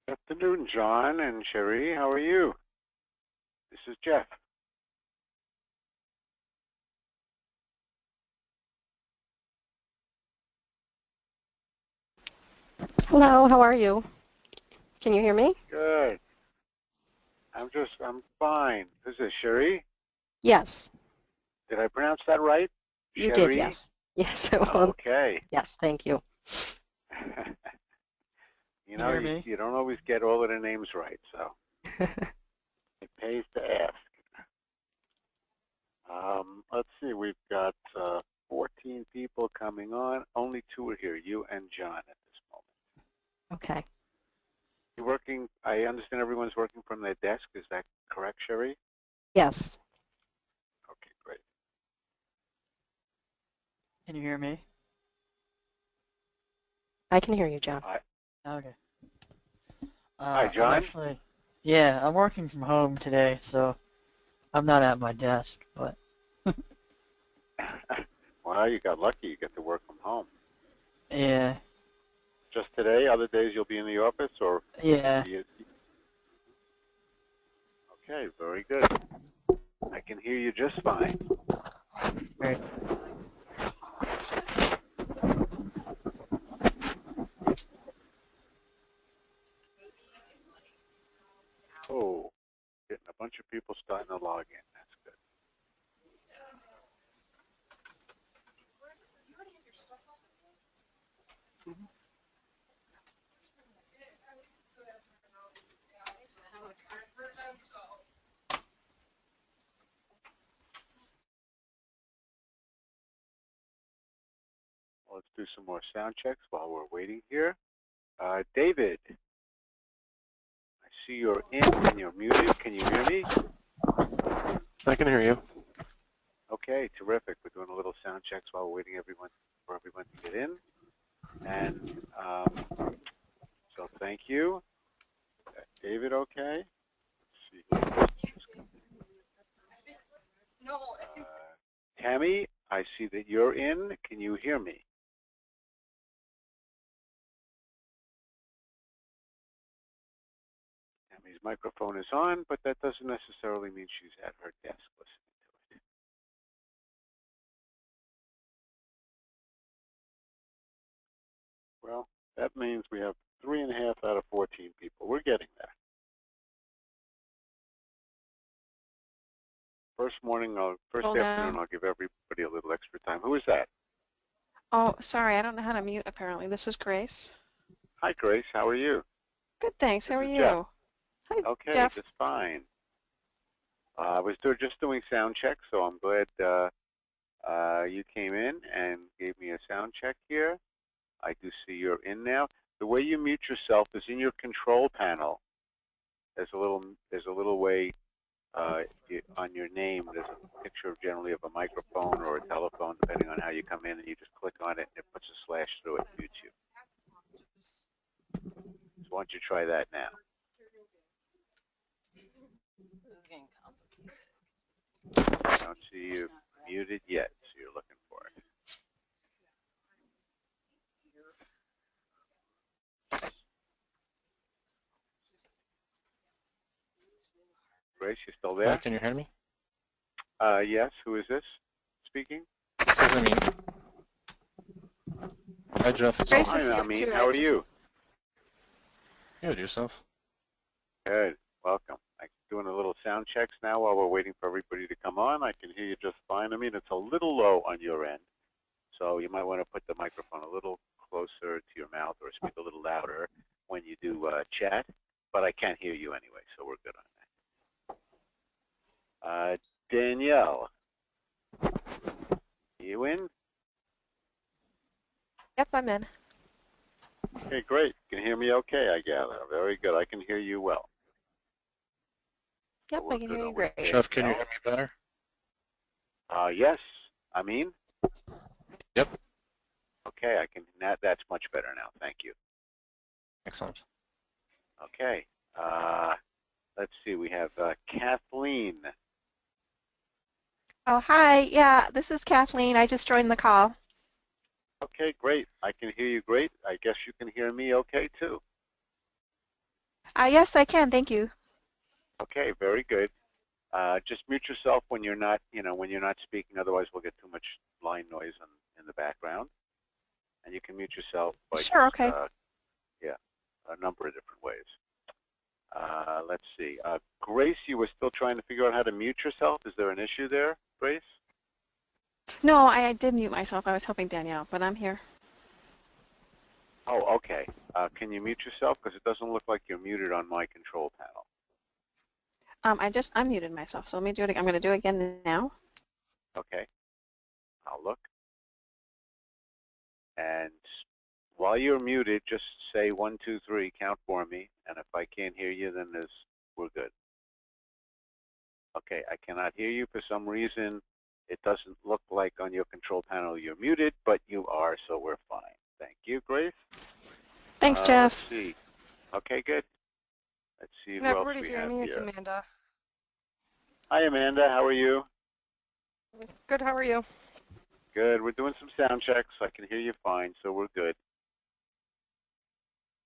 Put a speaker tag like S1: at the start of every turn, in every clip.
S1: Good afternoon, John and Cherie. How are you? This is Jeff.
S2: Hello, how are you? Can you hear me?
S1: Good. I'm fine. This is Cherie.
S2: Yes,
S1: Did I pronounce that right?
S2: you did,
S1: Cherie?
S2: yes. Yes,
S1: Okay.
S2: yes, thank you.
S1: You
S3: Can you
S1: know,
S3: hear
S1: you,
S3: me?
S1: you don't always get all of the names right, so it pays to ask. Let's see, we've got 14 people coming on. Only two are here, you and John at this moment.
S2: Okay.
S1: You're working, I understand everyone's working from their desk. Is that correct, Cherie?
S2: Yes,
S1: Okay, great.
S3: Can you hear me?
S2: I can hear you, John.
S3: Okay.
S1: Hi,
S3: I'm
S1: John.
S3: I'm working from home today, so I'm not at my desk, but
S1: Well, you got lucky. You get to work from home.
S3: yeah,
S1: Just today? Other days you'll be in the office, or
S3: yeah.
S1: you? Okay, very good. I can hear you just fine.
S3: Great.
S1: Oh, getting a bunch of people starting to log in. That's good. Well, let's do some more sound checks while we're waiting here. David, I see you're in and you're muted. Can you hear me?
S4: I can hear you.
S1: Okay, terrific. We're doing a little sound checks while we're waiting for everyone to get in. And so thank you. David, okay? Let's see. Tammy, I see that you're in. Can you hear me? Tammy's microphone is on, but that doesn't necessarily mean she's at her desk listening to it. Well, that means we have 3.5 out of 14 people. We're getting there. First afternoon, I'll give everybody a little extra time. Who is that?
S5: Oh, sorry, I don't know how to mute apparently. This is Grace.
S1: Hi, Grace. How are you?
S5: Good, thanks. How
S1: This
S5: are
S1: is
S5: you?
S1: Jeff.
S5: Hi,
S1: Okay,
S5: Jeff.
S1: just fine. I was just doing sound checks, so I'm glad you came in and gave me a sound check here. I do see you're in now. The way you mute yourself is in your control panel. There's a little way on your name. There's a picture generally of a microphone or a telephone, depending on how you come in, and you just click on it, and it puts a slash through it and mutes you. So why don't you try that now? I don't see you muted yet, so you're looking for it. Grace, you still there?
S4: Can you hear me?
S1: Yes. Who is this speaking?
S4: This is Amin. Hi, Jeff. It's
S5: Grace
S1: Hi,
S5: is here
S1: Amin.
S5: too.
S1: How are you?
S4: Good. Yourself?
S1: Good. Welcome. I'm doing a little sound checks now while we're waiting for everybody to come on. I can hear you just fine. I mean, it's a little low on your end, so you might want to put the microphone a little closer to your mouth or speak a little louder when you do chat, but I can't hear you anyway, so we're good on that. Danielle, you in?
S5: Yep, I'm in.
S1: Okay, great. You can hear me okay, I gather. Very good. I can hear you well.
S5: Yep,
S1: So
S5: I can hear you great.
S4: Jeff, can you hear me better?
S1: Yes. Amin?
S4: Yep.
S1: Okay, I can. That's much better now. Thank you.
S4: Excellent.
S1: Okay. Let's see. We have Kathleen.
S6: Oh, hi. Yeah, this is Kathleen. I just joined the call.
S1: Okay, great. I can hear you great. I guess you can hear me okay too.
S6: Yes, I can. Thank you.
S1: Okay, very good. Just mute yourself when you're not, when you're not speaking. Otherwise, we'll get too much line noise in the background. And you can mute yourself by
S6: Sure,
S1: just,
S6: okay.
S1: yeah, a number of different ways. Let's see. Grace, you were still trying to figure out how to mute yourself. Is there an issue there, Grace?
S5: No, I did mute myself. I was helping Danielle, but I'm here.
S1: Oh, okay. Can you mute yourself? Because it doesn't look like you're muted on my control panel.
S5: I just unmuted myself, so let me do it again. I'm going to do it again now.
S1: Okay. I'll look. And while you're muted, just say 1, 2, 3, count for me. And if I can't hear you, then we're good. Okay, I cannot hear you for some reason. It doesn't look like on your control panel you're muted, but you are, so we're fine. Thank you, Grace.
S5: Thanks,
S1: Let's
S5: Jeff.
S1: see. Okay, good. Let's see
S2: Can
S1: who else
S2: everybody
S1: we
S2: hear
S1: have
S2: me? It's
S1: here.
S2: Amanda.
S1: Hi, Amanda. How are you?
S2: Good, how are you?
S1: Good. We're doing some sound checks. I can hear you fine, so we're good.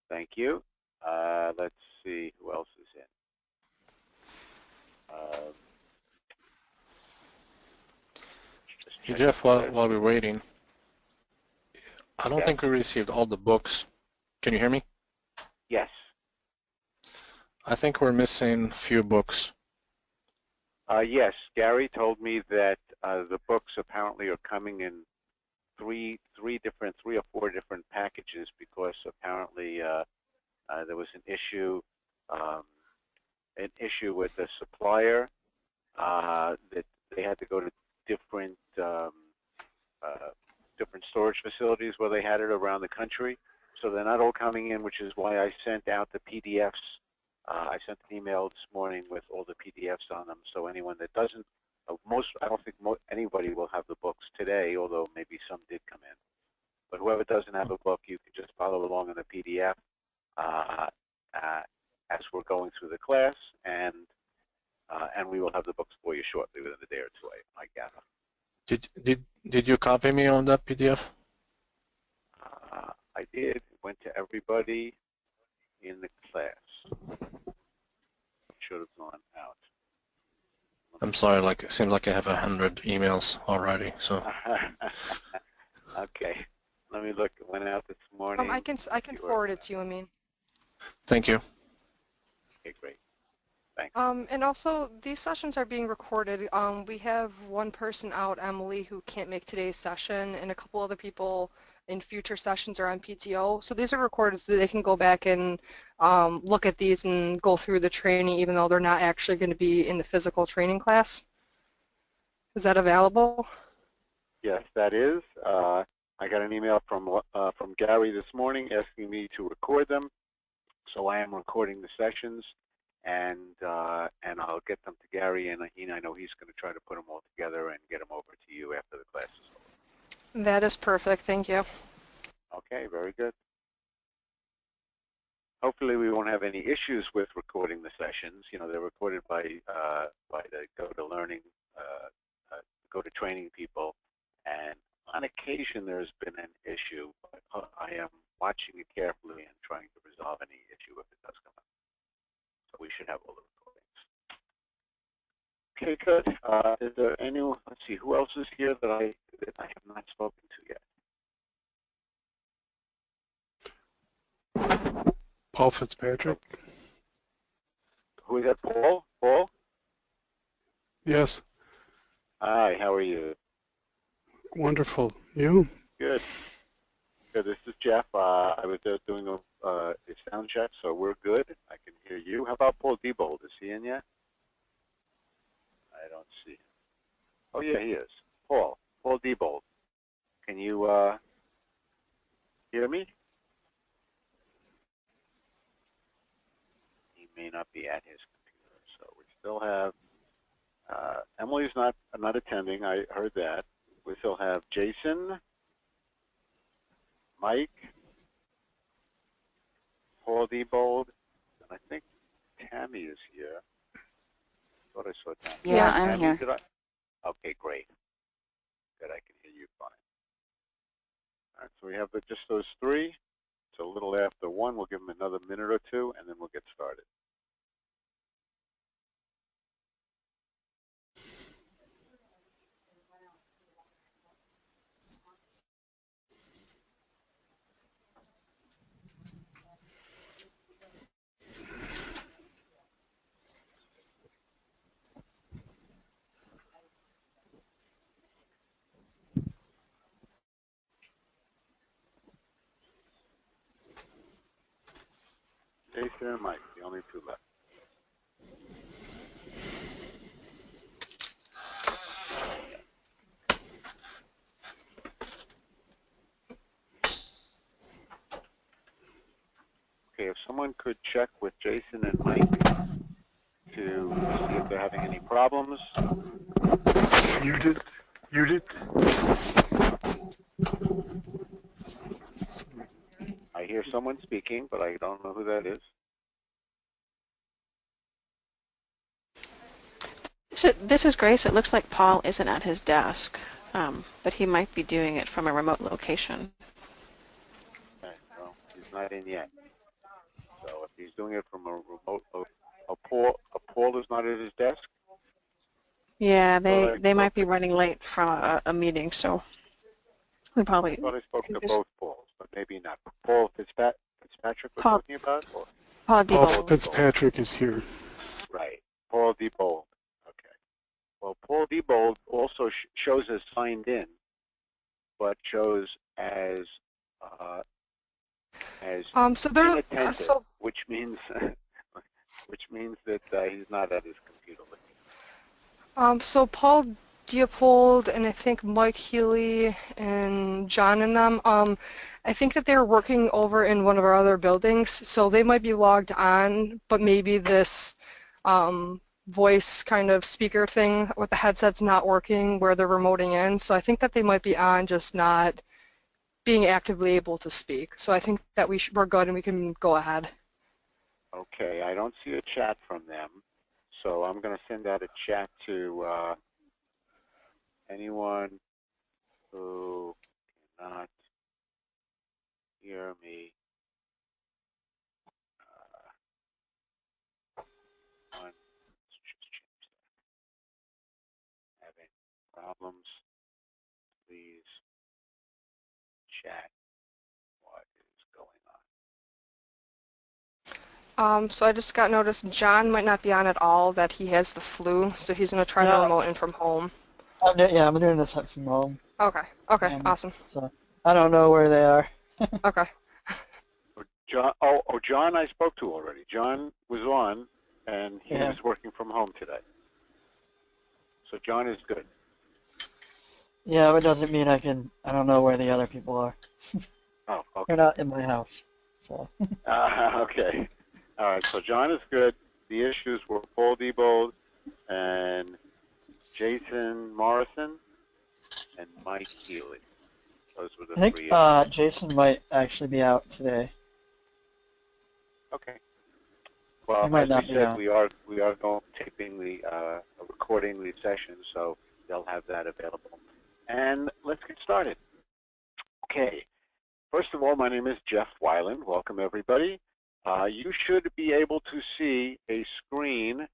S1: Thank you. Let's see who else is in.
S4: Hey, Jeff, while we're waiting, I don't
S1: Yes.
S4: think we received all the books. Can you hear me?
S1: Yes.
S4: I think we're missing a few books.
S1: Yes. Gary told me that the books apparently are coming in three or four different packages because apparently there was an issue with the supplier that they had to go to different different storage facilities where they had it around the country. So they're not all coming in, which is why I sent out the PDFs. I sent an email this morning with all the PDFs on them. So anyone that doesn't, I don't think anybody will have the books today, although maybe some did come in. But whoever doesn't have a book, you can just follow along in the PDF as we're going through the class, and we will have the books for you shortly, within a day or two, I gather.
S4: Did you copy me on that PDF?
S1: I did. It went to everybody in the class. It should have gone out.
S4: I'm sorry, like it seems like I have 100 emails already. So
S1: Okay, let me look. It went out this morning.
S2: I can forward it to you, Amin.
S4: thank you.
S1: Okay, great. Thanks.
S2: And also, these sessions are being recorded. We have one person out, Emily, who can't make today's session, and a couple other people in future sessions are on PTO. So these are recorded so they can go back and look at these and go through the training, even though they're not actually going to be in the physical training class. Is that available?
S1: Yes, that is. I got an email from Gary this morning asking me to record them. So I am recording the sessions, and I'll get them to Gary, and I know he's going to try to put them all together and get them over to you after the class is over.
S2: That is perfect. Thank you.
S1: Okay, very good. Hopefully we won't have any issues with recording the sessions. You know, they're recorded by the GoToLearning, GoToTraining people, and on occasion there's been an issue, but I am watching it carefully and trying to resolve any issue if it does come up. So we should have all the recordings. Okay, good. Is there any? Let's see, who else is here that I have not spoken to yet?
S7: Paul Fitzpatrick.
S1: Who is that? Paul? Paul?
S7: Yes.
S1: Hi, how are you?
S7: Wonderful. You?
S1: Good. Good. This is Jeff. I was doing a sound check, so we're good. I can hear you. How about Paul Diebold? Is he in yet? I don't see him. Oh, yeah, he is. Paul Diebold. Can you hear me? He may not be at his computer. So we still have Emily's not attending. I heard that. We still have Jason, Mike, Paul Diebold, and I think Tammy is here. I thought I saw Tammy.
S8: Yeah, I'm
S1: Tammy,
S8: here.
S1: Okay, great. Good, I can hear you fine. All right, so we have just those three. It's a little after 1. We'll give them another minute or two, and then we'll get started. Jason and Mike, the only two left. Okay, if someone could check with Jason and Mike to see if they're having any problems.
S7: Muted. Muted.
S1: I hear someone speaking, but I don't know who that is.
S5: So this is Grace. It looks like Paul isn't at his desk, but he might be doing it from a remote location.
S1: Okay, well, he's not in yet. So if he's doing it from a remote, Paul is not at his desk?
S5: Yeah,
S1: Well,
S5: they might be running late from a meeting, so we probably.
S1: I thought I spoke to both Pauls, but maybe not. Paul Fitzpatrick we're
S5: Paul-
S1: talking about? Or?
S5: Paul
S7: Paul
S5: Debold.
S7: Fitzpatrick is here.
S1: Right, Paul Debold. Okay. Well, Paul Debold also shows as signed in, but shows as
S2: So they're
S1: inattentive, which means that he's not at his computer.
S2: so Paul Diopold and I think Mike Healy and John and them, I think that they're working over in one of our other buildings, so they might be logged on, but maybe this voice kind of speaker thing with the headset's not working where they're remoting in, so I think that they might be on, just not being actively able to speak. So I think that we're good and we can go ahead.
S1: Okay, I don't see a chat from them, so I'm going to send out a chat to anyone who cannot hear me let's just change that. Having problems, please chat what is going on.
S2: So I just got notice John might not be on at all, that he has the flu, so he's going to try to remote in from home.
S3: I'm doing this from home.
S2: Okay, awesome.
S3: So I don't know where they are.
S2: Okay.
S1: John I spoke to already. John was on, and he was working from home today. So John is good.
S3: Yeah, but it doesn't mean I don't know where the other people are.
S1: Oh, okay.
S3: They're not in my house, so.
S1: Okay. All right, so John is good. The issues were Paul Debold and Jason Morrison and Mike Healy. Those were the
S3: I think
S1: three issues.
S3: Jason might actually be out today.
S1: Okay. Well,
S3: He might
S1: as
S3: not
S1: we
S3: be
S1: said,
S3: on.
S1: we are taping the recording the session, so they'll have that available. And let's get started. Okay. First of all, my name is Jeff Weiland. Welcome, everybody. You should be able to see a screen,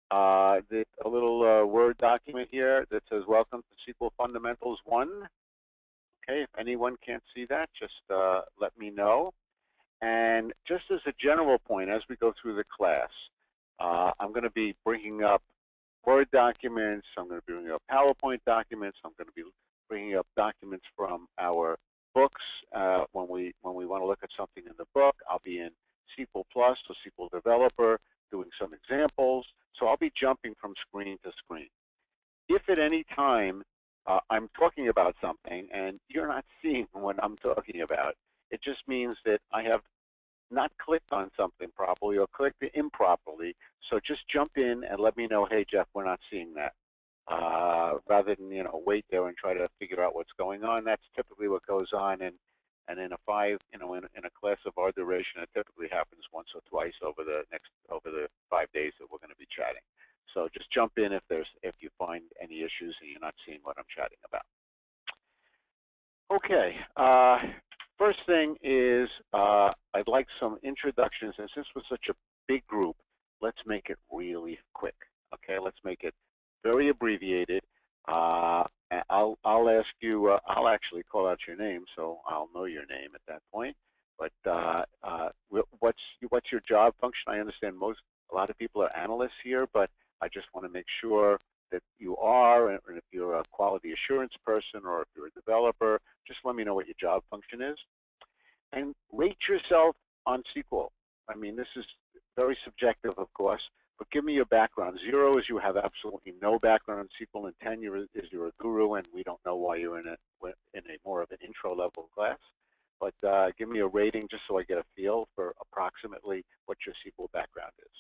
S1: a little Word document here that says Welcome to SQL Fundamentals 1. Okay, if anyone can't see that, just let me know. And just as a general point, as we go through the class, I'm going to be bringing up Word documents. I'm going to be bringing up PowerPoint documents. I'm going to be bringing up documents from our books. When we want to look at something in the book, I'll be in SQL Plus, so SQL Developer, doing some examples. So I'll be jumping from screen to screen. If at any time I'm talking about something and you're not seeing what I'm talking about, it just means that I have not clicked on something properly or clicked it improperly. So just jump in and let me know, hey, Jeff, we're not seeing that. Rather than, wait there and try to figure out what's going on. That's typically what goes on. And in a class of our duration, it typically happens once or twice over the 5 days that we're going to be chatting. So just jump in if you find any issues and you're not seeing what I'm chatting about. Okay. first thing is I'd like some introductions, and since we're such a big group, let's make it really quick. Okay, let's make it very abbreviated. And I'll ask you. I'll actually call out your name, so I'll know your name at that point. But what's your job function? I understand a lot of people are analysts here, but I just want to make sure that you are, and if you're a quality assurance person or if you're a developer, just let me know what your job function is. And rate yourself on SQL. I mean, this is very subjective, of course, but give me your background. 0 is you have absolutely no background in SQL, and 10 is you're a guru, and we don't know why you're in a more of an intro-level class. But give me a rating just so I get a feel for approximately what your SQL background is.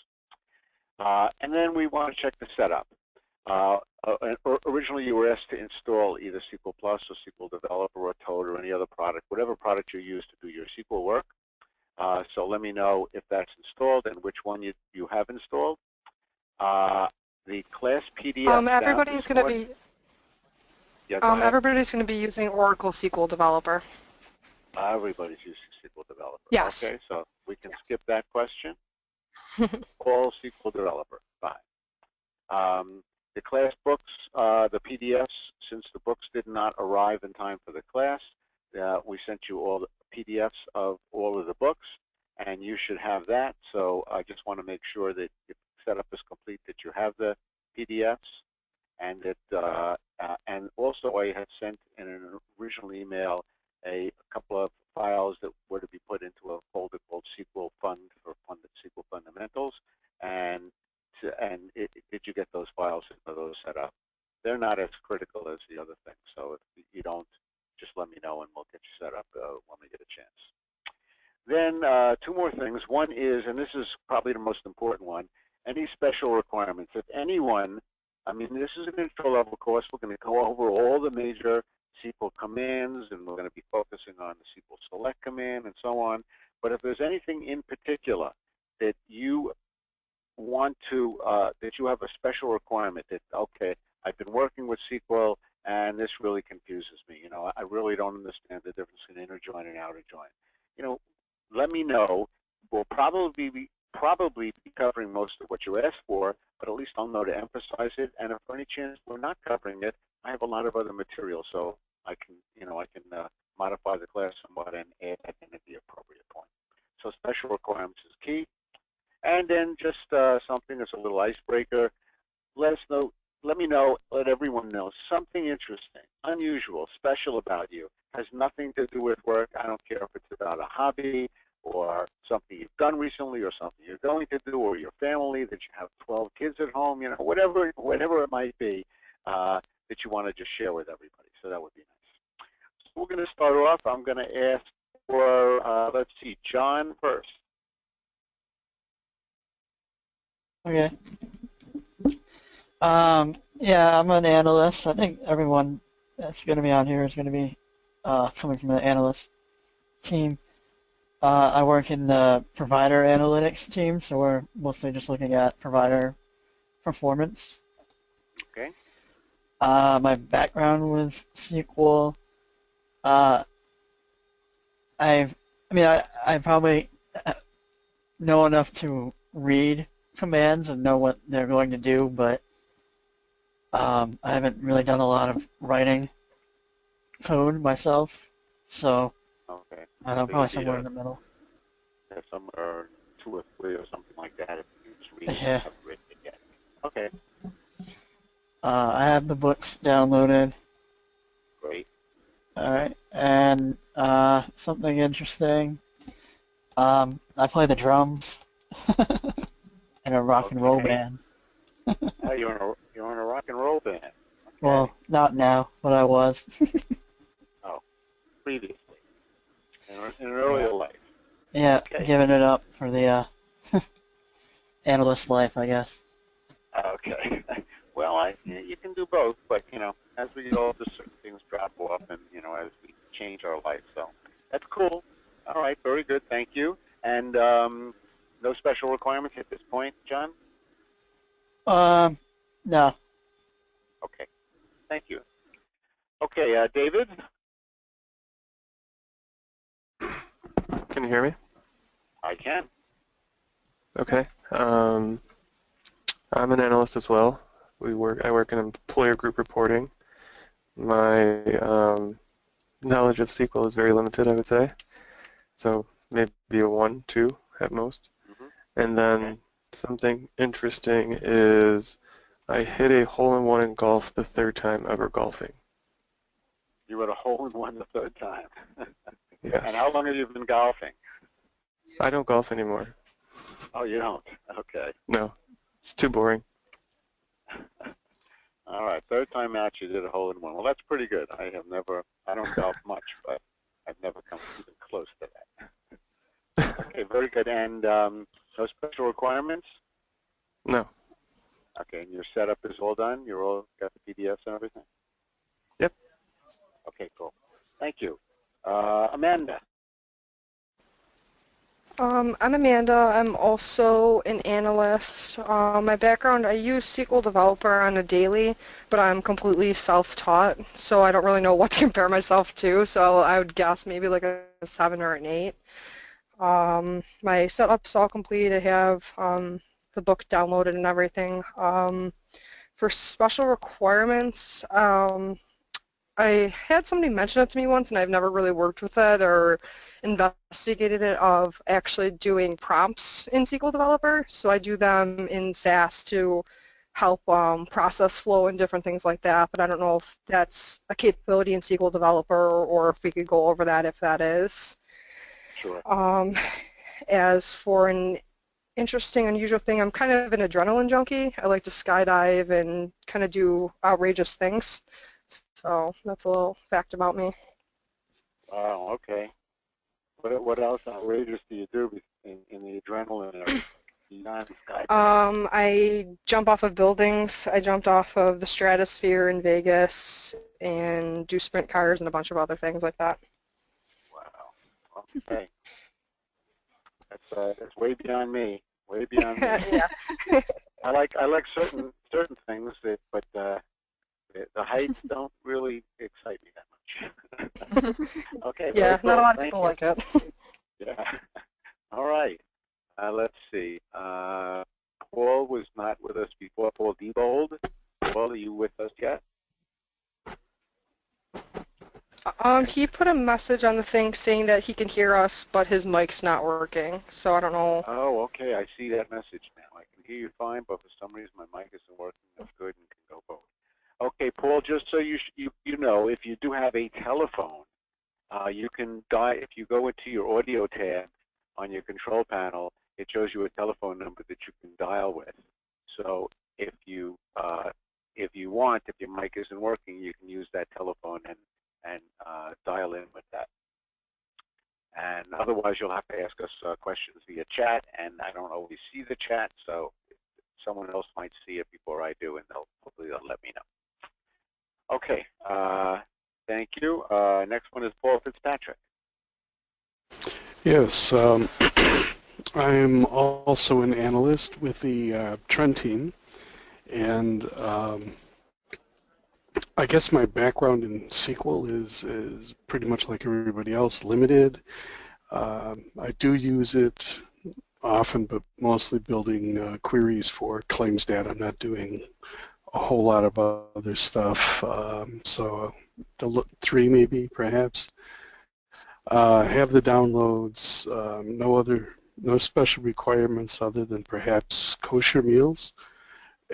S1: And then we want to check the setup. Originally, you were asked to install either SQL Plus or SQL Developer or Toad or any other product, whatever product you use to do your SQL work. So let me know if that's installed and which one you have installed. The class PDF.
S2: Everybody's going to be.
S1: Yeah, go ahead.
S2: Everybody's going to be using Oracle SQL Developer.
S1: Everybody's using SQL Developer.
S2: Yes.
S1: Okay, so we can skip that question. All SQL Developer. Fine. The class books, the PDFs, since the books did not arrive in time for the class, we sent you all the PDFs of all of the books, and you should have that. So I just want to make sure that your setup is complete, that you have the PDFs, and that, and also I had sent in an original email a couple of files that were to be put into a folder called SQL Fund for SQL Fundamentals, and did you get those files and those set up? They're not as critical as the other things, so if you don't, just let me know and we'll get you set up when we get a chance. Then 2 more things. One is, and this is probably the most important one, any special requirements. If anyone, I mean, this is an intro-level course. We're going to go over all the major SQL commands, and we're going to be focusing on the SQL select command and so on. But if there's anything in particular that you want to, that you have a special requirement that, okay, I've been working with SQL and this really confuses me. You know, I really don't understand the difference in inner join and outer join. You know, let me know. We'll probably be covering most of what you asked for, but at least I'll know to emphasize it. And if for any chance we're not covering it, I have a lot of other material, so I can, you know, I can modify the class somewhat and add that in at the appropriate point. So special requirements is key. And then just something that's a little icebreaker. Let us know. Let me know. Let everyone know something interesting, unusual, special about you. Has nothing to do with work. I don't care if it's about a hobby or something you've done recently or something you're going to do, or your family, that you have 12 kids at home. You know, whatever it might be that you want to just share with everybody. So that would be nice. So we're going to start off. I'm going to ask for let's see, John first.
S3: Okay. Yeah, I'm an analyst. I think everyone that's going to be on here is going to be coming from the analyst team. I work in the provider analytics team, so we're mostly just looking at provider performance.
S1: Okay.
S3: My background was SQL. I probably know enough to read commands and know what they're going to do, but I haven't really done a lot of writing code myself, so
S1: okay.
S3: I don't know,
S1: So
S3: probably somewhere in the middle.
S1: Somewhere 2 or 3 or something like that. If you just read it,
S3: Yeah.
S1: you haven't written it yet. Okay.
S3: I have the books downloaded.
S1: Great.
S3: All right, and something interesting. I play the drums in a rock and roll
S1: Okay.
S3: band.
S1: Oh, you're in a rock and roll band. Okay.
S3: Well, not now, but I was.
S1: Oh, previously in an earlier life.
S3: Yeah,
S1: Okay.
S3: giving it up for the analyst life, I guess.
S1: Okay. Well, you can do both, but you know, as we get older, certain things drop off, and you know, as we change our life. So that's cool. All right, very good. Thank you. And no special requirements at this point, John?
S3: No.
S1: Okay. Thank you. Okay, David.
S8: Can you hear me?
S1: I can.
S8: Okay. I'm an analyst as well. I work in employer group reporting. My knowledge of SQL is very limited, I would say. So maybe a 1, 2 at most.
S1: Mm-hmm.
S8: And then something interesting is I hit a hole-in-one in golf the 3rd time ever golfing.
S1: You had a hole-in-one the 3rd time.
S8: Yes.
S1: And how long have you been golfing?
S8: I don't golf anymore.
S1: Oh, you don't? Okay.
S8: No, it's too boring.
S1: All right, 3rd time match you did a hole-in-one. Well, that's pretty good. I don't golf much, but I've never come even close to that. Okay, very good. And no special requirements?
S8: No.
S1: Okay, and your setup is all done? You're all got the PDFs and everything?
S8: Yep.
S1: Okay, cool. Thank you. Amanda.
S2: I'm Amanda. I'm also an analyst. My background, I use SQL Developer on a daily, but I'm completely self-taught, so I don't really know what to compare myself to, so I would guess maybe like a 7 or an 8. My setup's all complete. I have the book downloaded and everything. For special requirements, I had somebody mention it to me once, and I've never really worked with it or investigated it of actually doing prompts in SQL Developer. So I do them in SAS to help process flow and different things like that, but I don't know if that's a capability in SQL Developer or if we could go over that if that is.
S1: Sure.
S2: As for an interesting, unusual thing, I'm kind of an adrenaline junkie. I like to skydive and kind of do outrageous things. So that's a little fact about me.
S1: Wow, okay. What else outrageous do you do in the adrenaline area? Beyond skydiving?
S2: I jump off of buildings. I jumped off of the Stratosphere in Vegas and do sprint cars and a bunch of other things like that.
S1: Wow. Okay. That's way beyond me. Way beyond me.
S2: Yeah.
S1: I like certain things, but the heights don't really excite me that much. Okay.
S2: Yeah,
S1: Very cool.
S2: not a lot of
S1: Thank
S2: people
S1: you.
S2: like it.
S1: Yeah. All right. Let's see. Paul was not with us before. Paul Diebold. Paul, are you with us yet?
S2: He put a message on the thing saying that he can hear us, but his mic's not working. So I don't know.
S1: Oh, okay. I see that message now. I can hear you fine, but for some reason my mic isn't working. That's good and can go both. Okay, Paul. Just so you know, if you do have a telephone, you can dial. If you go into your audio tab on your control panel, it shows you a telephone number that you can dial with. So if you want, if your mic isn't working, you can use that telephone and dial in with that. And otherwise, you'll have to ask us questions via chat, and I don't always see the chat, so someone else might see it before I do, and hopefully they'll let me know. Okay, thank you. Next one is Paul Fitzpatrick.
S7: Yes, I'm also an analyst with the Trend team, and I guess my background in SQL is pretty much like everybody else, limited. I do use it often, but mostly building queries for claims data. I'm not doing a whole lot of other stuff. So 3 maybe, perhaps. Have the downloads, no special requirements other than perhaps kosher meals.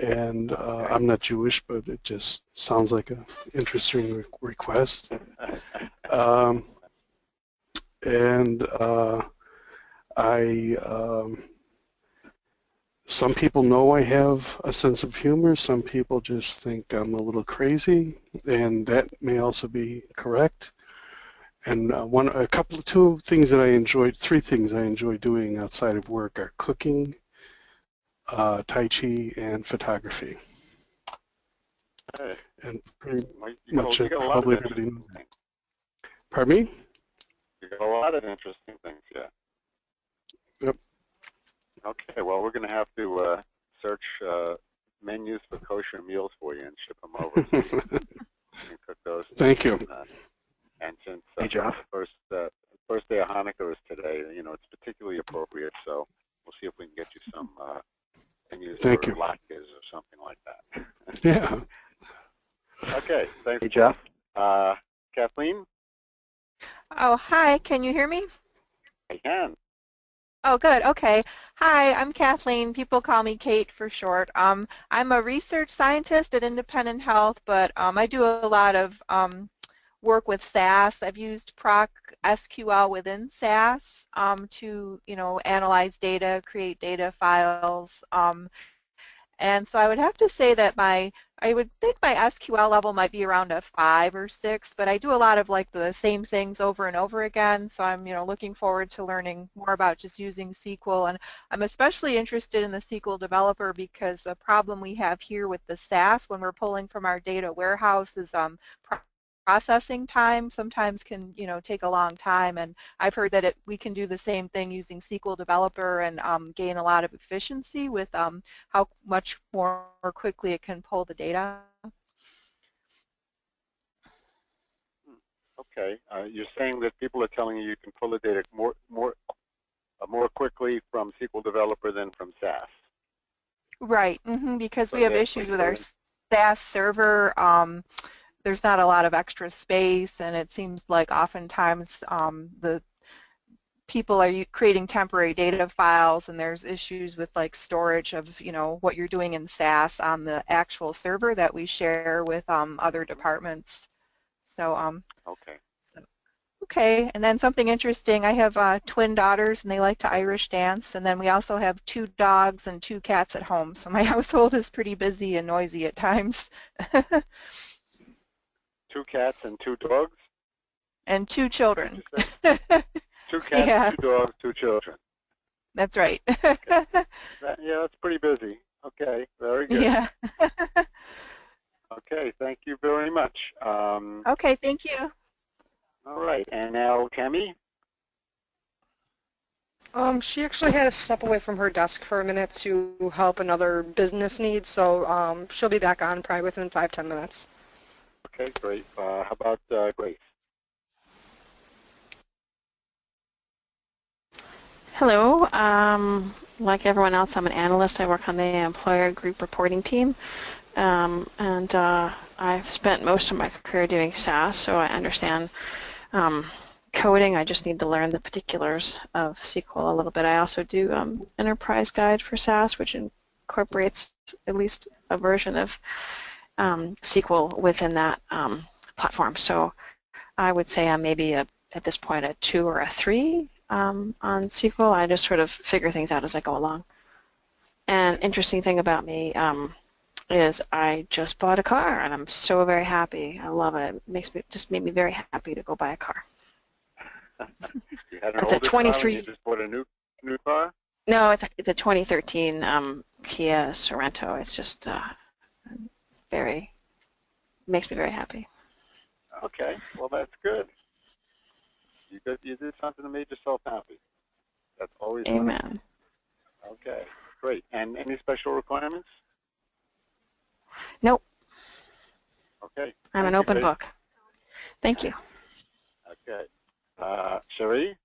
S7: And I'm not Jewish, but it just sounds like an interesting request. Some people know I have a sense of humor. Some people just think I'm a little crazy, and that may also be correct. And 3 things I enjoy doing outside of work are cooking, Tai Chi, and photography.
S1: Hey.
S7: And pretty
S1: You got a lot
S7: probably
S1: of
S7: everybody knows
S1: interesting
S7: that.
S1: things.
S7: Pardon me?
S1: You got a lot of interesting things, yeah.
S7: Yep.
S1: Okay, well, we're going to have to search menus for kosher meals for you and ship them over so you can cook those.
S7: Thank you.
S1: And since first day of Hanukkah is today,
S7: Thank
S1: your
S7: you.
S1: latkes or something like that.
S7: Yeah.
S1: Okay, thanks.
S9: Hey, Jeff.
S1: Kathleen,
S6: Oh, hi. Can you hear me?
S1: I can.
S6: Oh, good. Okay. Hi, I'm Kathleen. People call me Kate for short. I'm a research scientist at Independent Health, but I do a lot of work with SAS. I've used Proc SQL within SAS to, analyze data, create data files. And so I would have to say that I would think my SQL level might be around a 5 or 6, but I do a lot of like the same things over and over again. So I'm, looking forward to learning more about just using SQL. And I'm especially interested in the SQL developer because the problem we have here with the SAS when we're pulling from our data warehouse is processing time sometimes can, take a long time. And I've heard that we can do the same thing using SQL Developer and gain a lot of efficiency with how much more quickly it can pull the data.
S1: Okay, you're saying that people are telling you can pull the data more quickly from SQL Developer than from SAS.
S6: Right, because
S1: So
S6: we have issues with our SAS server. There's not a lot of extra space, and it seems like oftentimes the people are creating temporary data files, and there's issues with like storage of what you're doing in SAS on the actual server that we share with other departments. So
S1: okay.
S6: Okay, and then something interesting, I have twin daughters and they like to Irish dance, and then we also have 2 dogs and 2 cats at home, so my household is pretty busy and noisy at times.
S1: 2 cats and 2 dogs?
S6: And 2 children.
S1: 2 cats,
S6: Yeah.
S1: 2 dogs, 2 children.
S6: That's right.
S1: Okay. Yeah, that's pretty busy. Okay, very good.
S6: Yeah.
S1: Okay, thank you very much.
S6: Okay, thank you.
S1: All right, and now Tammy?
S2: She actually had to step away from her desk for a minute to help another business need, so she'll be back on probably within 5-10 minutes.
S1: Okay, great. How about Grace?
S5: Hello. Like everyone else, I'm an analyst. I work on the employer group reporting team. And I've spent most of my career doing SAS, so I understand coding. I just need to learn the particulars of SQL a little bit. I also do Enterprise Guide for SAS, which incorporates at least a version of SQL within that platform. So I would say I'm maybe at this point a 2 or a 3 on SQL. I just sort of figure things out as I go along. And interesting thing about me is I just bought a car and I'm so very happy. I love it. It just made me very happy to go buy a car.
S1: You had an
S5: It's a
S1: older
S5: 23.
S1: car and you just bought a new car?
S5: No, it's a 2013 Kia Sorento. It's just makes me very happy.
S1: Okay, well that's good. You did something that made yourself happy. That's always
S5: Amen.
S1: nice. Okay, great. And any special requirements?
S5: Nope.
S1: Okay.
S5: I'm an open book. Thank you.
S1: Okay. Cherie?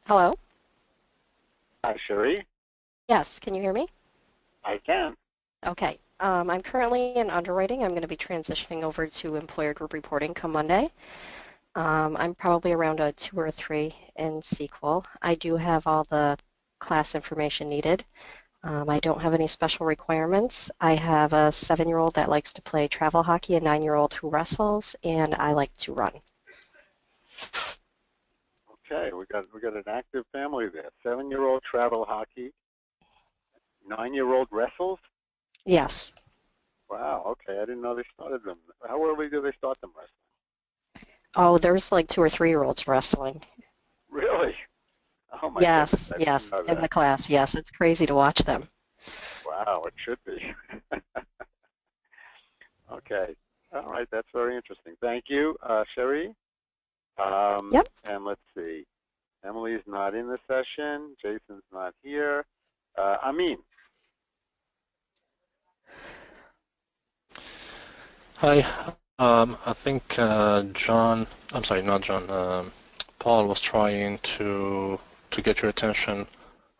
S10: Hello?
S1: Hi, Cherie.
S10: Yes, can you hear me?
S1: I can.
S10: Okay. I'm currently in underwriting. I'm going to be transitioning over to employer group reporting come Monday. I'm probably around a 2 or a 3 in SQL. I do have all the class information needed. I don't have any special requirements. I have a 7-year-old that likes to play travel hockey, a 9-year-old who wrestles, and I like to run.
S1: Okay, we got an active family there. 7-year-old travel hockey, 9-year-old wrestles.
S10: Yes.
S1: Wow. Okay, I didn't know they started them. How early do they start them wrestling?
S10: Oh, there's like 2 or 3-year-olds wrestling.
S1: Really? Oh my
S10: Yes,
S1: goodness.
S10: yes, in the class. Yes, it's crazy to watch them.
S1: Wow, it should be. Okay. All right, that's very interesting. Thank you, Cherie.
S10: Yep.
S1: And let's see. Emily's not in the session. Jason's not here. Amin.
S4: Hi. I think John, I'm sorry, not John, Paul was trying to to get your attention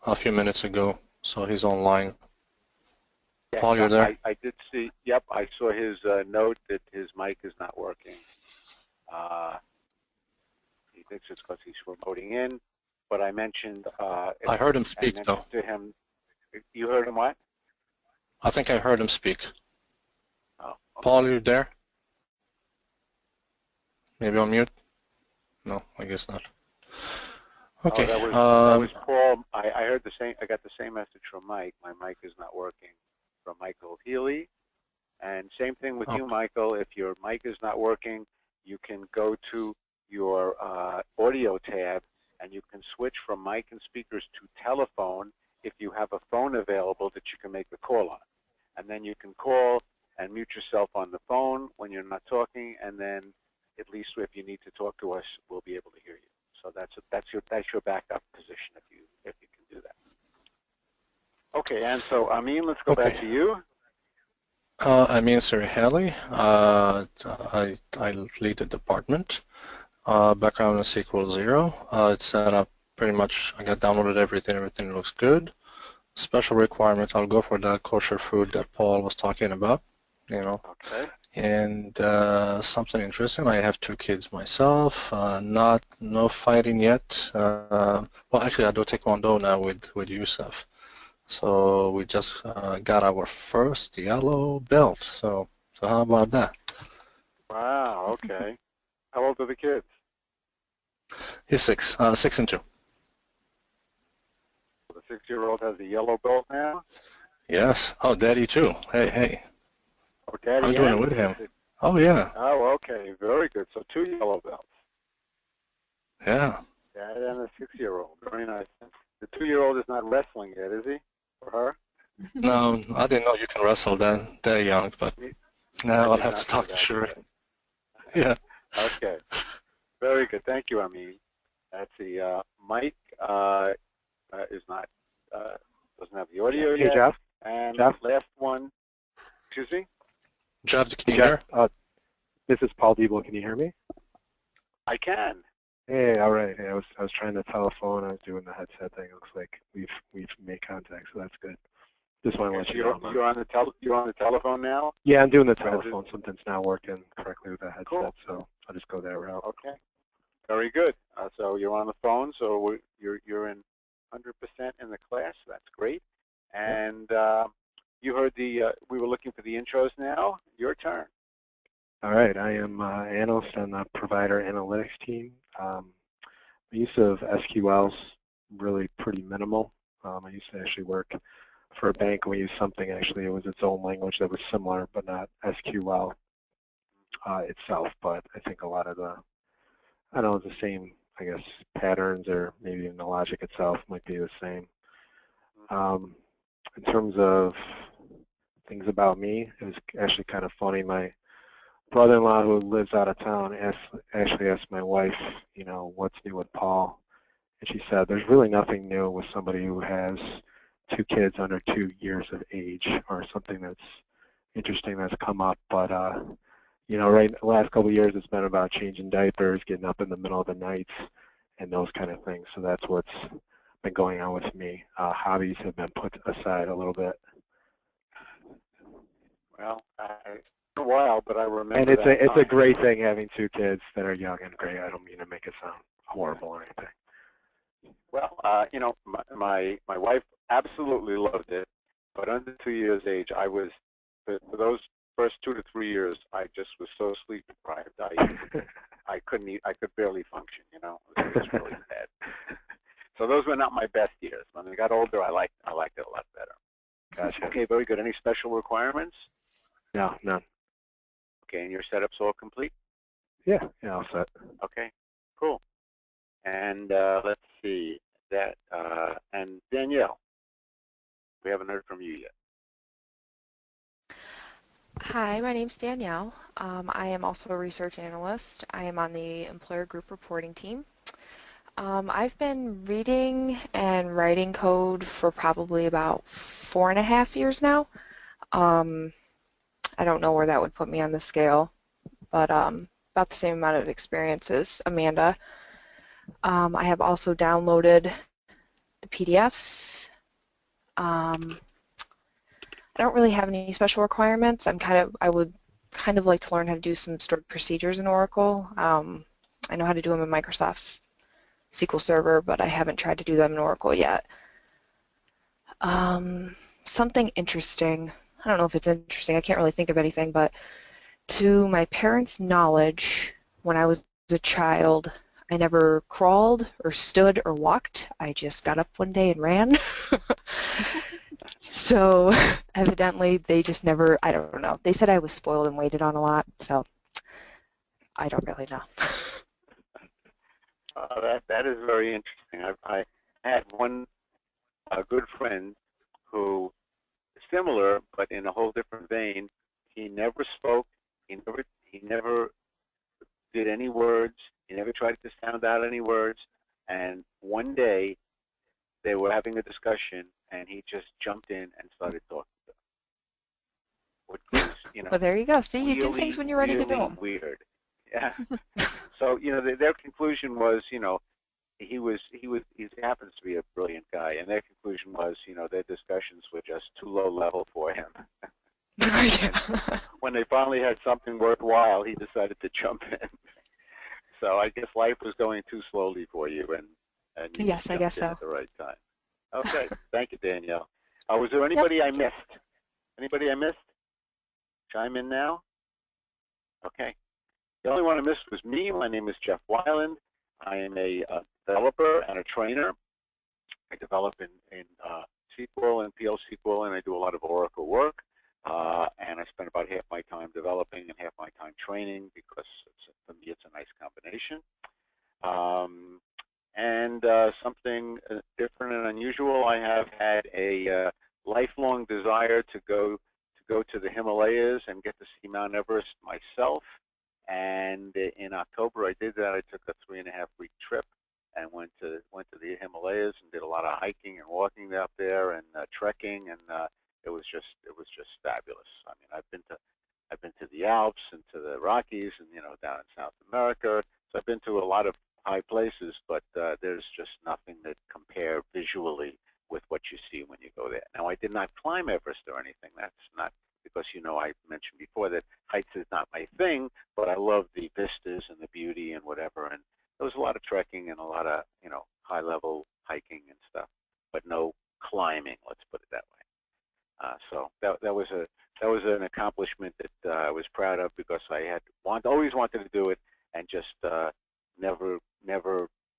S4: a few minutes ago, so he's online.
S1: Yeah,
S4: Paul, you're there?
S1: I did see, yep, I saw his note that his mic is not working. He thinks it's because he's remoting in, but I mentioned...
S4: I heard him speak, though.
S1: To him, you heard him what?
S4: I think I heard him speak.
S1: Oh, okay.
S4: Paul, you there? Maybe on mute? No, I guess not. Okay.
S1: Oh, that was Paul. I heard the same. I got the same message from Mike. My mic is not working. From Michael Healy, and same thing with you, Michael. If your mic is not working, you can go to your audio tab, and you can switch from mic and speakers to telephone if you have a phone available that you can make the call on, and then you can call and mute yourself on the phone when you're not talking, and then at least if you need to talk to us, we'll be able to hear you. So that's your backup position if you can do that. Okay, and so Amin, let's go back to you.
S4: Amin Sirihali. I lead the department. Background in SQL 0. It's set up pretty much. I got downloaded everything. Everything looks good. Special requirement. I'll go for that kosher food that Paul was talking about. You know.
S1: Okay.
S4: And something interesting. I have 2 kids myself. No fighting yet. Well, actually, I do taekwondo now with Yusuf. So we just got our first yellow belt. So how about that?
S1: Wow. Okay. How old are the kids?
S4: He's 6 and 2.
S1: The 6-year-old has a yellow belt now.
S4: Yes. Oh, Daddy too. Hey.
S1: Oh, Daddy.
S4: I'm doing it with him. Oh yeah.
S1: Oh, okay. Very good. So 2 yellow belts.
S4: Yeah.
S1: Dad and a 6-year-old. Very nice. The 2-year-old is not wrestling yet, is he? For her?
S4: No, I didn't know you can wrestle that young, but now I'll have to talk to Shuri. Yeah.
S1: Okay. Very good. Thank you, Amin. That's the Mike is not doesn't have the audio yet.
S9: Jeff.
S1: And
S9: Jeff?
S1: last one. Excuse me.
S4: Jeff, can you hear?
S9: This is Paul Diebel. Can you hear me?
S1: I can.
S9: Hey, all right. Hey, I was trying to telephone. I was doing the headset thing. It looks like we've made contact, so that's good. Just want to let you know.
S1: You're on the telephone now?
S9: Yeah, I'm doing the telephone. Something's not working correctly with the headset,
S1: Cool.
S9: so I'll just go that route.
S1: Okay. Very good. So you're on the phone, so you're in 100% in the class. That's great. And you heard we were looking for the intros now. Your turn.
S9: All right. I am analyst on the provider analytics team. The use of SQL's really pretty minimal. I used to actually work for a bank, and we used something, actually, it was its own language that was similar, but not SQL itself. But I think a lot of the same, I guess, patterns, or maybe even the logic itself might be the same. In terms of things about me, it was actually kind of funny. My brother-in-law, who lives out of town, actually asked my wife, what's new with Paul? And she said, there's really nothing new with somebody who has 2 kids under 2 years of age, or something that's interesting that's come up. But, right the last couple of years, it's been about changing diapers, getting up in the middle of the nights, and those kind of things. So that's what's been going on with me. Hobbies have been put aside a little bit.
S1: Well, a while, but I remember.
S9: And it's a great thing having 2 kids that are young and great. I don't mean to make it sound horrible or anything.
S1: Well, my wife absolutely loved it, but under 2 years age, I was for those first 2 to 3 years, I just was so sleep deprived. I couldn't eat. I could barely function. It was really bad. So those were not my best years. When I got older, I liked it a lot better.
S9: Gotcha.
S1: Okay, very good. Any special requirements?
S9: No, none.
S1: Okay, and your setup's all complete?
S9: Yeah, all set.
S1: Okay, cool. And let's see that. And Danielle, we haven't heard from you yet.
S11: Hi, my name's Danielle. I am also a research analyst. I am on the employer group reporting team. I've been reading and writing code for probably about 4.5 years now. I don't know where that would put me on the scale, but about the same amount of experience as Amanda. I have also downloaded the PDFs. I don't really have any special requirements. I would kind of like to learn how to do some stored procedures in Oracle. I know how to do them in Microsoft SQL Server, but I haven't tried to do them in Oracle yet. Something interesting. I don't know if it's interesting. I can't really think of anything, but to my parents' knowledge, when I was a child, I never crawled or stood or walked. I just got up one day and ran. So evidently they just never, I don't know. They said I was spoiled and waited on a lot, so I don't really know.
S1: That is very interesting. I had one good friend who, similar but in a whole different vein, he never spoke, he never did any words, he never tried to sound out any words, and one day they were having a discussion and he just jumped in and started talking to them. Which was,
S11: Well, there you go. See, you do
S1: really,
S11: things when you're ready to do
S1: really
S11: them.
S1: weird. Yeah. So, their conclusion was, he happens to be a brilliant guy, and their conclusion was, their discussions were just too low level for him. And when they finally had something worthwhile, he decided to jump in. So I guess life was going too slowly for you, and you
S11: Yes,
S1: just
S11: I guess
S1: jumped in
S11: so.
S1: at the right time. Okay, thank you, Danielle. Was there anybody I missed? Anybody I missed? Chime in now. Okay. The only one I missed was me. My name is Jeff Weiland. I am a developer and a trainer. I develop in SQL and PL SQL, and I do a lot of Oracle work. And I spend about half my time developing and half my time training because for me it's a nice combination. Something different and unusual, I have had a lifelong desire to go to the Himalayas and get to see Mount Everest myself. And in October I did that. I took a 3.5-week trip and went to the Himalayas and did a lot of hiking and walking out there and trekking, and it was just fabulous. I mean, I've been to the Alps and to the Rockies and down in South America. So I've been to a lot of high places, but there's just nothing that compare visually with what you see when you go there. Now, I did not climb Everest or anything. That's not because I mentioned before that heights is not my thing, but I love the vistas and the beauty and whatever. And there was a lot of trekking and a lot of high-level hiking and stuff, but no climbing. Let's put it that way. So that was an accomplishment that I was proud of because I had always wanted to do it and just never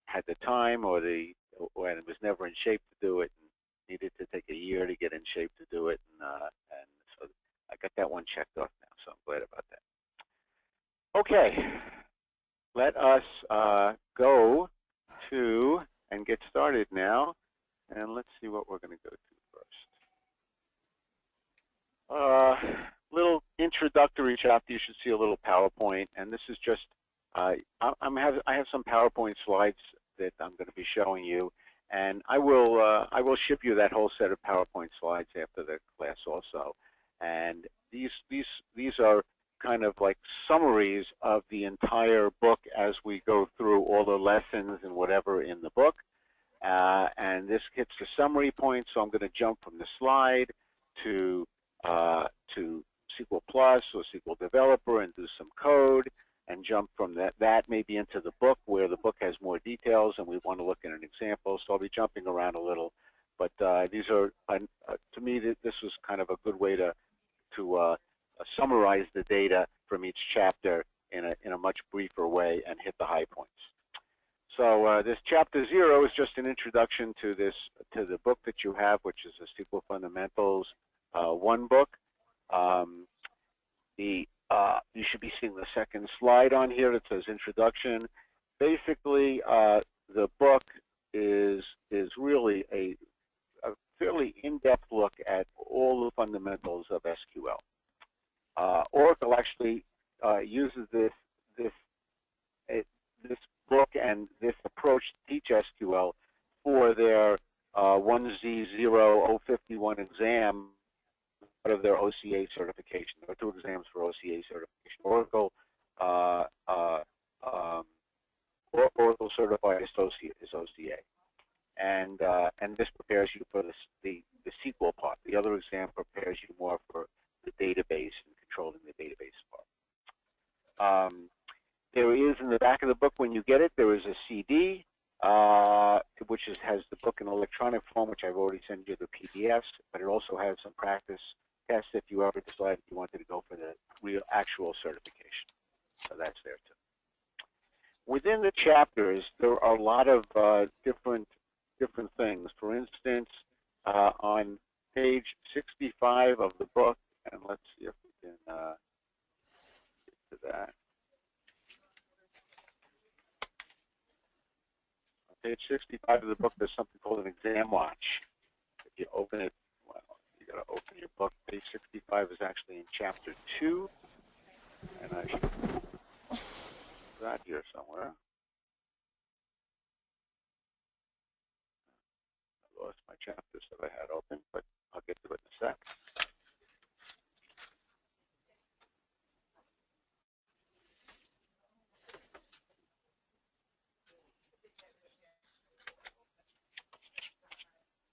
S1: had the time or I was never in shape to do it, and needed to take a year to get in shape to do it, and so I got that one checked off now, so I'm glad about that. Okay, let us go to and get started now, and let's see what we're going to go to first. Little introductory chapter. You should see a little PowerPoint, and this is just I have some PowerPoint slides that I'm going to be showing you, and I will ship you that whole set of PowerPoint slides after the class also. And these are kind of like summaries of the entire book as we go through all the lessons and whatever in the book. And this hits the summary point, so I'm going to jump from the slide to SQL Plus or SQL Developer and do some code, and jump from that maybe into the book where the book has more details and we want to look at an example. So I'll be jumping around a little, but these are to me this was kind of a good way to summarize the data from each chapter in a much briefer way and hit the high points. So this chapter 0 is just an introduction to the book that you have, which is the SQL Fundamentals 1 book. You should be seeing the second slide on here that says introduction. Basically, the book is really a fairly in-depth look at all the fundamentals of SQL. Oracle actually uses this book and this approach to teach SQL for their 1Z0-051 exam of their OCA certification. There are 2 exams for OCA certification. Oracle Oracle Certified Associate is OCA. and this prepares you for the SQL part. The other exam prepares you more for the database and controlling the database part. There is in the back of the book, when you get it, there is a CD, which has the book in electronic form, which I've already sent you the PDFs, but it also has some practice tests if you ever decide you wanted to go for the real actual certification. So that's there too. Within the chapters, there are a lot of different things. For instance, on page 65 of the book, and let's see if we can get to that. On page 65 of the book, there's something called an exam watch. If you open it, well, you got to open your book. Page 65 is actually in chapter 2, and I should put that here somewhere. I lost my chapters that I had open, but I'll get to it in a sec.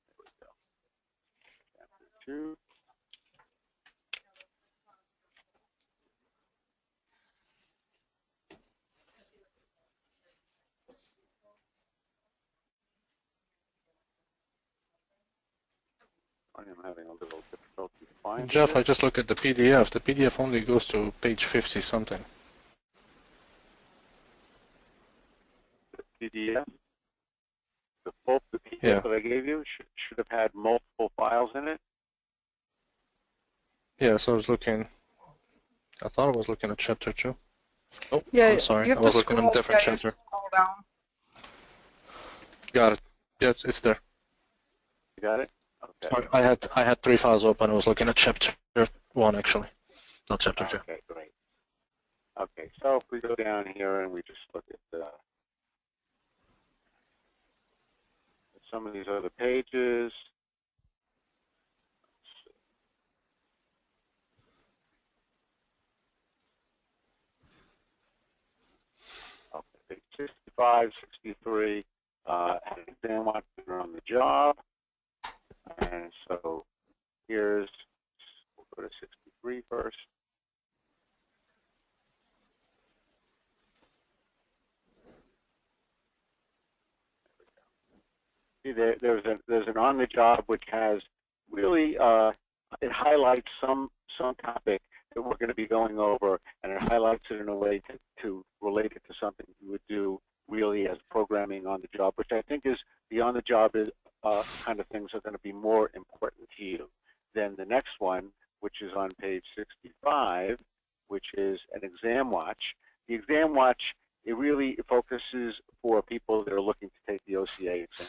S1: There we go. Chapter 2. I am having a little difficulty finding
S4: Jeff,
S1: it.
S4: I just look at the PDF. The PDF only goes to page 50 something.
S1: The PDF, the PDF
S4: Yeah.
S1: that I gave you should have had multiple files in it.
S4: Yeah, so I was looking, I thought I was looking at chapter 2. Oh,
S2: Yeah,
S4: I'm sorry.
S2: you have
S4: I
S2: to
S4: was looking at a
S2: scroll.
S4: different
S2: Yeah, you have to
S4: chapter.
S2: scroll down.
S4: Got it. Yeah, it's there.
S1: You got it? Okay.
S4: Sorry, I had 3 files open. I was looking at chapter 1 actually, not chapter 2.
S1: Okay, great. Okay, so if we go down here and we just look at some of these other pages. Okay, page 65, 63, exam watch on the job. And so here's, we'll go to 63 first. See, there's an on the job which has really it highlights some topic that we're going to be going over, and it highlights it in a way to relate it to something you would do really as programming on the job, which I think is the on the job is kind of things are going to be more important to you than the next one, which is on page 65, which is an exam watch. The exam watch, it really focuses for people that are looking to take the OCA exam.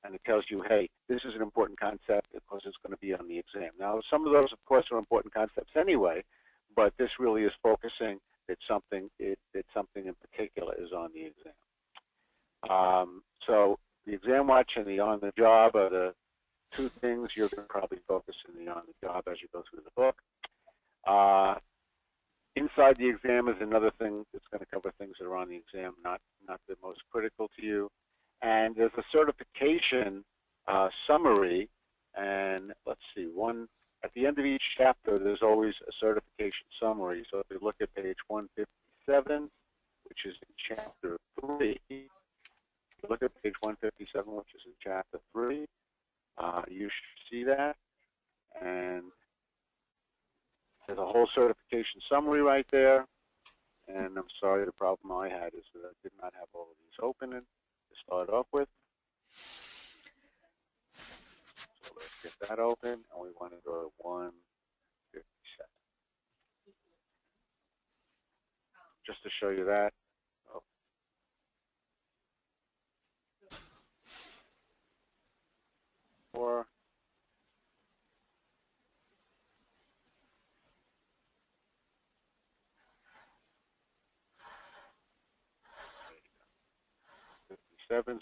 S1: And it tells you, hey, this is an important concept because it's going to be on the exam. Now, some of those, of course, are important concepts anyway, but this really is focusing that something in particular is on the exam. So the exam watch and the on the job are the two things you're going to probably focus in the on the job as you go through the book. Inside the exam is another thing that's going to cover things that are on the exam, not the most critical to you. And there's a certification summary, and let's see, at the end of each chapter, there's always a certification summary. So if you look at page 157, which is in chapter 3, look at page 157, which is in chapter 3, you should see that. And there's a whole certification summary right there. And I'm sorry, the problem I had is that I did not have all of these open to start off with. So let's get that open, and we want to go to 157. Just to show you that. Oh. Four.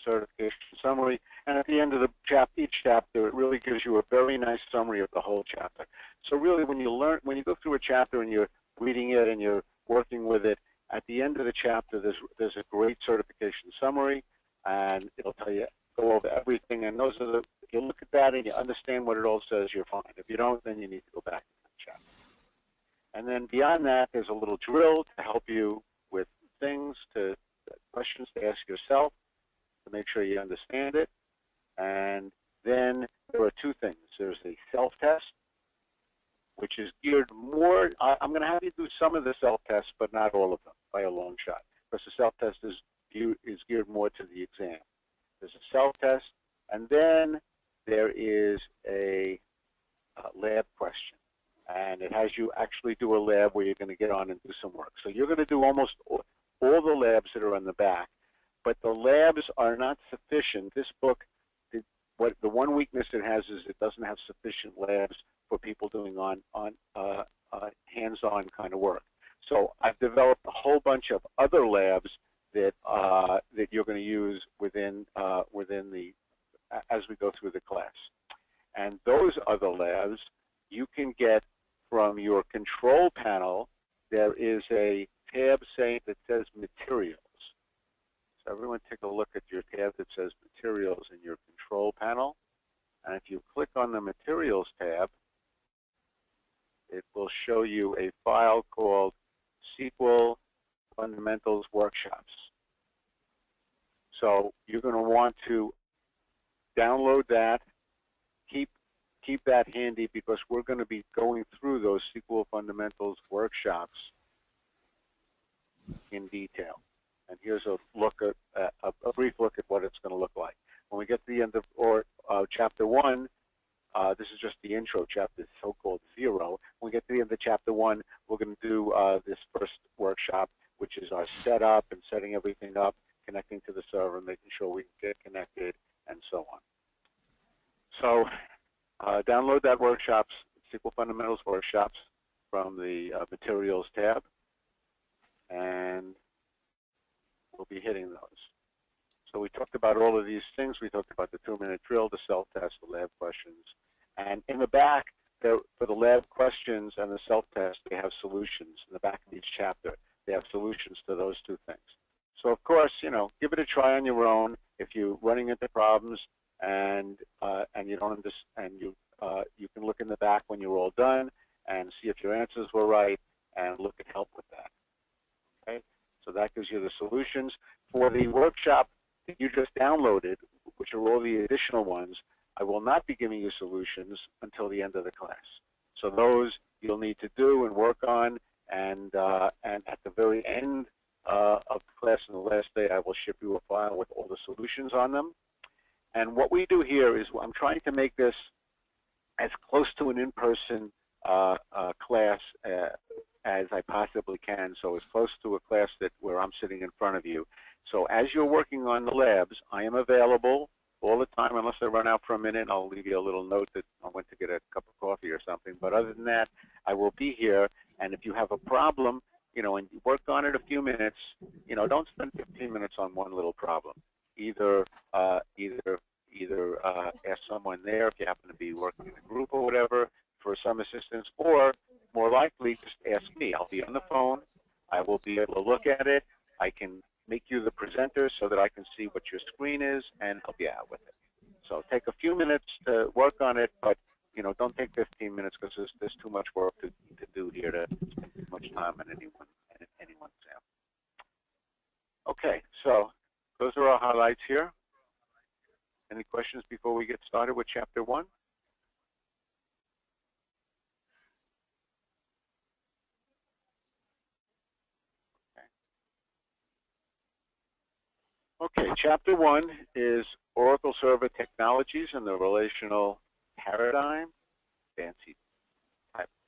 S1: Certification summary, and at the end of the each chapter, it really gives you a very nice summary of the whole chapter. So really, when you go through a chapter and you're reading it and you're working with it, at the end of the chapter, there's a great certification summary, and it'll tell you go over everything, and those are the, if you look at that and you understand what it all says, you're fine. If you don't, then you need to go back to the chapter. And then beyond that, there's a little drill to help you with things, questions to ask yourself to make sure you understand it. And then there are two things. There's a self-test, which is geared more, I'm going to have you do some of the self-tests, but not all of them by a long shot, because the self-test is geared more to the exam. There's a self-test, and then there is a lab question. And it has you actually do a lab where you're going to get on and do some work. So you're going to do almost all the labs that are on the back, but the labs are not sufficient. This book, the one weakness it has is it doesn't have sufficient labs for people doing hands-on kind of work. So I've developed a whole bunch of other labs that that you're going to use within as we go through the class. And those other labs you can get from your control panel. There is a tab that says Materials. So everyone take a look at your tab that says Materials in your control panel. And if you click on the Materials tab, it will show you a file called SQL Fundamentals Workshops. So you're going to want to download that. Keep that handy, because we're going to be going through those SQL Fundamentals Workshops in detail. And here's a look at a brief look at what it's going to look like. When we get to the end of Chapter 1, this is just the intro chapter, so-called 0. When we get to the end of Chapter 1, we're going to do this first workshop, which is our setup and setting everything up, connecting to the server, making sure we get connected, and so on. So download that workshops, SQL Fundamentals Workshops, from the Materials tab, and we'll be hitting those. So we talked about all of these things. We talked about the 2-minute drill, the self-test, the lab questions. And in the back, for the lab questions and the self-test, they have solutions. In the back of each chapter, they have solutions to those two things. So of course, give it a try on your own. If you're running into problems and you don't understand, you can look in the back when you're all done and see if your answers were right and look at help with that. Okay? So that gives you the solutions. For the workshop that you just downloaded, which are all the additional ones, I will not be giving you solutions until the end of the class. So those you'll need to do and work on, and at the very end of the class on the last day, I will ship you a file with all the solutions on them. And what we do here is I'm trying to make this as close to an in-person class as I possibly can, so as close to a class where I'm sitting in front of you. So as you're working on the labs, I am available all the time. Unless I run out for a minute, I'll leave you a little note that I went to get a cup of coffee or something. But other than that, I will be here. And if you have a problem, and you work on it a few minutes, don't spend 15 minutes on one little problem. Either ask someone there if you happen to be working in a group or whatever for some assistance, or more likely just ask me. I'll be on the phone. I will be able to look at it. I can make you the presenter so that I can see what your screen is and help you out with it. So take a few minutes to work on it, but don't take 15 minutes, because there's too much work to do here to spend too much time on anyone's exam. Okay, so those are our highlights here. Any questions before we get started with Chapter 1? Okay, Chapter 1 is Oracle Server Technologies and the Relational Paradigm. Fancy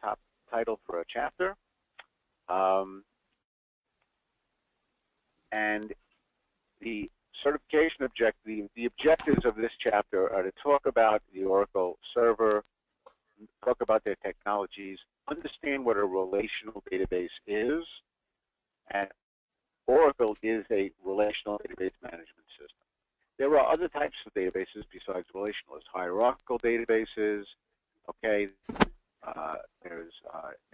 S1: top title for a chapter. And the certification objective, the objectives of this chapter are to talk about the Oracle Server, talk about their technologies, understand what a relational database is, and Oracle is a relational database management system. There are other types of databases besides relational. There's hierarchical databases, okay? There's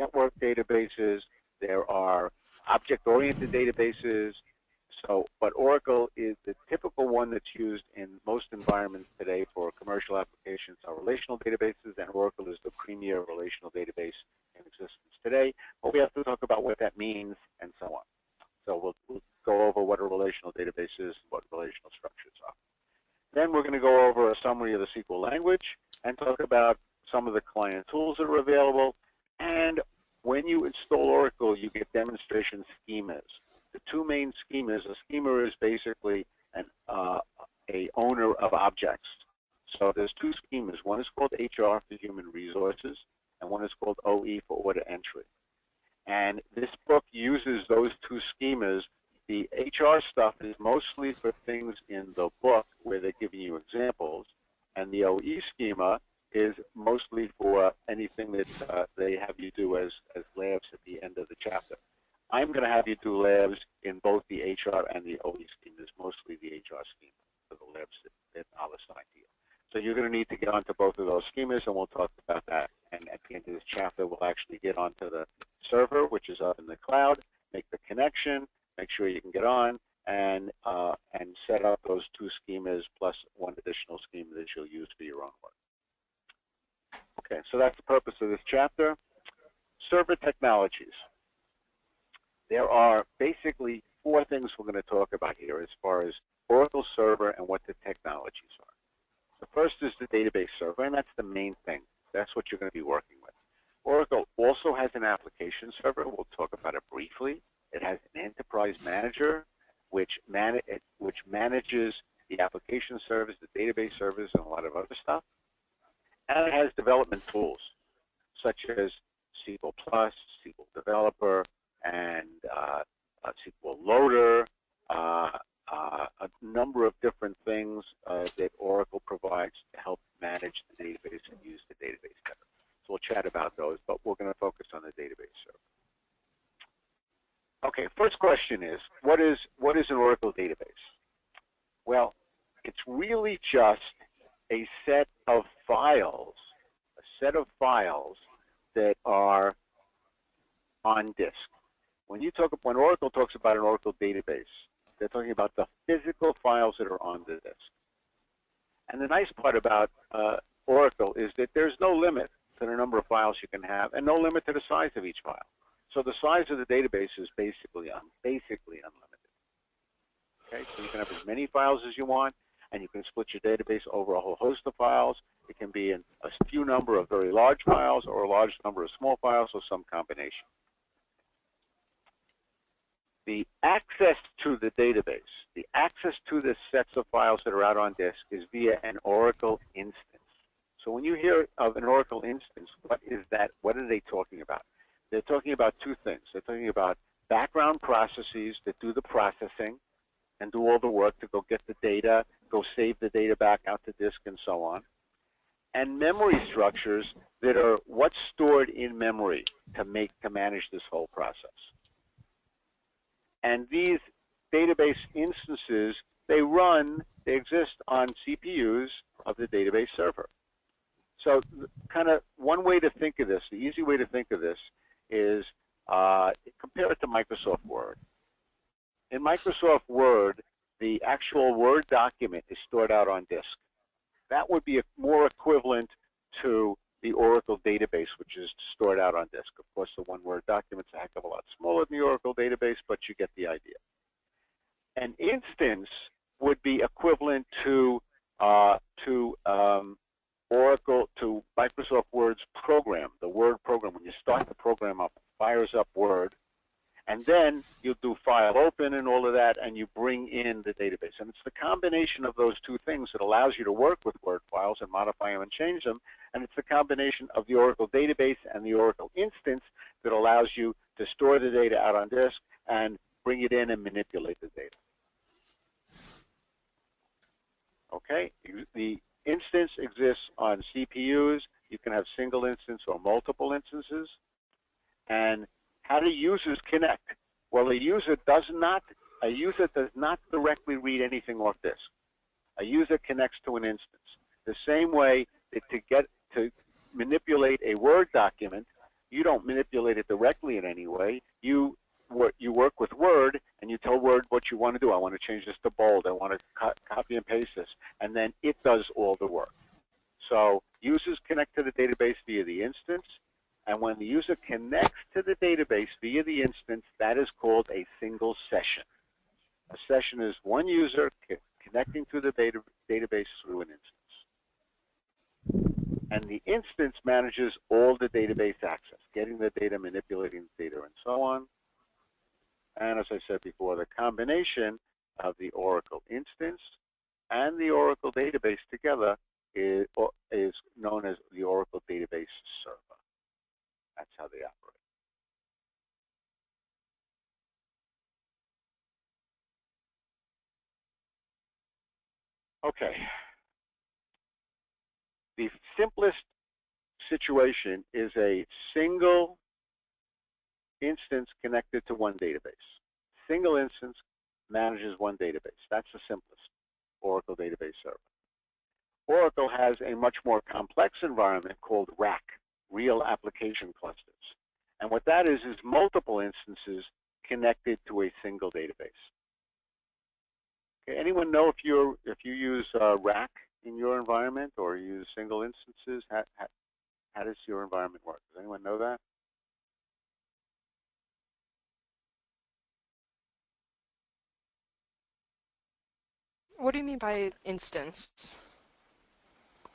S1: network databases. There are object-oriented databases. So, but Oracle is the typical one that's used in most environments today for commercial applications are relational databases, and Oracle is the premier relational database in existence today. But we have to talk about what that means and so on. So we'll go over what a relational database is and what relational structures are. Then we're going to go over a summary of the SQL language and talk about some of the client tools that are available. And when you install Oracle, you get demonstration schemas. The two main schemas, a schema is basically an owner of objects. So there's two schemas. One is called HR for human resources, and one is called OE for order entry. And this book uses those two schemas. The HR stuff is mostly for things in the book where they're giving you examples, and the OE schema is mostly for anything that they have you do as labs at the end of the chapter. I'm going to have you do labs in both the HR and the OE schemas, mostly the HR schema for the labs that I'll assign to you. So you're going to need to get onto both of those schemas, and we'll talk about that. And at the end of this chapter, we'll actually get onto the server, which is up in the cloud, make the connection, make sure you can get on, and set up those two schemas plus one additional schema that you'll use for your own work. Okay, so that's the purpose of this chapter. Server technologies. There are basically four things we're going to talk about here as far as Oracle Server and what the technologies are. The first is the database server, and that's the main thing. That's what you're going to be working with. Oracle also has an application server. We'll talk about it briefly. It has an enterprise manager, which manages the application service, the database service, and a lot of other stuff. And it has development tools, such as SQL Plus, SQL Developer, and SQL Loader, a number of different things that Oracle provides to help manage the database and use the database better. So we'll chat about those, but we're going to focus on the database server. Okay, first question is, what is an Oracle database? Well, it's really just a set of files that are on disk. When Oracle talks about an Oracle database, they're talking about the physical files that are on the disk. And the nice part about Oracle is that there's no limit to the number of files you can have, and no limit to the size of each file. So the size of the database is basically unlimited. Okay, so you can have as many files as you want, and you can split your database over a whole host of files. It can be in a few number of very large files or a large number of small files or some combination. The access to the database, the access to the sets of files that are out on disk is via an Oracle instance. So when you hear of an Oracle instance, what is that? What are they talking about? They're talking about two things. They're talking about background processes that do the processing and do all the work to go get the data, go save the data back out to disk and so on. And memory structures that are what's stored in memory to manage this whole process. And these database instances, they exist on CPUs of the database server. So kind of one way to think of this, the easy way to think of this is compare it to Microsoft Word. In Microsoft Word, the actual Word document is stored out on disk. That would be more equivalent to the Oracle database, which is stored out on disk. Of course, the one Word document's a heck of a lot smaller than the Oracle database, but you get the idea. An instance would be equivalent to Microsoft Word's program, the Word program. When you start the program up, it fires up Word, and then you do file open and all of that, and you bring in the database. And it's the combination of those two things that allows you to work with Word files and modify them and change them. And it's the combination of the Oracle database and the Oracle instance that allows you to store the data out on disk and bring it in and manipulate the data. Okay, the instance exists on CPUs. You can have single instance or multiple instances. And how do users connect? Well, a user does not directly read anything off disk. A user connects to an instance. The same way that to manipulate a Word document, you don't manipulate it directly in any way. You you work with Word, and you tell Word what you want to do. I want to change this to bold. I want to copy and paste this, and then it does all the work. So users connect to the database via the instance, and when the user connects to the database via the instance, that is called a single session. A session is one user connecting to the database through an instance. And the instance manages all the database access, getting the data, manipulating the data, and so on. And as I said before, the combination of the Oracle instance and the Oracle database together is known as the Oracle Database Server. That's how they operate. Okay. The simplest situation is a single instance connected to one database. Single instance manages one database. That's the simplest Oracle Database Server. Oracle has a much more complex environment called RAC, Real Application Clusters. And what that is multiple instances connected to a single database. Okay, anyone know if you use RAC in your environment or use single instances? How does your environment work? Does anyone know that?
S2: What do you mean by instance?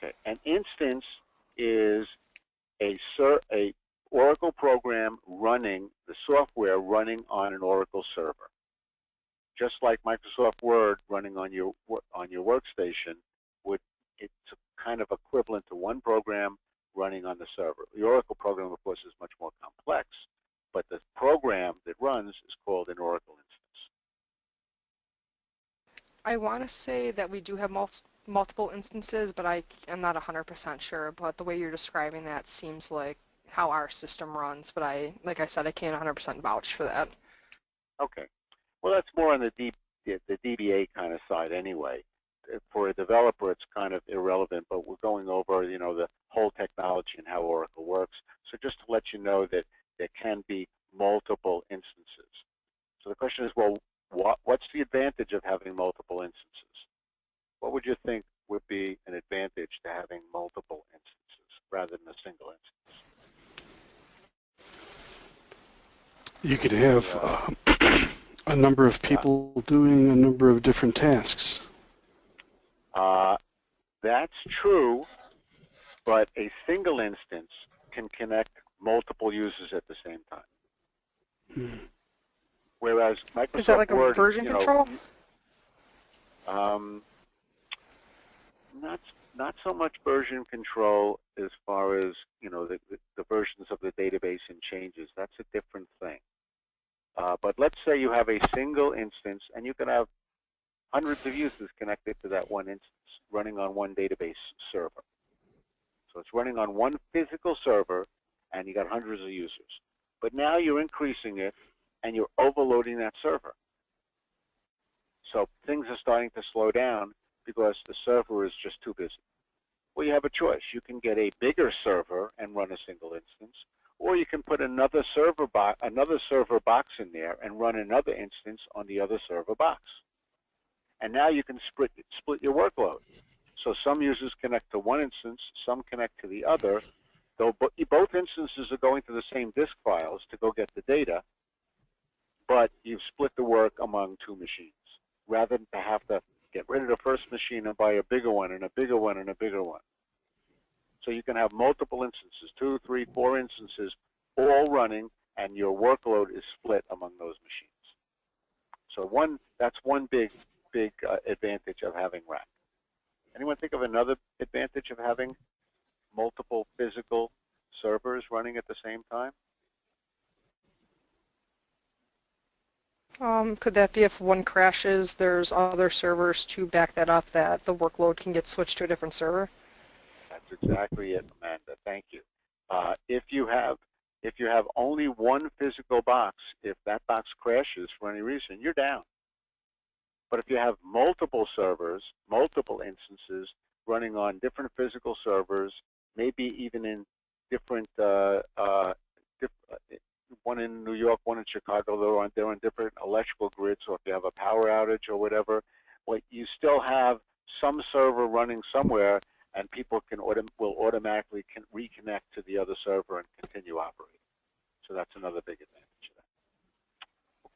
S1: Okay, an instance is a Oracle program running, the software running on an Oracle server. Just like Microsoft Word running on your workstation, it's kind of equivalent to one program running on the server. The Oracle program, of course, is much more complex, but the program that runs is called an Oracle instance.
S2: I want to say that we do have multiple instances, but I am not 100% sure. But the way you're describing that seems like how our system runs. But like I said, I can't 100% vouch for that.
S1: Okay. Well, that's more on the DBA kind of side anyway. For a developer, it's kind of irrelevant, but we're going over, the whole technology and how Oracle works. So just to let you know that there can be multiple instances. So the question is, well, what's the advantage of having multiple instances? What would you think would be an advantage to having multiple instances rather than a single instance?
S7: You could have a number of people doing a number of different tasks.
S1: That's true, but a single instance can connect multiple users at the same time. Whereas Microsoft
S2: Is that like
S1: Word,
S2: a version control?
S1: Not so much version control as far as the versions of the database and changes. That's a different thing. But let's say you have a single instance, and you can have hundreds of users connected to that one instance running on one database server. So it's running on one physical server, and you got hundreds of users. But now you're increasing it, and you're overloading that server. So things are starting to slow down because the server is just too busy. Well, you have a choice. You can get a bigger server and run a single instance, or you can put another server box in there and run another instance on the other server box. And now you can split your workload. So some users connect to one instance, some connect to the other. Though both instances are going to the same disk files to go get the data, but you've split the work among two machines, rather than to have to get rid of the first machine and buy a bigger one and a bigger one and a bigger one. So you can have multiple instances, 2, 3, 4 instances, all running, and your workload is split among those machines. So that's one big advantage of having RAC. Anyone think of another advantage of having multiple physical servers running at the same time?
S2: Could that be if one crashes, there's other servers to back that up, that the workload can get switched to a different server?
S1: That's exactly it, Amanda. Thank you. If you have only one physical box, if that box crashes for any reason, you're down. But if you have multiple servers, multiple instances running on different physical servers, maybe even in different one in New York, one in Chicago, they're on different electrical grids, or if you have a power outage or whatever, well, you still have some server running somewhere, and people will automatically reconnect to the other server and continue operating. So that's another big advantage of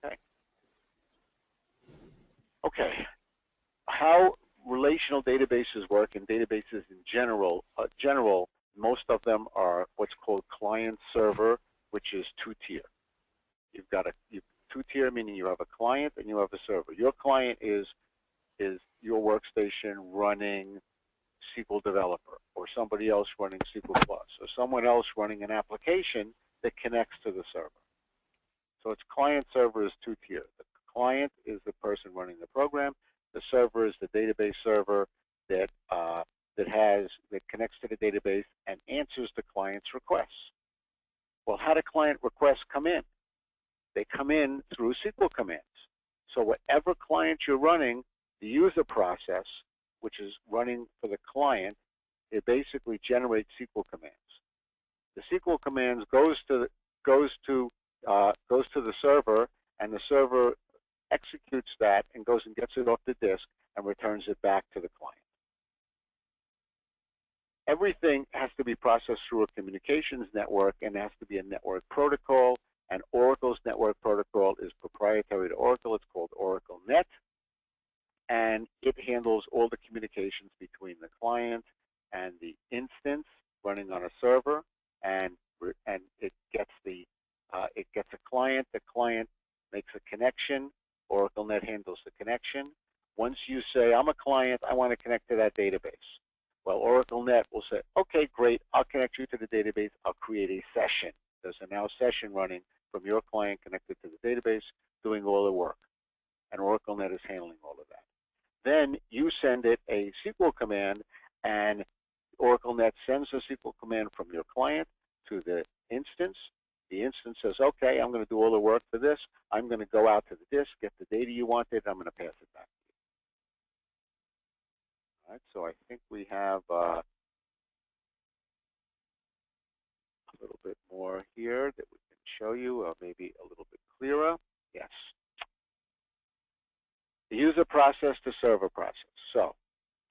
S1: that. Okay. Okay. How relational databases work, and databases in general, most of them are what's called client-server, which is two-tier. You've got two-tier, meaning you have a client and you have a server. Your client is your workstation running SQL Developer, or somebody else running SQL Plus, or someone else running an application that connects to the server. So it's client-server is two-tier. The client is the person running the program. The server is the database server that connects to the database and answers the client's requests. Well, how do client requests come in? They come in through SQL commands. So whatever client you're running, the user process, which is running for the client, it basically generates SQL commands. The SQL commands goes to the server, and the server executes that and goes and gets it off the disk and returns it back to the client. Everything has to be processed through a communications network, and has to be a network protocol, and Oracle's network protocol is proprietary to Oracle. It's called Oracle Net, and it handles all the communications between the client and the instance running on a server, and it gets a client. The client makes a connection. Oracle Net handles the connection. Once you say, I'm a client, I want to connect to that database. Well, Oracle Net will say, okay, great, I'll connect you to the database. I'll create a session. There's a now session running from your client connected to the database, doing all the work. And Oracle Net is handling all of that. Then you send it a SQL command, and Oracle Net sends a SQL command from your client to the instance. The instance says, okay, I'm going to do all the work for this. I'm going to go out to the disk, get the data you wanted, I'm going to pass it back to you. All right, so I think we have a little bit more here that we can show you, maybe a little bit clearer. Yes. The user process to server process. So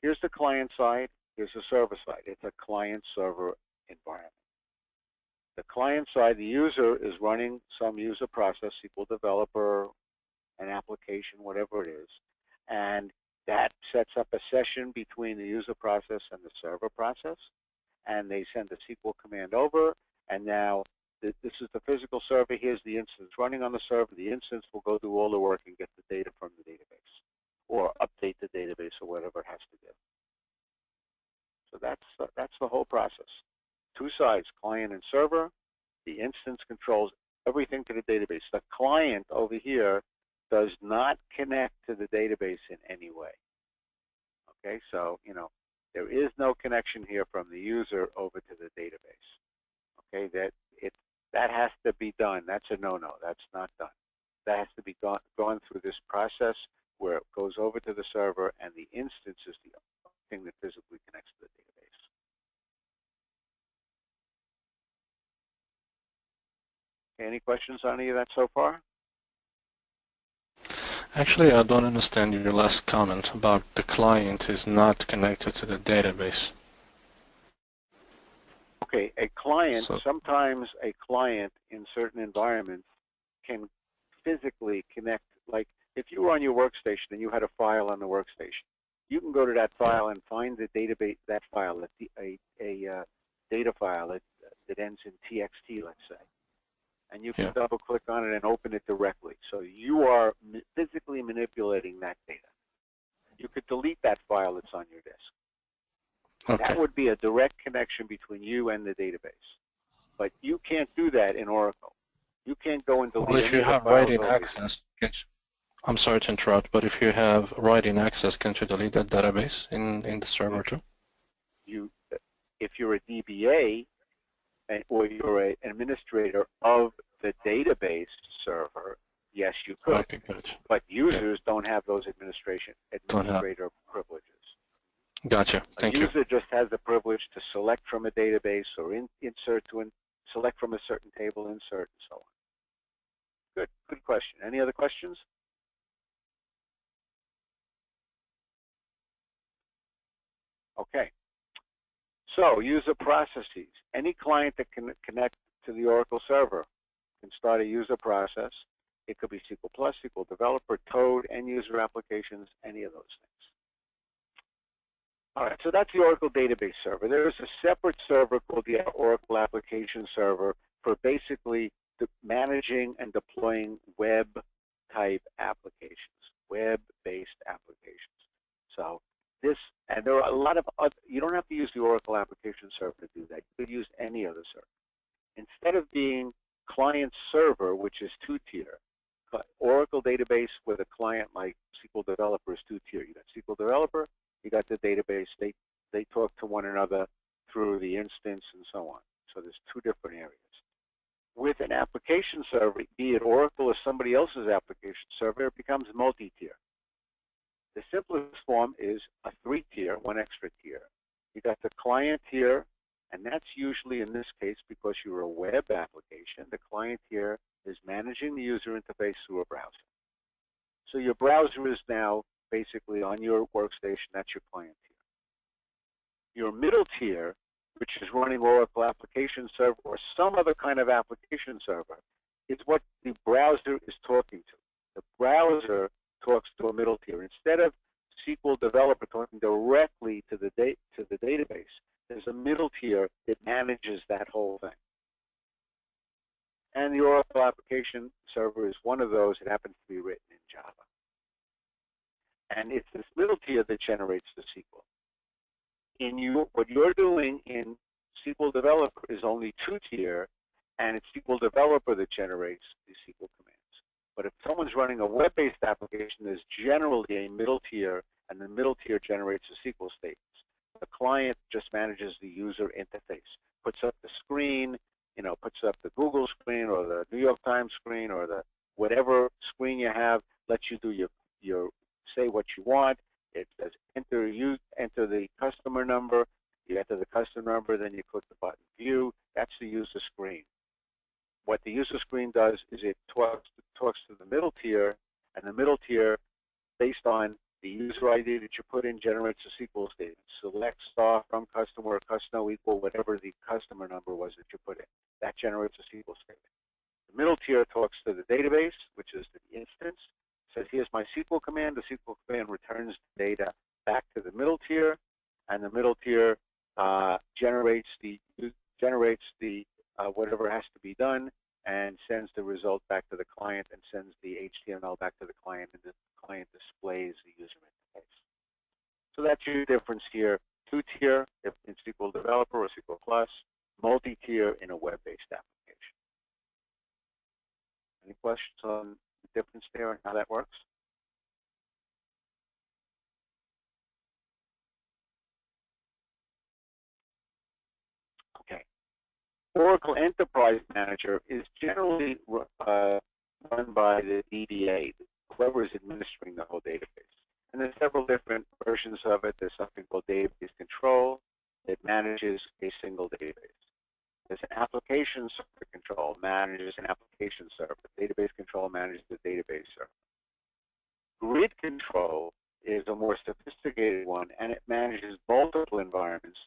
S1: here's the client side, here's the server side. It's a client-server environment. The client side, the user is running some user process, SQL Developer, an application, whatever it is, and that sets up a session between the user process and the server process, and they send a SQL command over, and now this is the physical server, here's the instance running on the server. The instance will go do all the work and get the data from the database, or update the database, or whatever it has to do. So that's the whole process. Two sides, client and server. The instance controls everything to the database. The client over here does not connect to the database in any way. Okay, so there is no connection here from the user over to the database. Okay, that has to be done. That's a no-no. That's not done. That has to be gone through this process where it goes over to the server, and the instance is the thing that physically connects to the database. Any questions on any of that so far?
S4: Actually, I don't understand your last comment about the client is not connected to the database.
S1: Okay, a client, sometimes a client in certain environments can physically connect. Like if you were on your workstation and you had a file on the workstation, you can go to that file and find the database, that file, a data file that ends in TXT, let's say. And you can double click on it and open it directly. So you are physically manipulating that data. You could delete that file that's on your disk. Okay. That would be a direct connection between you and the database. But you can't do that in Oracle. You can't go and delete any of the files.
S4: Well, if you have writing access, I'm sorry to interrupt, but if you have writing access, can't you delete that database in the server too?
S1: If you're a DBA, or you're an administrator of the database server, yes, you could.
S4: Okay, good.
S1: But users don't have those administrator privileges.
S4: Gotcha. Thank you.
S1: A user just has the privilege to select from a database, or select from a certain table, insert, and so on. Good question. Any other questions? Okay. So user processes. Any client that can connect to the Oracle server can start a user process. It could be SQL Plus, SQL Developer, Toad, end user applications, any of those things. All right, so that's the Oracle Database Server. There is a separate server called the Oracle Application Server for basically managing and deploying web-type applications, web-based applications. So this, and there are a lot of other, you don't have to use the Oracle Application Server to do that. You could use any other server. Instead of being client server, which is two-tier, Oracle database with a client like SQL Developer is two-tier. You got SQL Developer, you got the database. They talk to one another through the instance and so on. So there's two different areas. With an application server, be it Oracle or somebody else's application server, it becomes multi-tier. The simplest form is a three-tier, one extra tier. You got the client tier, and that's usually in this case because you're a web application. The client tier is managing the user interface through a browser. So your browser is now basically on your workstation. That's your client tier. Your middle tier, which is running Oracle Application Server or some other kind of application server, is what the browser is talking to. The browser talks to a middle tier. Instead of SQL Developer talking directly to the database, there's a middle tier that manages that whole thing. And the Oracle Application Server is one of those. It happens to be written in Java. And it's this middle tier that generates the SQL. What you're doing in SQL Developer is only two-tier, and it's SQL Developer that generates the SQL commands. But if someone's running a web-based application, there's generally a middle tier, and the middle tier generates the SQL statements. The client just manages the user interface, puts up the screen, puts up the Google screen or the New York Times screen or the whatever screen you have, lets you do your say what you want. It says enter the customer number. You enter the customer number, then you click the button view. That's the user screen. What the user screen does is it talks to the middle tier, and the middle tier, based on the user ID that you put in, generates a SQL statement. Select star from customer, customer equal whatever the customer number was that you put in. That generates a SQL statement. The middle tier talks to the database, which is the instance. Says, here's my SQL command. The SQL command returns data back to the middle tier, and the middle tier generates the whatever has to be done and sends the result back to the client and sends the HTML back to the client, and the client displays the user interface. So that's your difference here. Two-tier in SQL Developer or SQL Plus, multi-tier in a web-based application. Any questions on the difference there and how that works? Okay. Oracle Enterprise Manager is generally run by the DBA, whoever is administering the whole database. And there's several different versions of it. There's something called Database Control that manages a single database. There's an Application Server Control, manages an application server. Database Control manages the database server. Grid Control is a more sophisticated one, and it manages multiple environments,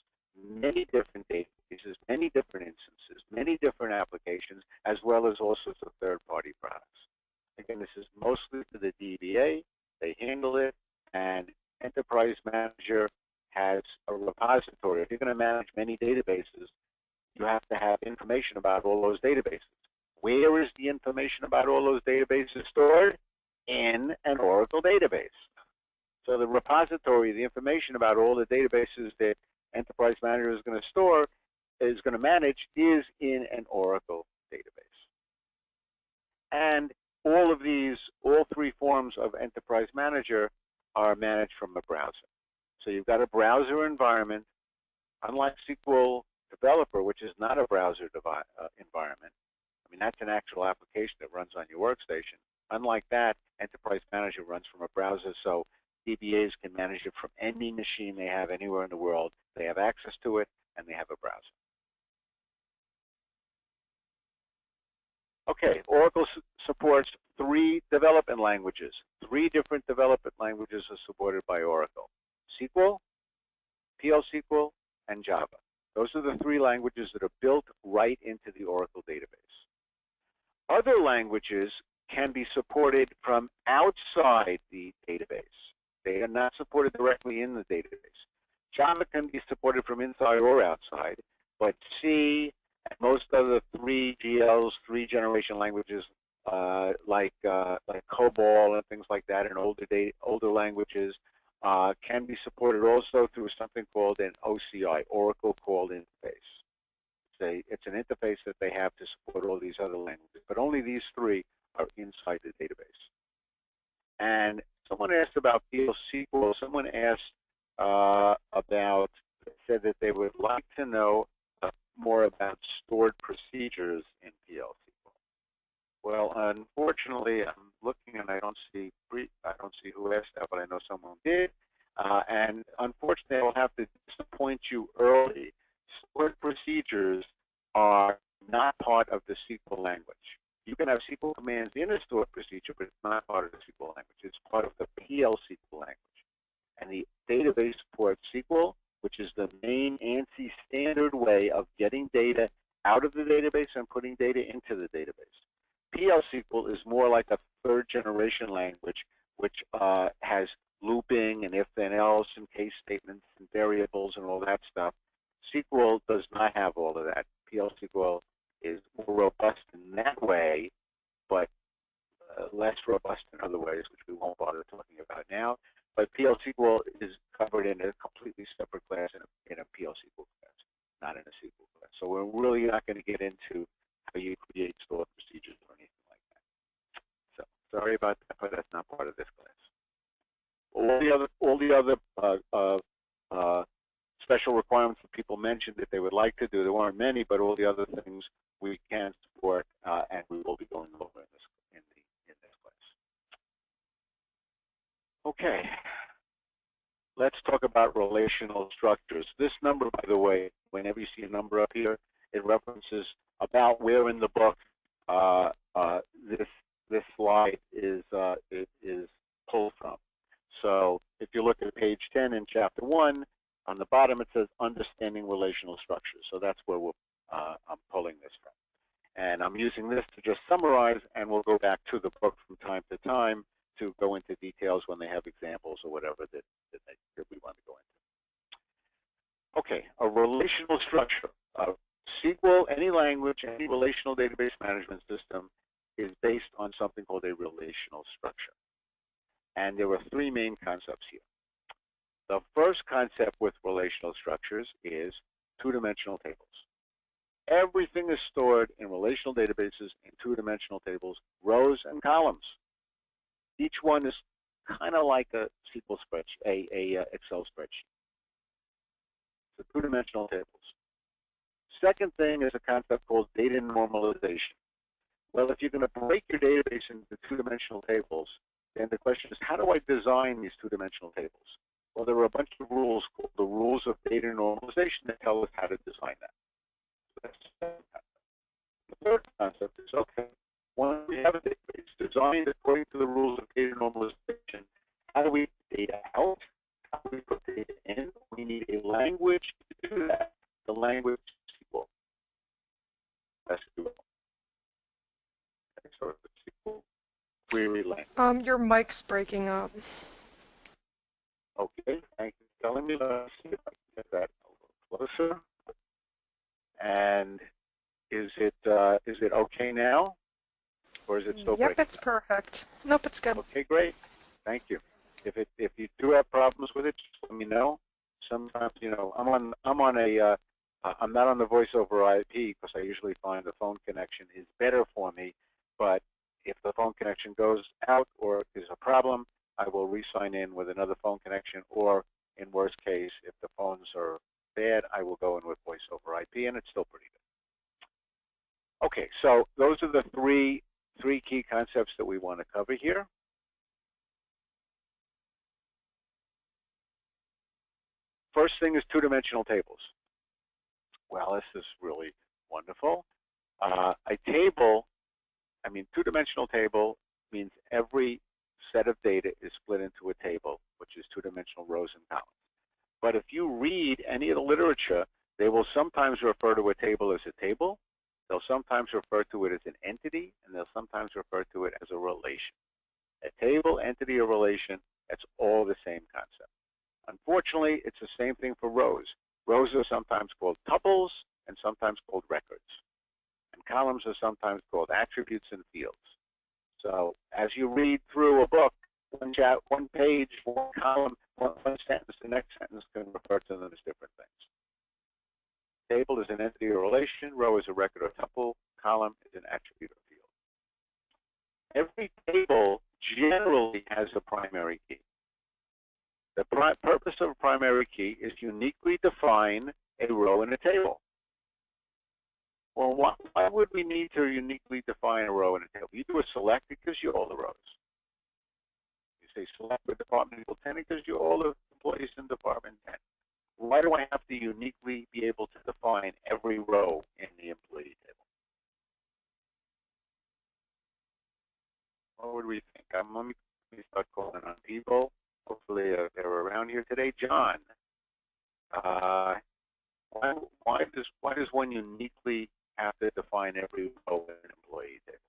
S1: many different databases, many different instances, many different applications, as well as all sorts of third-party products. Again, this is mostly to the DBA. They handle it, and Enterprise Manager has a repository. If you're going to manage many databases, you have to have information about all those databases. Where is the information about all those databases stored? In an Oracle database. So the repository, the information about all the databases that Enterprise Manager is going to manage, is in an Oracle database. And all three forms of Enterprise Manager are managed from a browser. So you've got a browser environment, unlike SQL Developer, which is not a browser environment. I mean, that's an actual application that runs on your workstation. Unlike that, Enterprise Manager runs from a browser, so DBAs can manage it from any machine they have anywhere in the world. They have access to it, and they have a browser. Okay, Oracle supports 3 development languages. 3 different development languages are supported by Oracle: SQL, PL/SQL, and Java. Those are the 3 languages that are built right into the Oracle database. Other languages can be supported from outside the database. They are not supported directly in the database. Java can be supported from inside or outside, but C and most other 3 GLs, 3 generation languages like COBOL and things like that, and older languages can be supported also through something called an OCI, Oracle Call Interface. It's an interface that they have to support all these other languages, but only these 3 are inside the database. And someone asked about PL/SQL. Someone asked said that they would like to know more about stored procedures in PL/SQL. Well, unfortunately, I'm looking and I don't see who asked that, but I know someone did. And unfortunately, I'll have to disappoint you early. Stored procedures are not part of the SQL language. You can have SQL commands in a stored procedure, but it's not part of the SQL language. It's part of the PL/SQL language. And the database supports SQL, which is the main ANSI standard way of getting data out of the database and putting data into the database. PL/SQL is more like a 3rd generation language, which has looping and if then else and case statements and variables and all that stuff. SQL does not have all of that. PL/SQL is more robust in that way, but less robust in other ways, which we won't bother talking about now. But PL/SQL is covered in a completely separate class in a PL/SQL class, not in a SQL class. So we're really not going to get into how you create stored procedures or anything like that. So sorry about that, but that's not part of this class. All the other special requirements that people mentioned that they would like to do, there weren't many, but all the other things we can support, and we will be going over in this class. Okay, let's talk about relational structures. This number, by the way, whenever you see a number up here, it references about where in the book this slide is pulled from. So if you look at page 10 in chapter 1, on the bottom it says understanding relational structures. So that's where I'm pulling this from. And I'm using this to just summarize, and we'll go back to the book from time to time to go into details when they have examples or whatever that we want to go into. Okay, a relational structure. SQL, any language, any relational database management system is based on something called a relational structure. And there are 3 main concepts here. The first concept with relational structures is 2-dimensional tables. Everything is stored in relational databases in 2-dimensional tables, rows and columns. Each one is kind of like a SQL spreadsheet, a Excel spreadsheet. So 2-dimensional tables. Second thing is a concept called data normalization. Well, if you're going to break your database into 2-dimensional tables, then the question is, how do I design these 2-dimensional tables? Well, there are a bunch of rules called the rules of data normalization that tell us how to design that. So that's the second concept. The third concept is, okay, when we have a database designed according to the rules of data normalization, how do we put data out? How do we put data in? We need a language to do that. The language is SQL. SQL. So SQL query language.
S2: Your mic's breaking up.
S1: Okay, thank you for telling me. Let's see if I can get that a little closer. And is it okay now, or is it still breaking?
S2: Yep, it's perfect. Nope, it's good.
S1: Okay, great. Thank you. If you do have problems with it, just let me know. Sometimes, you know, I'm not on the voice over IP because I usually find the phone connection is better for me. But if the phone connection goes out or is a problem, I will re-sign in with another phone connection, or in worst case, if the phones are bad, I will go in with voice over IP, and it's still pretty good. Okay, so those are the three key concepts that we want to cover here. First thing is 2-dimensional tables. Well, this is really wonderful. A table I mean, two-dimensional table means every set of data is split into a table, which is two-dimensional rows and columns. But if you read any of the literature, they will sometimes refer to a table as a table, they'll sometimes refer to it as an entity, and they'll sometimes refer to it as a relation. A table, entity, or relation, that's all the same concept. Unfortunately, it's the same thing for rows. Rows are sometimes called tuples and sometimes called records. And columns are sometimes called attributes and fields. So as you read through a book, one page, one column, one sentence, the next sentence can refer to them as different things. Table is an entity or relation, row is a record or tuple, column is an attribute or field. Every table generally has a primary key. The purpose of a primary key is to uniquely define a row in a table. Well, why would we need to uniquely define a row in a table? You do a select, it gives you all the rows. You say select for department equal 10, it gives you all the employees in department 10. Why do I have to uniquely be able to define every row in the employee table? What would we think? Let me start calling on people. Hopefully they're around here today. John, why does one uniquely have to define every row in an employee table?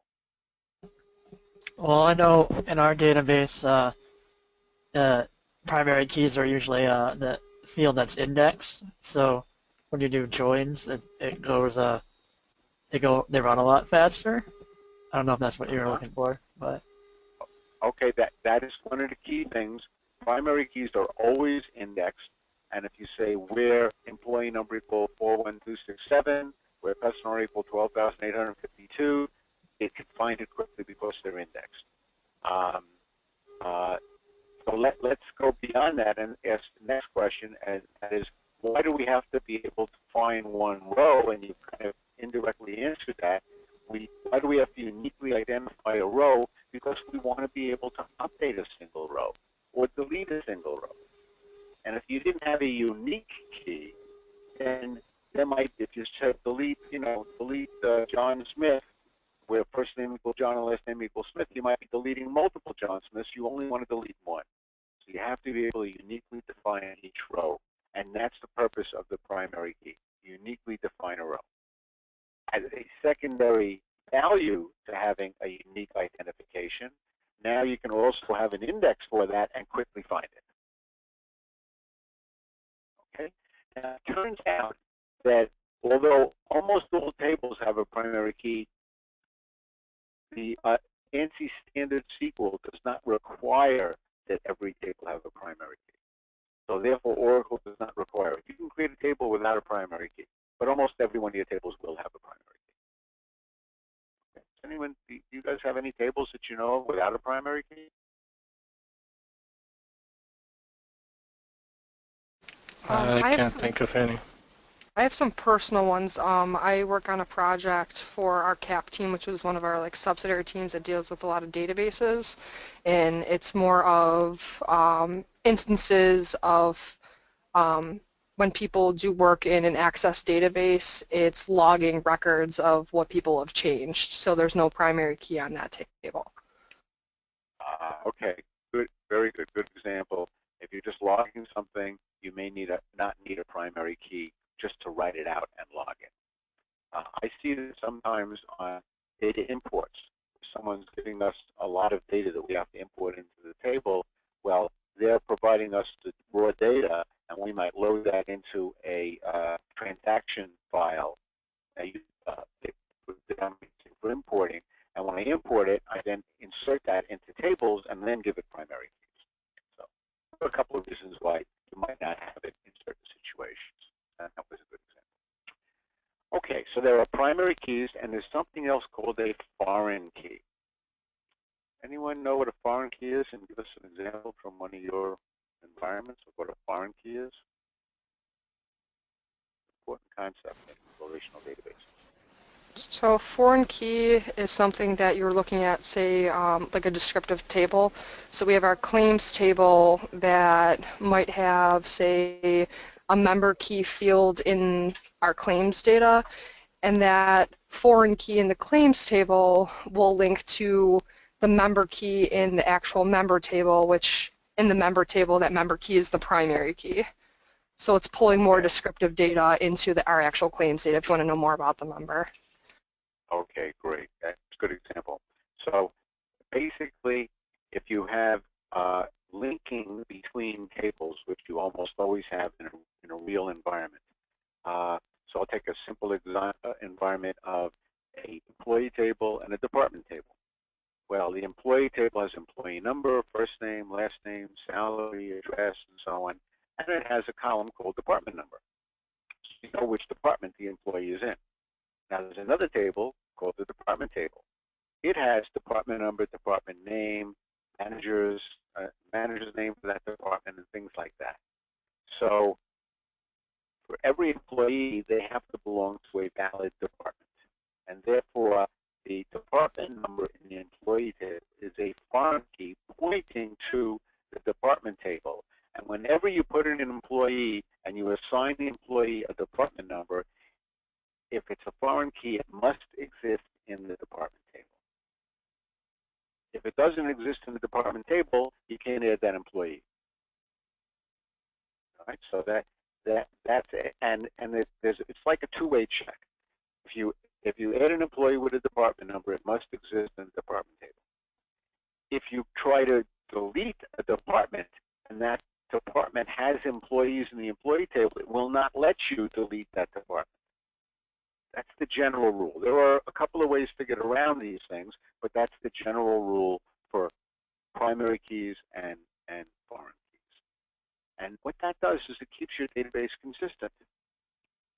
S3: Well, I know in our database, primary keys are usually the field that's indexed. So when you do joins, they run a lot faster. I don't know if that's what you're looking for, but
S1: okay, that is one of the key things. Primary keys are always indexed, and if you say where employee number equal 41267, where customer equal 12,852, it can find it quickly because they're indexed. So let's go beyond that and ask the next question, and that is, why do we have to be able to find one row? And you kind of indirectly answered that. Why do we have to uniquely identify a row? Because we want to be able to update a single row or delete a single row. And if you didn't have a unique key, then there might, if you said delete, delete John Smith, where first name equals John and last name equals Smith, you might be deleting multiple John Smiths. You only want to delete one. So you have to be able to uniquely define each row. And that's the purpose of the primary key, uniquely define a row. As a secondary value to having a unique identification, now you can also have an index for that and quickly find it. Okay? Now, it turns out that although almost all tables have a primary key, the ANSI standard SQL does not require that every table have a primary key. So therefore, Oracle does not require it. You can create a table without a primary key, but almost every one of your tables will have a primary key. Okay. Do you guys have any tables that you know of without a primary key?
S4: I can't think of any.
S2: I have some personal ones. I work on a project for our CAP team, which is one of our subsidiary teams that deals with a lot of databases, and it's more of instances of when people do work in an Access database, it's logging records of what people have changed. So there's no primary key on that table.
S1: Okay, good, very good, good example. If you're just logging something, you may not need a primary key just to write it out and log it. I see that sometimes on data imports, someone's giving us a lot of data that we have to import into the table. Well, they're providing us the raw data, and we might load that into a transaction file for importing. And when I import it, I then insert that into tables and then give it primary keys. So there are a couple of reasons why you might not have it in certain situations. And that was a good example. Okay, so there are primary keys, and there's something else called a foreign key. Anyone know what a foreign key is? And give us an example from one of your environments of what a foreign key is. Important concept in relational databases.
S2: So a foreign key is something that you're looking at, say, like a descriptive table. So we have our claims table that might have, say, a member key field in our claims data, and that foreign key in the claims table will link to the member key in the actual member table, which in the member table, that member key is the primary key. So it's pulling more descriptive data into our actual claims data if you want to know more about the member.
S1: Okay, great. That's a good example. So basically, if you have linking between tables, which you almost always have in a real environment. So I'll take a simple environment of an employee table and a department table. Well, the employee table has employee number, first name, last name, salary, address, and so on. And it has a column called department number. So you know which department the employee is in. Now there's another table called the department table. It has department number, department name, manager's name for that department, and things like that. So for every employee, they have to belong to a valid department. And therefore, the department number in the employee table is a foreign key pointing to the department table. And whenever you put in an employee and you assign the employee a department number, if it's a foreign key, it must exist in the department table. If it doesn't exist in the department table, you can't add that employee. All right, so that's it. And it's like a two-way check. If you add an employee with a department number, it must exist in the department table. If you try to delete a department and that department has employees in the employee table, it will not let you delete that department. That's the general rule. There are a couple of ways to get around these things, but that's the general rule for primary keys and foreign keys. And what that does is it keeps your database consistent.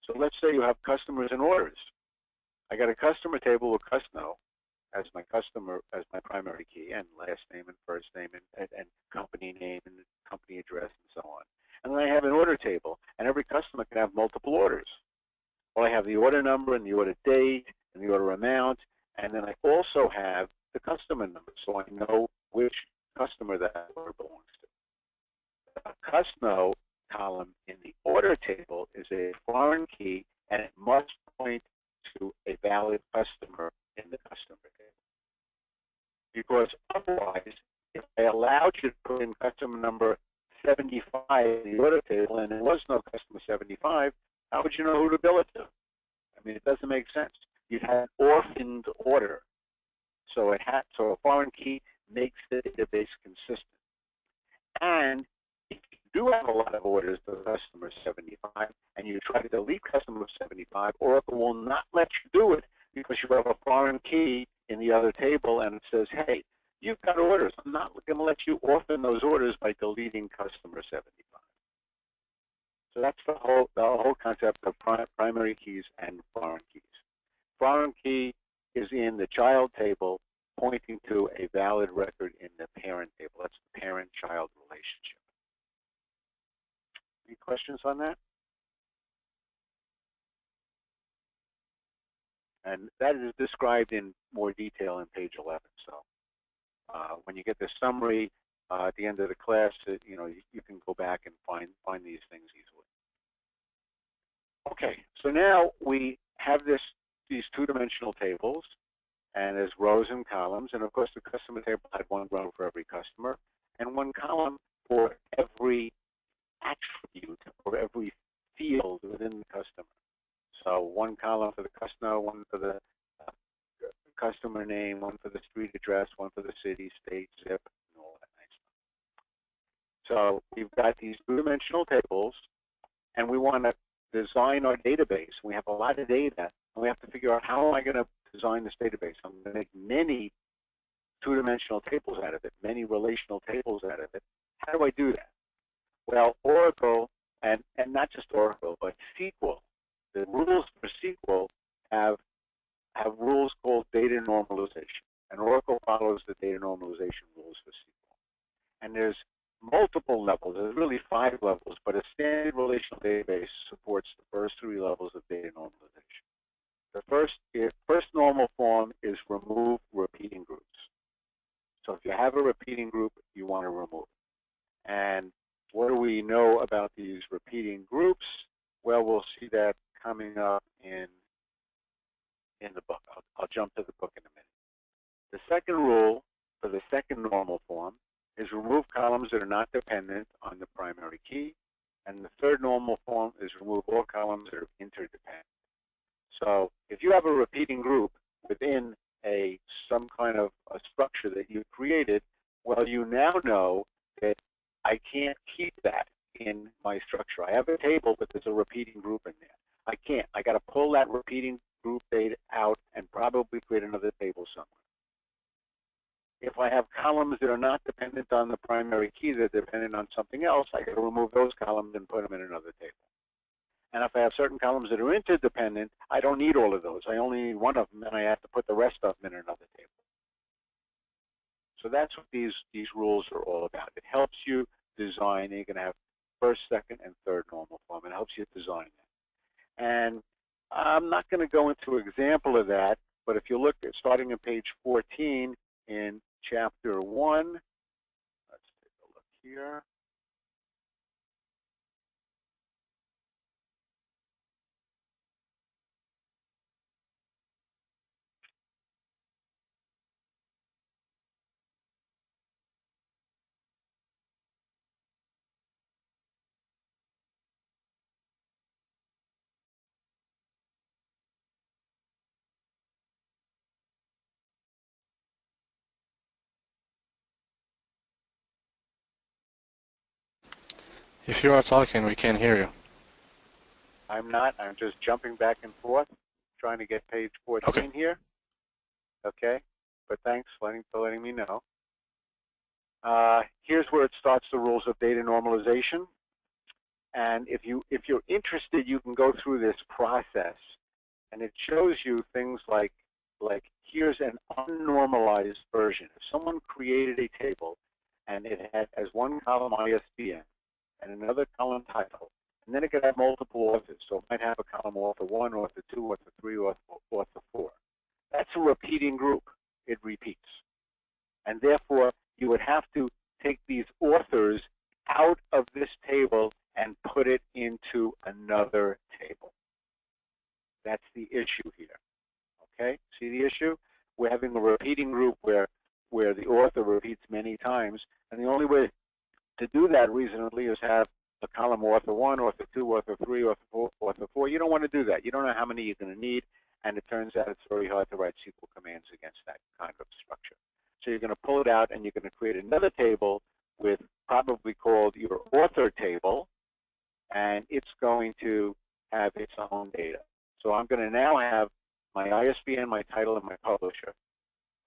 S1: So let's say you have customers and orders. I got a customer table with Cusno as my customer, as my primary key, and last name and first name and company name and company address and so on. And then I have an order table, and every customer can have multiple orders. Well, I have the order number and the order date and the order amount, and then I also have the customer number, so I know which customer that order belongs to. A Cusno column in the order table is a foreign key, and it must point to a valid customer in the customer table. Because otherwise, if I allowed you to put in customer number 75 in the order table and there was no customer 75, how would you know who to bill it to? I mean, it doesn't make sense. You'd have an orphaned order. So a foreign key makes the database consistent. And if you do have a lot of orders to customer 75 and you try to delete customer 75, Oracle will not let you do it because you have a foreign key in the other table and it says, hey, you've got orders. I'm not going to let you orphan those orders by deleting customer 75. So that's the whole concept of primary keys and foreign keys. Foreign key is in the child table pointing to a valid record in the parent table. That's the parent-child relationship. Any questions on that? And that is described in more detail in page 11. So when you get the summary at the end of the class, you can go back and find these things easily. Okay, so now we have these two-dimensional tables, and there's rows and columns, and of course the customer table had one row for every customer, and one column for every attribute or every field within the customer. So one column for the customer, one for the customer name, one for the street address, one for the city, state, zip, and all that nice stuff. So we've got these two-dimensional tables, and we want to design our database. We have a lot of data, and we have to figure out how am I going to design this database. I'm going to make many two-dimensional tables out of it, many relational tables out of it. How do I do that? Well, Oracle, and not just Oracle, but SQL, the rules for SQL have rules called data normalization. And Oracle follows the data normalization rules for SQL. And there's multiple levels. There's really 5 levels, but a standard relational database supports the first 3 levels of data normalization. The first normal form is remove repeating groups. So if you have a repeating group, you want to remove it. And what do we know about these repeating groups? Well, we'll see that coming up in in the book. I'll jump to the book in a minute. The second rule for the second normal form is remove columns that are not dependent on the primary key. And the third normal form is remove all columns that are interdependent. So if you have a repeating group within some kind of a structure that you've created, well, you now know that I can't keep that in my structure. I have a table, but there's a repeating group in there. I can't. I got to pull that repeating group data out and probably create another table somewhere. If I have columns that are not dependent on the primary key, they're dependent on something else, I got to remove those columns and put them in another table. And if I have certain columns that are interdependent, I don't need all of those. I only need one of them, and I have to put the rest of them in another table. So that's what these rules are all about. It helps you design. You're going to have first, second, and third normal form. It helps you design that. And I'm not going to go into an example of that, but if you look at starting on page 14 in chapter 1, let's take a look here.
S4: If you are talking, we can't hear you.
S1: I'm not. I'm just jumping back and forth, trying to get page 14 here. Okay. But thanks for letting me know. Here's where it starts the rules of data normalization. And if you're interested, you can go through this process, and it shows you things like here's an unnormalized version. If someone created a table and it had as one column ISBN and another column title, and then it could have multiple authors. So it might have a column author 1, author 2, author 3, author 4. That's a repeating group. It repeats. And therefore, you would have to take these authors out of this table and put it into another table. That's the issue here. Okay? See the issue? We're having a repeating group where the author repeats many times, and the only way to do that reasonably is have a column author 1, author 2, author 3, author 4. You don't want to do that. You don't know how many you're going to need, and it turns out it's very hard to write SQL commands against that kind of structure. So you're going to pull it out, and you're going to create another table with probably called your author table, and it's going to have its own data. So I'm going to now have my ISBN, my title, and my publisher.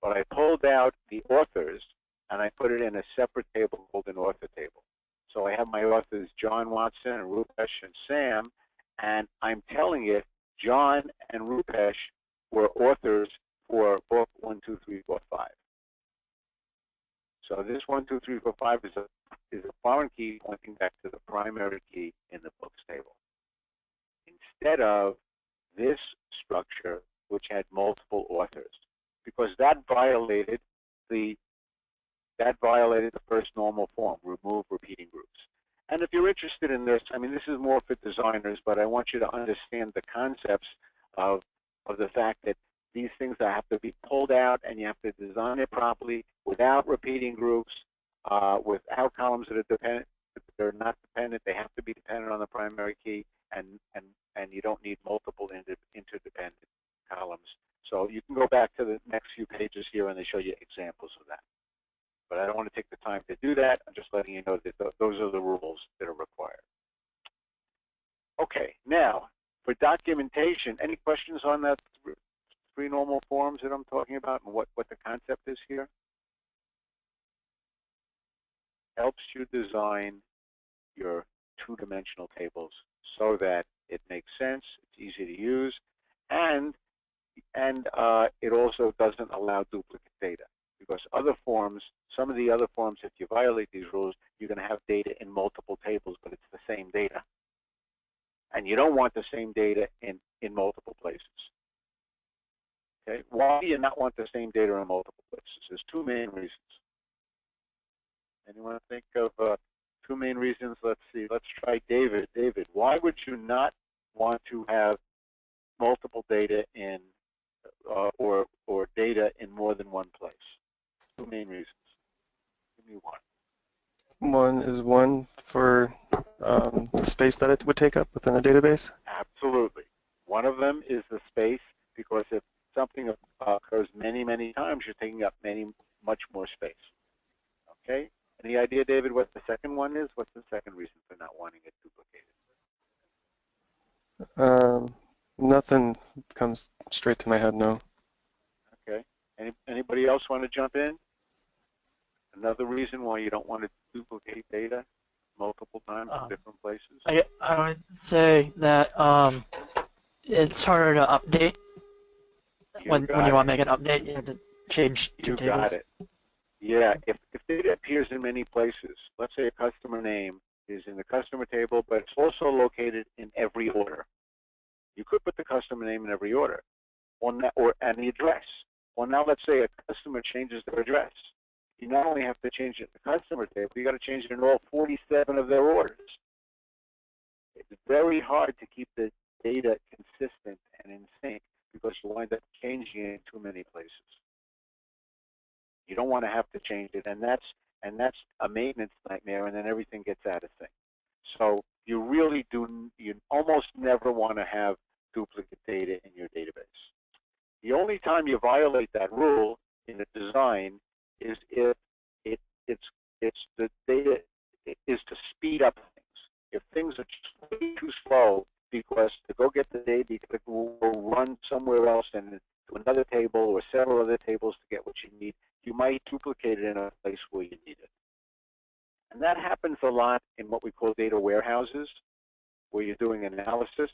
S1: But I pulled out the authors, and I put it in a separate table called an author table. So I have my authors John Watson and Rupesh and Sam, and I'm telling it John and Rupesh were authors for book 1, 2, 3, 4, 5. So this 1, 2, 3, 4, 5 is a foreign key pointing back to the primary key in the books table, instead of this structure which had multiple authors, because that violated the first normal form, remove repeating groups. And if you're interested in this, I mean, this is more for designers, but I want you to understand the concepts of the fact that these things have to be pulled out, and you have to design it properly without repeating groups, without columns that are dependent. They're not dependent. They have to be dependent on the primary key, and you don't need multiple interdependent columns. So you can go back to the next few pages here, and they show you examples of that. But I don't want to take the time to do that. I'm just letting you know that those are the rules that are required. Okay, now for documentation, any questions on that three normal forms that I'm talking about and what the concept is here? Helps you design your two-dimensional tables so that it makes sense, it's easy to use, and it also doesn't allow duplicate data. Because other forms, some of the other forms, if you violate these rules, you're going to have data in multiple tables, but it's the same data. And you don't want the same data in multiple places. Okay? Why do you not want the same data in multiple places? There's two main reasons. Anyone think of two main reasons? Let's see. Let's try David. David, why would you not want to have multiple data in or data in more than one place? Two main reasons. Give me one.
S8: One is one for the space that it would take up within a database.
S1: Absolutely. One of them is the space, because if something occurs many, many times, you're taking up much more space. Okay? Any idea, David, what the second one is? What's the second reason for not wanting it duplicated?
S8: Nothing comes straight to my head, no.
S1: Okay. Anybody else want to jump in? Another reason why you don't want to duplicate data multiple times in different places?
S3: I would say that it's harder to update. When you want to make an update, you have to change two tables.
S1: You got it. Yeah, if data appears in many places, let's say a customer name is in the customer table, but it's also located in every order. You could put the customer name in every order, and the address. Well, now let's say a customer changes their address. You not only have to change it in the customer table, you got to change it in all 47 of their orders. It's very hard to keep the data consistent and in sync because you wind up changing it in too many places. You don't want to have to change it, and that's a maintenance nightmare, and then everything gets out of sync. So you really you almost never want to have duplicate data in your database. The only time you violate that rule in a design is if the data is to speed up things. If things are just way too slow, because to go get the data, you will run somewhere else and to another table or several other tables to get what you need, you might duplicate it in a place where you need it. And that happens a lot in what we call data warehouses, where you're doing analysis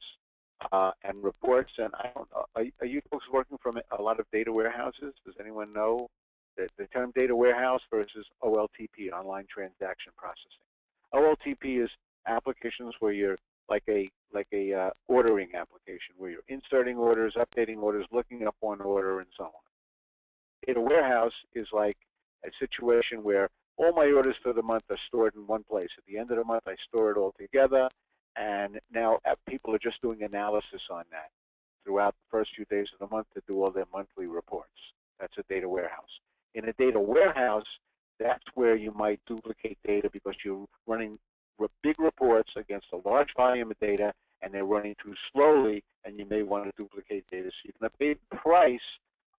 S1: and reports. And I don't know, are you folks working from a lot of data warehouses? Does anyone know the term data warehouse versus OLTP, online transaction processing? OLTP is applications where you're like a ordering application, where you're inserting orders, updating orders, looking up one order, and so on. Data warehouse is like a situation where all my orders for the month are stored in one place. At the end of the month, I store it all together, and now people are just doing analysis on that throughout the first few days of the month to do all their monthly reports. That's a data warehouse. In a data warehouse, that's where you might duplicate data because you're running big reports against a large volume of data, and they're running too slowly, and you may want to duplicate data. So you can pay the price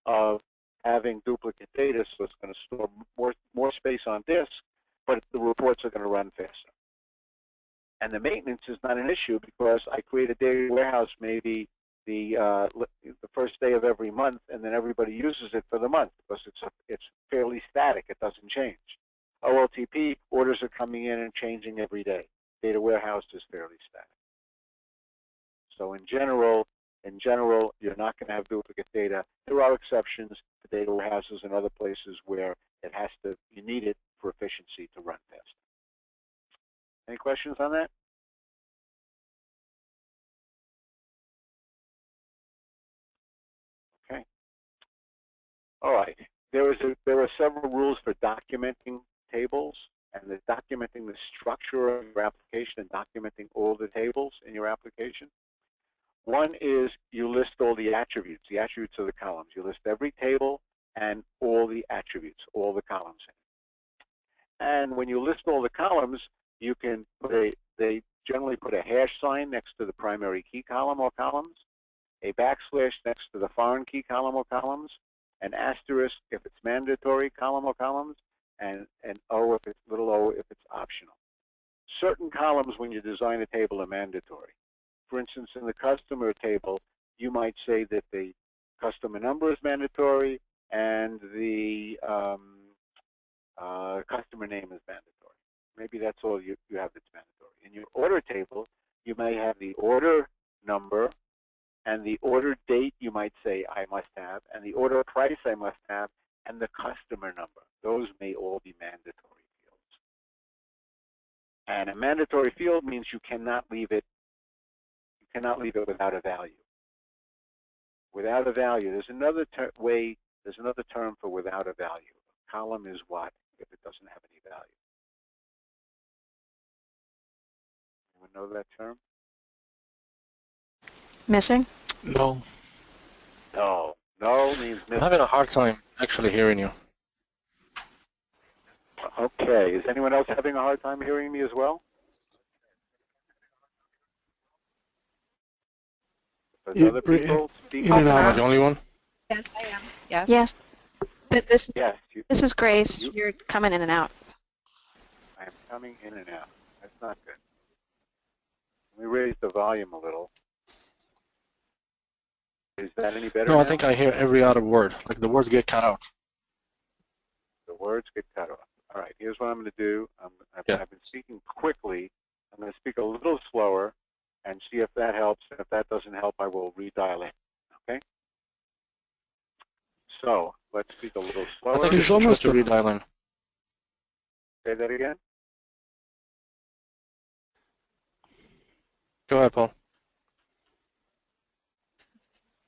S1: of having duplicate data, so it's going to store more space on disk, but the reports are going to run faster. And the maintenance is not an issue because I create a data warehouse maybe the first day of every month, and then everybody uses it for the month because it's fairly static. It doesn't change. OLTP, orders are coming in and changing every day. Data warehouse is fairly static. So in general, you're not going to have duplicate data. There are exceptions to data warehouses and other places where you need it for efficiency to run faster. Any questions on that? Okay. All right. There are several rules for documenting tables, and documenting the structure of your application and documenting all the tables in your application. One is you list all the attributes of the columns. You list every table and all the attributes, all the columns in it. And when you list all the columns, you can they generally put a hash sign next to the primary key column or columns, a backslash next to the foreign key column or columns, an asterisk if it's mandatory column or columns, and an O if it's little o if it's optional. Certain columns when you design a table are mandatory. For instance, in the customer table, you might say that the customer number is mandatory and the customer name is mandatory. Maybe that's all you have that's mandatory. In your order table, you may have the order number and the order date you might say I must have, and the order price I must have, and the customer number. Those may all be mandatory fields. And a mandatory field means you cannot leave it without a value. Without a value, there's another term for without a value. A column is what if it doesn't have any value? Anyone know that term?
S5: Missing?
S7: No.
S1: No, No means
S4: I'm
S1: missing.
S4: having a hard time actually hearing you.
S1: Okay. Is anyone else having a hard time hearing me as well? Does other people speak?
S7: In and
S4: Am I
S7: out.
S4: the only one?
S6: Yes, I am. Yes.
S5: Yes, but this
S1: Yes.
S5: is Grace. You're coming in and out.
S1: I am coming in and out. That's not good. Let me raise the volume a little. Is that any better
S4: No,
S1: now?
S4: I think I hear every other word. Like the words get cut out.
S1: The words get cut off. All right, here's what I'm going to do. I've been speaking quickly. I'm going to speak a little slower and see if that helps. And if that doesn't help, I will redial in. Okay? So let's speak a little slower.
S4: I think you should try to redial in.
S1: Say that again.
S4: Go ahead, Paul.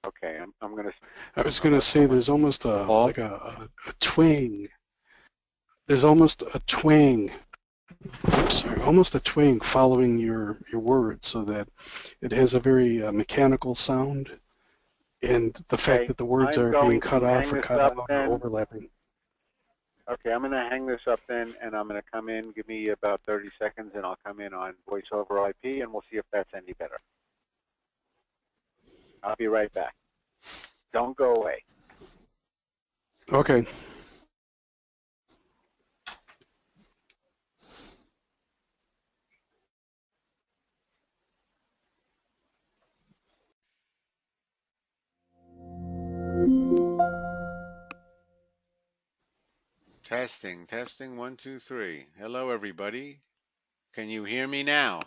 S1: Okay, I'm going to.
S7: I was going to say there's almost like a twang. There's almost a twang. I'm sorry, almost a twang following your words, so that it has a very mechanical sound, and the fact that the words are being cut off or cut out or overlapping.
S1: Okay, I'm going to hang this up then, and I'm going to come in. Give me about 30 seconds, and I'll come in on voice over IP, and we'll see if that's any better. I'll be right back. Don't go away.
S7: Okay.
S1: Testing, testing, 1, 2, 3. Hello, everybody. Can you hear me now?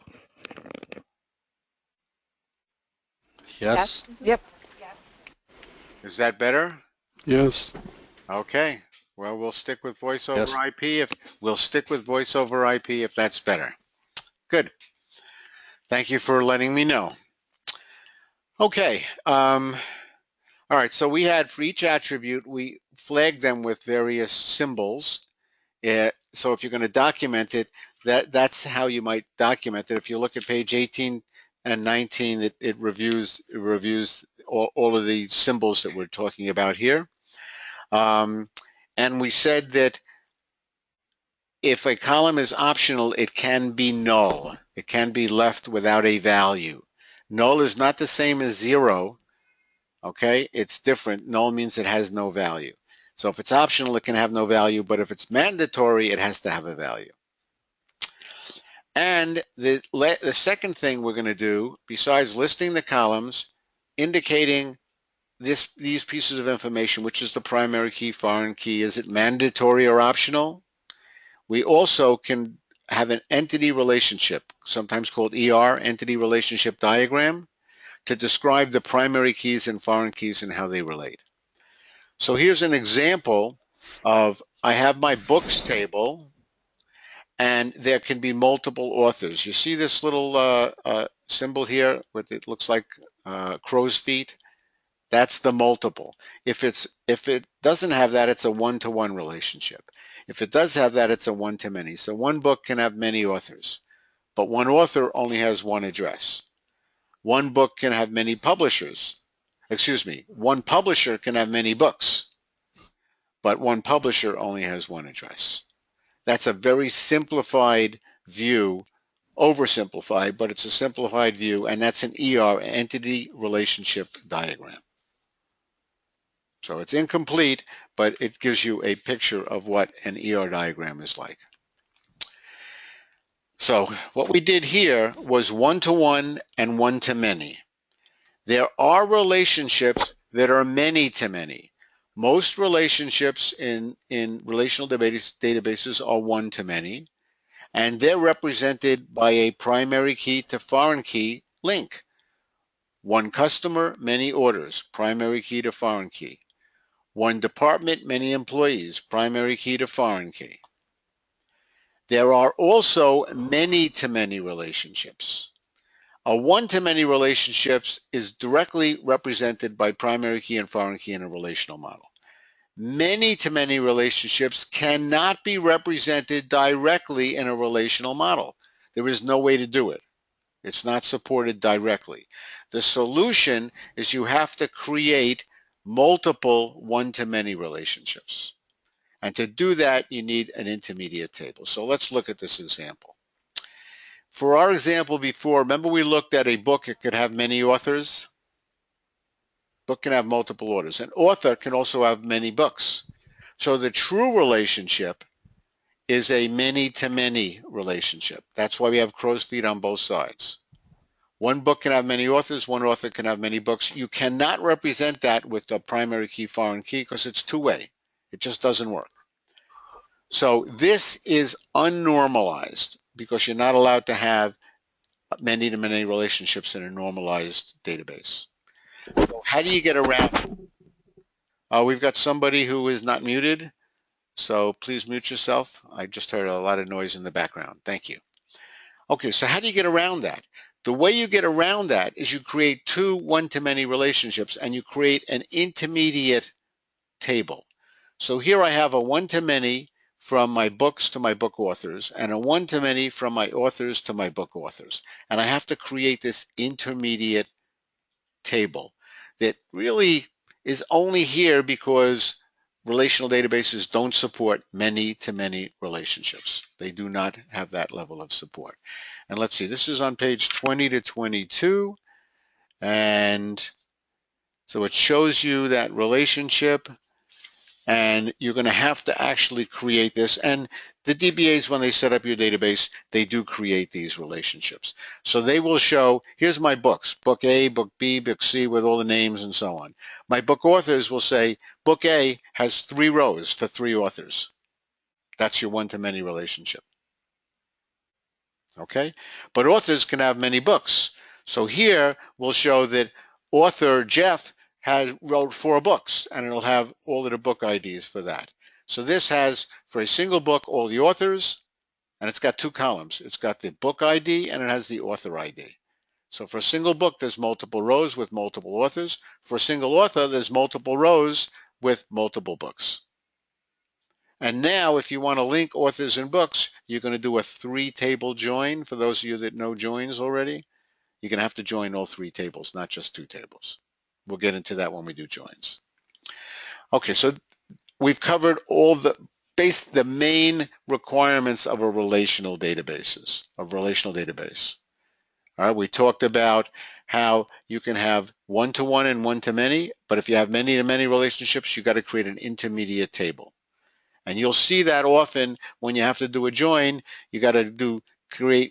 S4: Yes.
S2: Yep.
S1: Is that better?
S7: Yes.
S1: Okay. Well, we'll stick with voice over IP. We'll stick with voice over IP if that's better. Good. Thank you for letting me know. Okay. All right. So we had for each attribute, we flagged them with various symbols. So if you're going to document it, that's how you might document it. If you look at page 18 and 19, it reviews all of the symbols that we're talking about here. And we said that if a column is optional, it can be null. It can be left without a value. Null is not the same as 0. Okay, it's different. Null means it has no value. So if it's optional, it can have no value, but if it's mandatory, it has to have a value. And the second thing we're going to do, besides listing the columns, indicating these pieces of information, which is the primary key, foreign key, is it mandatory or optional? We also can have an entity relationship, sometimes called ER, entity relationship diagram, to describe the primary keys and foreign keys and how they relate. So here's an example of, I have my books table, and there can be multiple authors. You see this little symbol here with it looks like crow's feet? That's the multiple. If it doesn't have that, it's a one-to-one relationship. If it does have that, it's a one-to-many. So one book can have many authors, but one author only has one address. One book can have many publishers. Excuse me, one publisher can have many books, but one publisher only has one address. That's a very simplified view, oversimplified, but it's a simplified view, and that's an ER, entity relationship diagram. So it's incomplete, but it gives you a picture of what an ER diagram is like. So what we did here was one-to-one and one-to-many. There are relationships that are many-to-many. Most relationships in relational databases are one-to-many, and they're represented by a primary key to foreign key link. One customer, many orders, primary key to foreign key. One department, many employees, primary key to foreign key. There are also many-to-many relationships. A one-to-many relationships is directly represented by primary key and foreign key in a relational model. Many-to-many relationships cannot be represented directly in a relational model. There is no way to do it. It's not supported directly. The solution is you have to create multiple one-to-many relationships. And to do that, you need an intermediate table. So let's look at this example. For our example before, remember we looked at a book, it could have many authors. Book can have multiple authors. An author can also have many books. So the true relationship is a many-to-many relationship. That's why we have crow's feet on both sides. One book can have many authors, one author can have many books. You cannot represent that with the primary key, foreign key, because it's two-way. It just doesn't work. So this is unnormalized because you're not allowed to have many-to-many relationships in a normalized database. So how do you get around it? We've got somebody who is not muted, so please mute yourself. I just heard a lot of noise in the background. Thank you. Okay, so how do you get around that? The way you get around that is you create two one-to-many relationships and you create an intermediate table. So here I have a one-to-many from my books to my book authors and a one-to-many from my authors to my book authors. And I have to create this intermediate table that really is only here because relational databases don't support many-to-many relationships. They do not have that level of support. And let's see, this is on page 20 to 22. And so it shows you that relationship. And you're going to have to actually create this. And the DBAs, when they set up your database, they do create these relationships. So they will show, here's my books, book A, book B, book C, with all the names and so on. My book authors will say, book A has 3 rows for 3 authors. That's your one-to-many relationship. Okay? But authors can have many books. So here we'll show that author Jeff wrote 4 books, and it'll have all of the book IDs for that. So this has, for a single book, all the authors, and it's got 2 columns. It's got the book ID and it has the author ID. So for a single book, there's multiple rows with multiple authors. For a single author, there's multiple rows with multiple books. And now if you want to link authors and books, you're going to do a 3-table join. For those of you that know joins already, you're going to have to join all 3 tables, not just 2 tables. We'll get into that when we do joins. Okay, so we've covered all the main requirements of a relational database. All right, we talked about how you can have one-to-one and one-to-many, but if you have many-to-many relationships, you've got to create an intermediate table. And you'll see that often when you have to do a join, you got to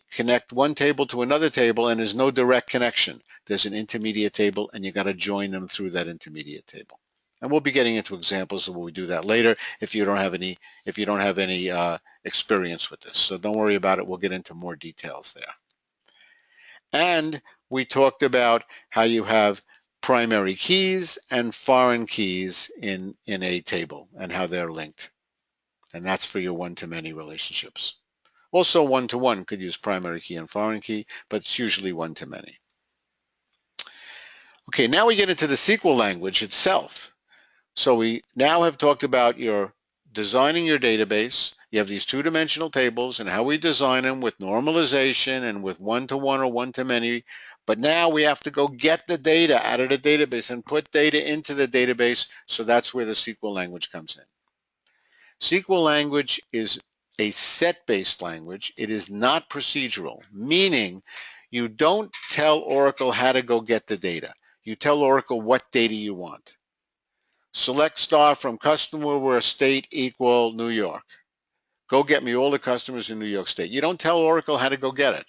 S1: connect one table to another table, and there's no direct connection. There's an intermediate table, and you got to join them through that intermediate table. And we'll be getting into examples of when we do that later if you don't have any experience with this. So don't worry about it. We'll get into more details there. And we talked about how you have primary keys and foreign keys in a table and how they're linked. And that's for your one-to-many relationships. Also, one-to-one could use primary key and foreign key, but it's usually one-to-many. Okay, now we get into the SQL language itself. So we now have talked about your designing your database. You have these 2-dimensional tables and how we design them with normalization and with one-to-one or one-to-many. But now we have to go get the data out of the database and put data into the database. So that's where the SQL language comes in. SQL language is a set-based language. It is not procedural, meaning you don't tell Oracle how to go get the data. You tell Oracle what data you want. Select star from customer where state equal New York. Go get me all the customers in New York State. You don't tell Oracle how to go get it.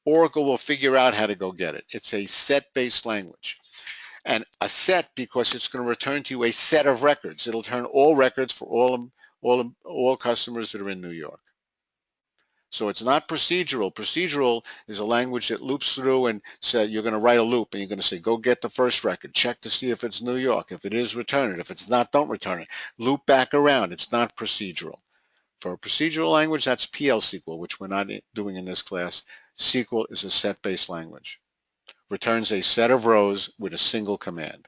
S1: Oracle will figure out how to go get it. It's a set-based language. And a set because it's going to return to you a set of records. It'll turn all records for all customers that are in New York. So it's not procedural. Procedural is a language that loops through and says you're going to write a loop and you're going to say, go get the first record, check to see if it's New York. If it is, return it. If it's not, don't return it. Loop back around. It's not procedural. For a procedural language, that's PL SQL, which we're not doing in this class. SQL is a set-based language. Returns a set of rows with a single command.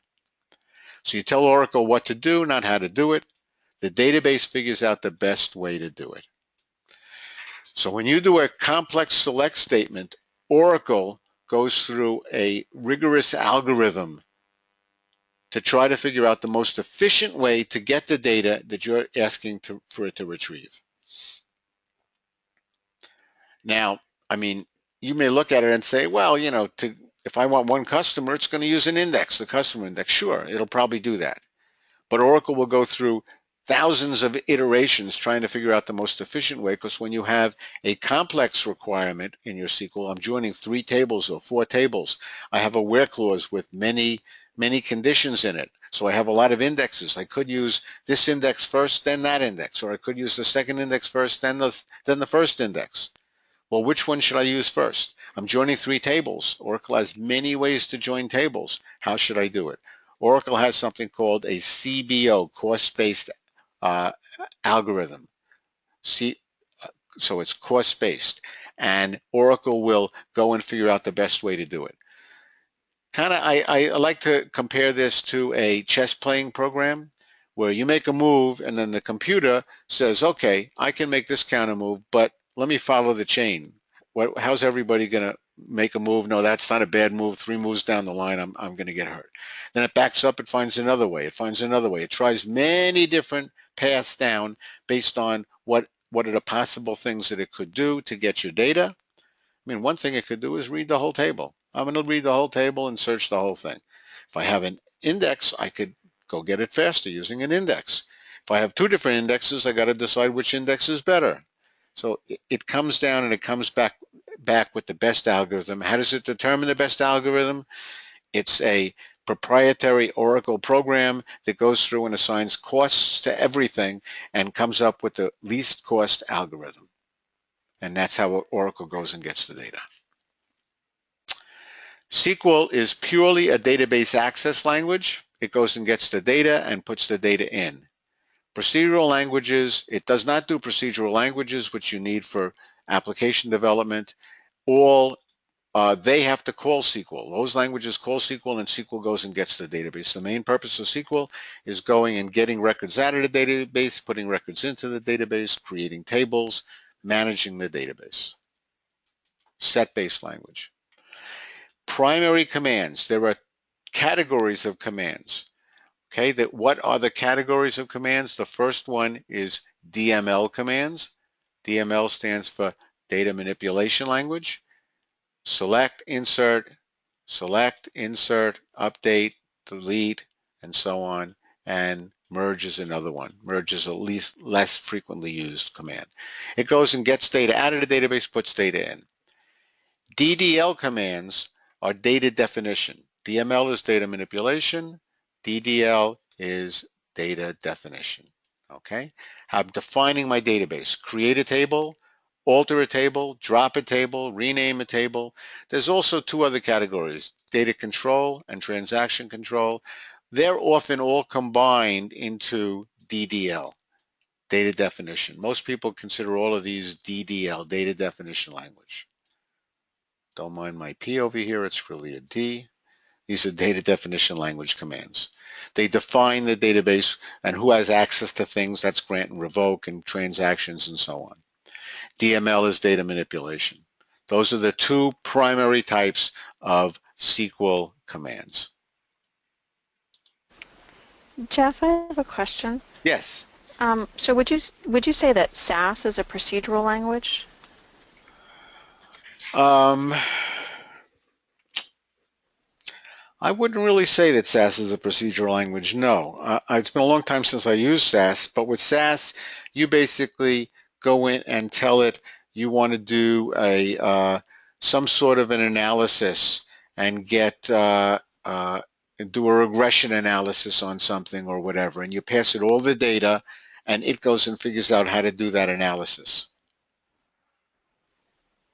S1: So you tell Oracle what to do, not how to do it. The database figures out the best way to do it. So when you do a complex select statement, Oracle goes through a rigorous algorithm to try to figure out the most efficient way to get the data that you're asking for it to retrieve. Now, I mean, you may look at it and say, well, you know, if I want one customer, it's going to use an index, the customer index. Sure, it'll probably do that. But Oracle will go through thousands of iterations trying to figure out the most efficient way, because when you have a complex requirement in your SQL, I'm joining 3 tables or 4 tables. I have a where clause with many conditions in it. So I have a lot of indexes. I could use this index first, then that index, or I could use the second index first, then the first index. Well, which one should I use first? I'm joining 3 tables. Oracle has many ways to join tables. How should I do it? Oracle has something called a CBO, cost-based algorithm. So it's cost-based, and Oracle will go and figure out the best way to do it. I like to compare this to a chess playing program where you make a move and then the computer says, okay, I can make this counter move, but let me follow the chain. How's everybody going to make a move? No, that's not a bad move. 3 moves down the line, I'm going to get hurt. Then it backs up, it finds another way. It finds another way. It tries many different paths down based on what are the possible things that it could do to get your data. I mean, one thing it could do is read the whole table. I'm going to read the whole table and search the whole thing. If I have an index, I could go get it faster using an index. If I have 2 different indexes, I got to decide which index is better. So it comes down and it comes back with the best algorithm. How does it determine the best algorithm? It's a proprietary Oracle program that goes through and assigns costs to everything and comes up with the least cost algorithm. And that's how Oracle goes and gets the data. SQL is purely a database access language. It goes and gets the data and puts the data in. Procedural languages, it does not do procedural languages, which you need for application development. They have to call SQL. Those languages call SQL, and SQL goes and gets the database. The main purpose of SQL is going and getting records out of the database, putting records into the database, creating tables, managing the database. Set-based language. Primary commands. There are categories of commands. Okay, what are the categories of commands? The first one is DML commands. DML stands for data manipulation language. Select, insert, update, delete, and so on. And merge is another one. Merge is a less frequently used command. It goes and gets data out of the database, puts data in. DDL commands are data definition. DML is data manipulation. DDL is data definition. Okay? I'm defining my database. Create a table, alter a table, drop a table, rename a table. There's also 2 other categories, data control and transaction control. They're often all combined into DDL, data definition. Most people consider all of these DDL, data definition language. Don't mind my P over here, it's really a D. These are data definition language commands. They define the database and who has access to things, that's grant and revoke and transactions and so on. DML is data manipulation. Those are the 2 primary types of SQL commands.
S5: Jeff, I have a question.
S1: Yes.
S5: So would you say that SAS is a procedural language?
S1: I wouldn't really say that SAS is a procedural language, no. It's been a long time since I used SAS, but with SAS, you basically go in and tell it you want to do some sort of an analysis and do a regression analysis on something or whatever, and you pass it all the data, and it goes and figures out how to do that analysis.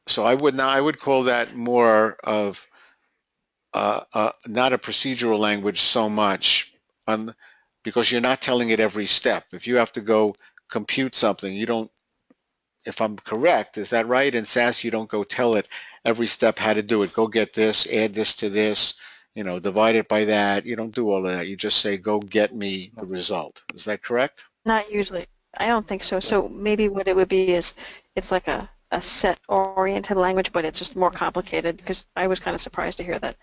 S1: So I would call that more of not a procedural language so much because you're not telling it every step. If you have to go compute something, you don't, if I'm correct, is that right? In SAS, you don't go tell it every step how to do it. Go get this, add this to this, divide it by that. You don't do all of that. You just say, go get me the result. Is that correct?
S5: Not usually. I don't think so. So maybe what it would be is it's like a set-oriented language, but it's just more complicated, because I was kind of surprised to hear that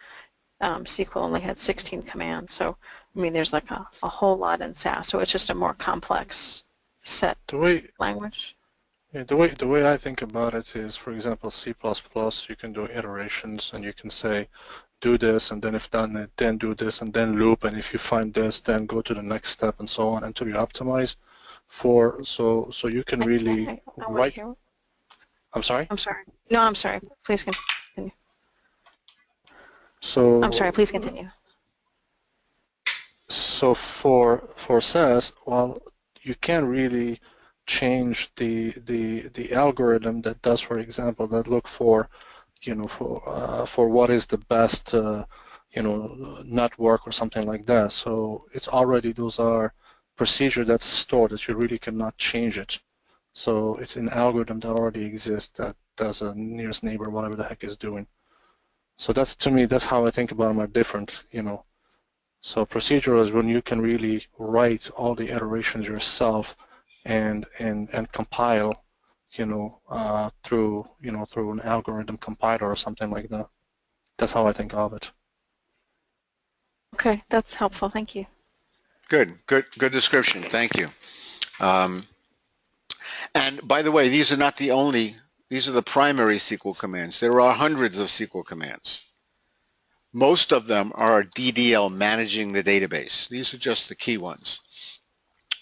S5: SQL only had 16 commands. So, I mean, there's like a whole lot in SAS. So it's just a more complex set language.
S4: Yeah, the way I think about it is, for example, C++, you can do iterations and you can say, do this, and then if done, then do this, and then loop, and if you find this, then go to the next step, and so on, until you optimize for, so you can really write. I'm sorry?
S5: I'm sorry. No, I'm sorry. Please continue.
S4: So
S5: I'm sorry, please continue.
S4: So for SAS, well, you can really change the algorithm that does, for example, that look for, for what is the best, network or something like that. So it's already, those are procedure that's stored that you really cannot change it. So it's an algorithm that already exists that does a nearest neighbor, whatever the heck is doing. So that's, to me, that's how I think about them are different, So procedural is when you can really write all the iterations yourself and compile, through an algorithm compiler or something like that. That's how I think of it.
S5: Okay, that's helpful. Thank you.
S12: Good description. Thank you. And by the way, these are not the only, these are the primary SQL commands. There are hundreds of SQL commands. Most of them are DDL, managing the database. These are just the key ones.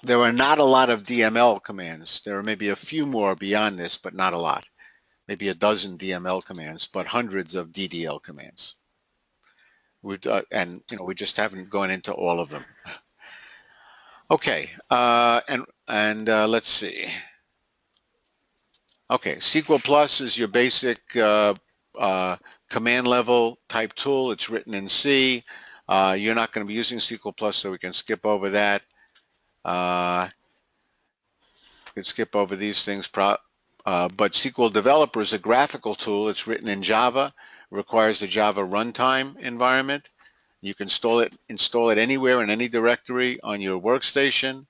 S12: There are not a lot of DML commands. There are maybe a few more beyond this, but not a lot. Maybe a dozen DML commands, but hundreds of DDL commands. And we just haven't gone into all of them. Okay, let's see. Okay, SQL Plus is your basic command level type tool. It's written in C. You're not going to be using SQL Plus, so we can skip over that. We can skip over these things. But SQL Developer is a graphical tool. It's written in Java. It requires the Java runtime environment. You can install it anywhere in any directory on your workstation.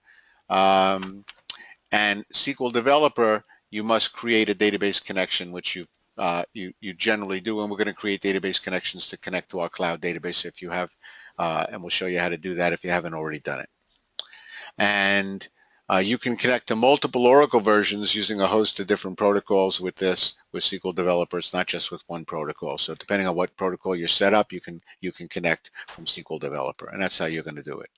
S12: And SQL Developer, you must create a database connection, which you generally do, and we're going to create database connections to connect to our cloud database if you have, and we'll show you how to do that if you haven't already done it. And you can connect to multiple Oracle versions using a host of different protocols with SQL Developer. It's not just with one protocol. So depending on what protocol you're set up, you can connect from SQL Developer, and that's how you're going to do it.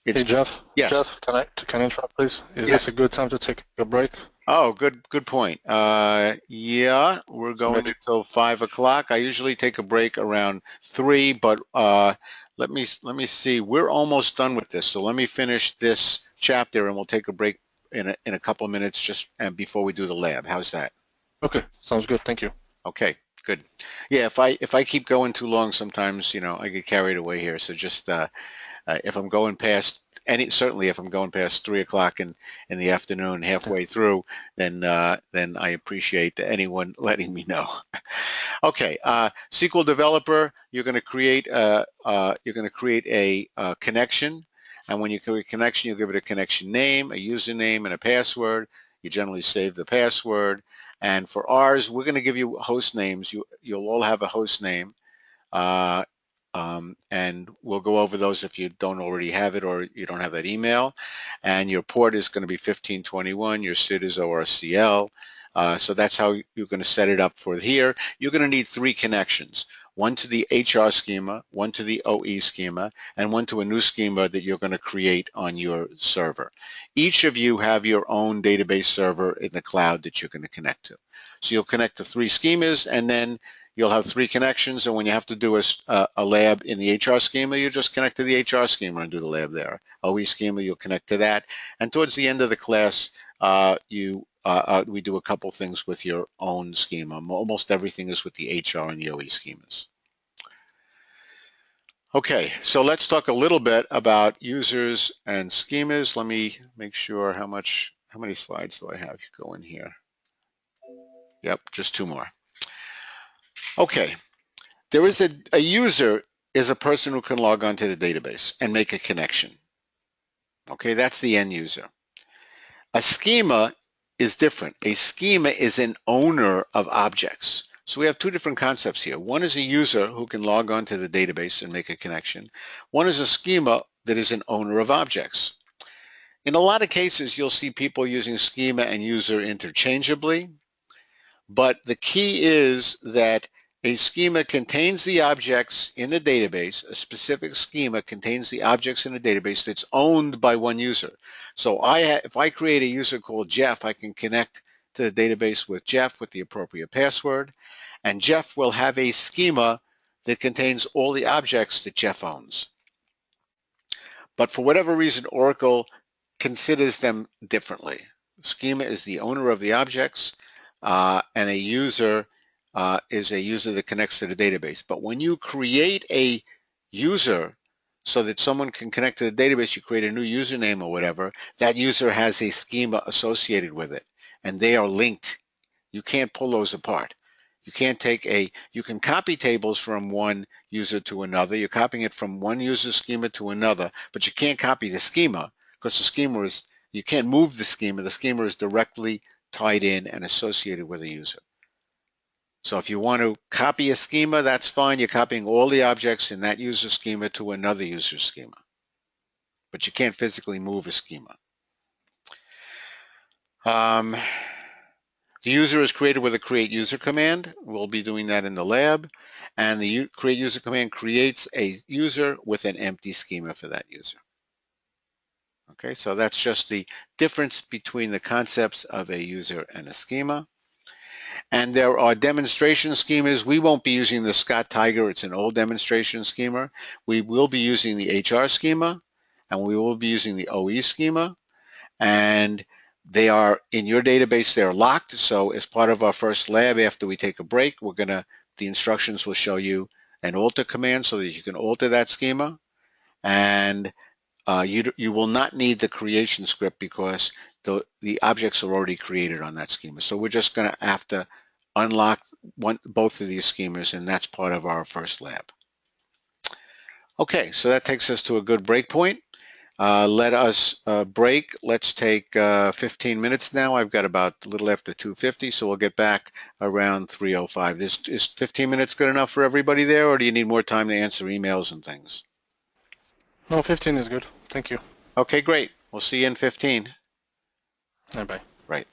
S4: Hey Jeff.
S12: Yes.
S4: Jeff, can I interrupt, please? Is this a good time to take a break?
S12: Oh, good point. Yeah, we're going until 5 o'clock. I usually take a break around 3, but let me see. We're almost done with this, so let me finish this chapter, and we'll take a break in a couple of minutes just before we do the lab. How's that?
S4: Okay, sounds good. Thank you.
S12: Okay, good. Yeah, if I keep going too long, sometimes I get carried away here. So just if I'm going past certainly if I'm going past 3 o'clock in the afternoon, halfway through, then I appreciate anyone letting me know. Okay, SQL Developer, you're going to create a connection, and when you create a connection, you give it a connection name, a username, and a password. You generally save the password. And for ours, we're going to give you host names. You'll all have a host name. And we'll go over those if you don't already have it or you don't have that email. And your port is going to be 1521. Your SID is ORCL. So that's how you're going to set it up for here. You're going to need 3 connections. One to the HR schema, one to the OE schema, and one to a new schema that you're going to create on your server. Each of you have your own database server in the cloud that you're going to connect to. So you'll connect to 3 schemas, and then you'll have 3 connections, and when you have to do a lab in the HR schema, you just connect to the HR schema and do the lab there. OE schema, you'll connect to that. And towards the end of the class, we do a couple things with your own schema. Almost everything is with the HR and the OE schemas. Okay, so let's talk a little bit about users and schemas. Let me make sure how many slides do I have going here? Yep, just 2 more. Okay, there is a user is a person who can log onto the database and make a connection. Okay, that's the end user. A schema is different. A schema is an owner of objects. So we have two different concepts here. One is a user who can log on to the database and make a connection. One is a schema that is an owner of objects. In a lot of cases, you'll see people using schema and user interchangeably, but the key is that a schema contains the objects in the database. A specific schema contains the objects in a database that's owned by one user. So if I create a user called Jeff, I can connect to the database with Jeff with the appropriate password, and Jeff will have a schema that contains all the objects that Jeff owns. But for whatever reason, Oracle considers them differently. Schema is the owner of the objects, and a user is a user that connects to the database. But when you create a user so that someone can connect to the database, you create a new username or whatever, that user has a schema associated with it, and they are linked. You can't pull those apart. You can copy tables from one user to another. You're copying it from one user schema to another, but you can't copy the schema because you can't move the schema. The schema is directly tied in and associated with a user. So if you want to copy a schema, that's fine. You're copying all the objects in that user schema to another user schema, but you can't physically move a schema. The user is created with a create user command. We'll be doing that in the lab. And the create user command creates a user with an empty schema for that user. Okay, so that's just the difference between the concepts of a user and a schema. And there are demonstration schemas. We won't be using the Scott Tiger. It's an old demonstration schema. We will be using the HR schema, and we will be using the OE schema. And they are in your database, they're locked. So as part of our first lab, after we take a break, the instructions will show you an alter command so that you can alter that schema. And you will not need the creation script because the objects are already created on that schema. So we're just going to have to unlock both of these schemas, and that's part of our first lab. Okay, so that takes us to a good break point. Let us break. Let's take 15 minutes now. I've got about a little after 2:50, so we'll get back around 3:05. Is 15 minutes good enough for everybody there, or do you need more time to answer emails and things?
S4: No, 15 is good. Thank you.
S12: Okay, great. We'll see you in 15.
S4: Bye-bye.
S12: Right.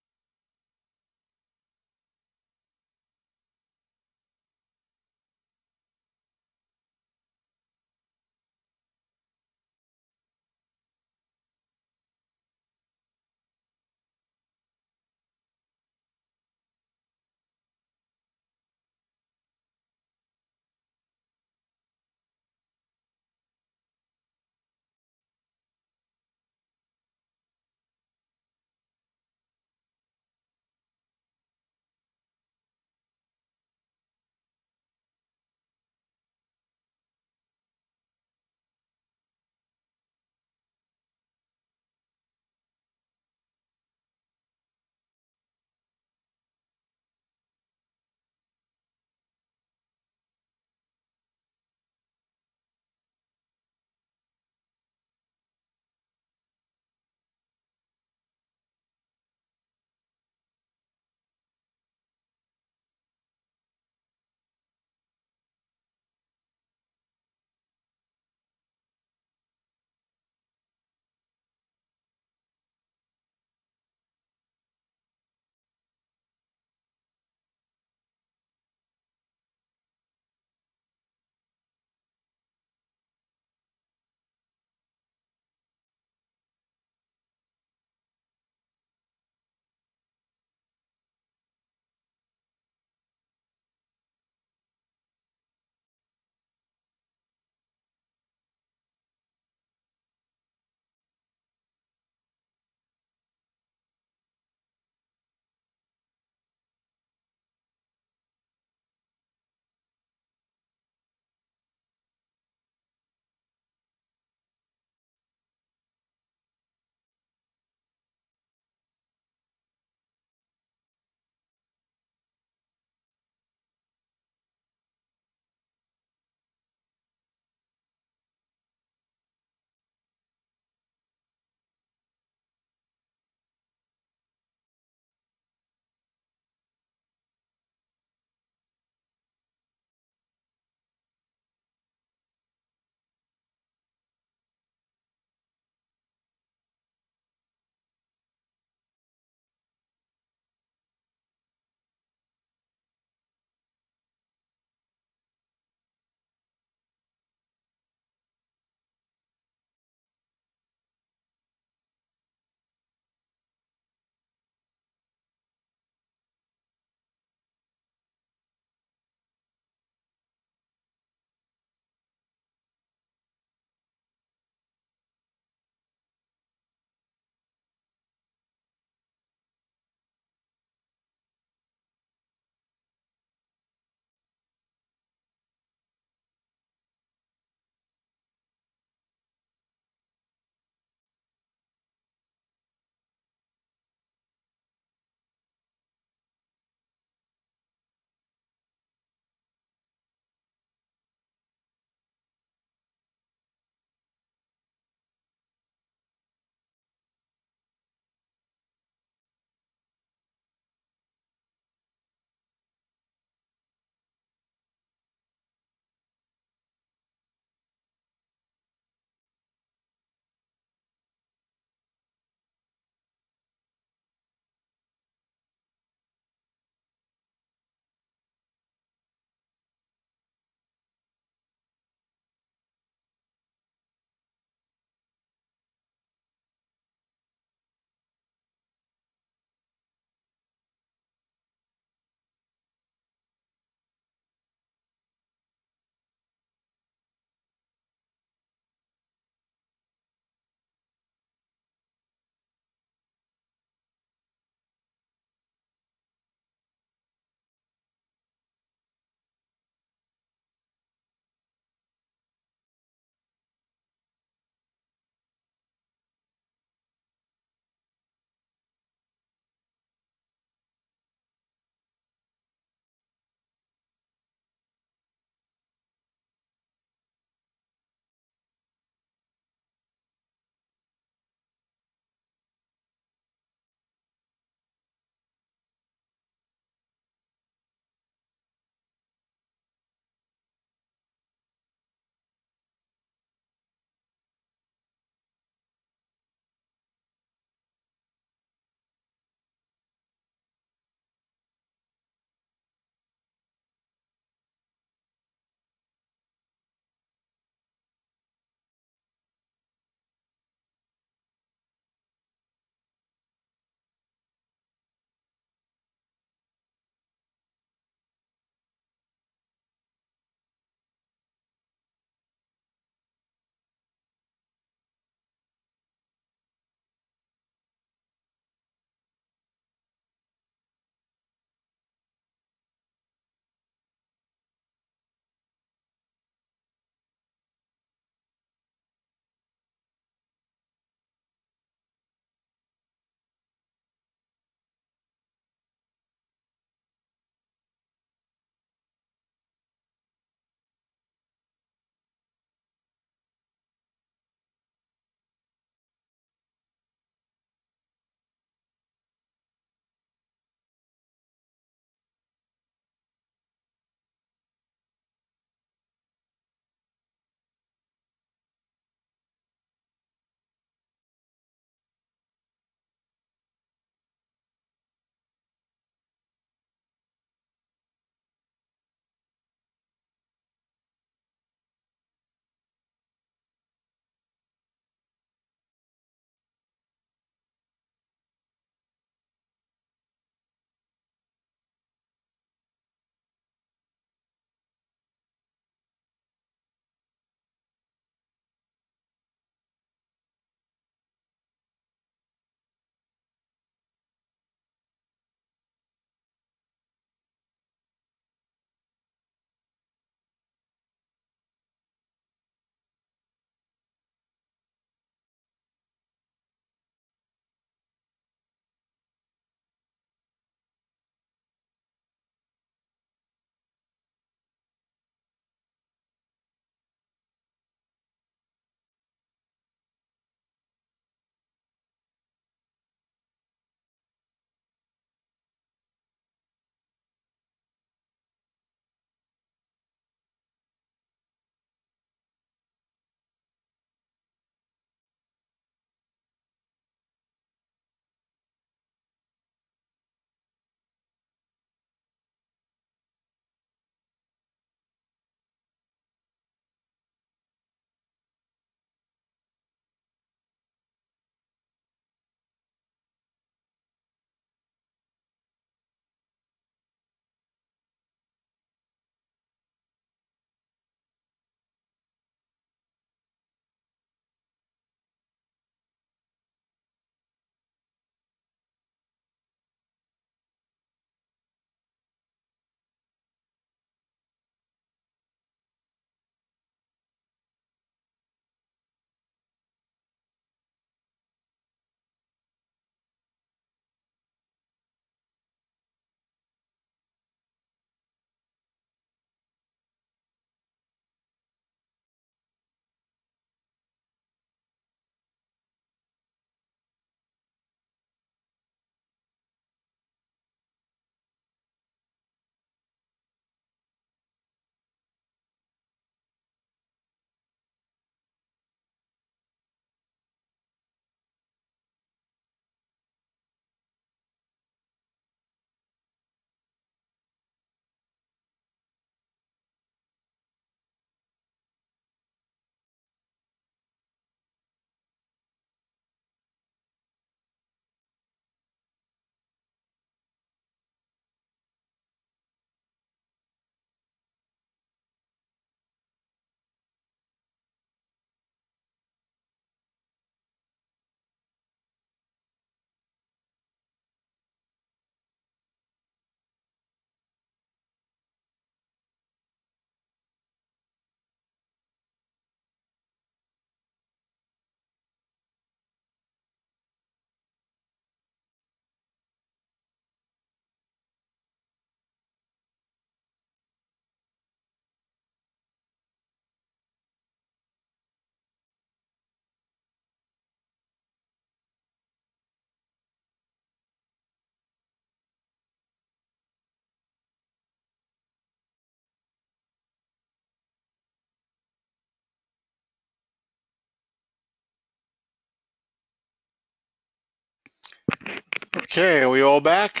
S12: Okay, are we all back?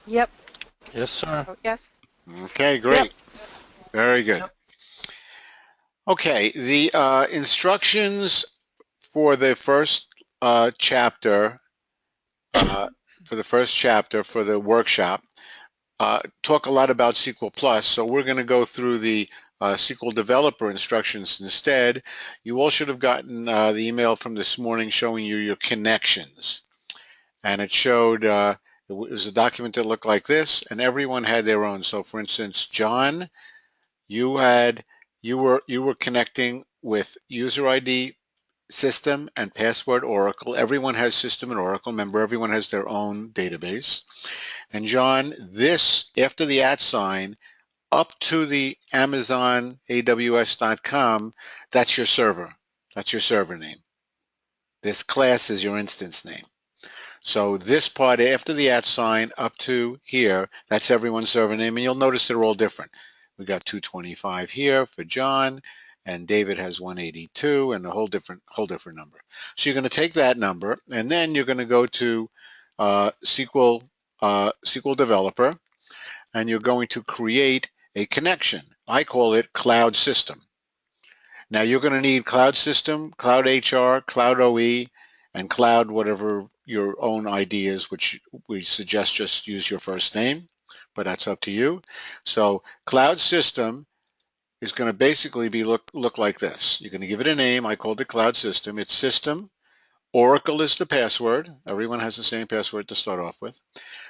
S2: Yep.
S4: Yes, sir.
S6: Oh, yes.
S12: Okay, great. Very good.
S3: Yep.
S12: Okay, the instructions for the first chapter, for the workshop, talk a lot about SQL Plus, so we're going to go through the SQL Developer instructions instead. You all should have gotten the email from this morning showing you your connections, and it showed it was a document that looked like this, and everyone had their own. So, for instance, John, you were connecting with user ID, system, and password Oracle. Everyone has system and Oracle. Remember, everyone has their own database. And John, this, after the @ sign, up to the Amazon AWS.com, that's your server. That's your server name. This class is your instance name. So this part after the @ sign up to here, that's everyone's server name, and you'll notice they're all different. We got 225 here for John, and David has 182, and a whole different number. So you're going to take that number, and then you're going to go to SQL Developer, and you're going to create a connection. I call it Cloud System. Now you're going to need Cloud System, Cloud HR, Cloud OE, and Cloud whatever your own ID is, which we suggest just use your first name, but that's up to you. So Cloud System is going to basically be look like this. You're going to give it a name. I called it Cloud System. It's System. Oracle is the password. Everyone has the same password to start off with.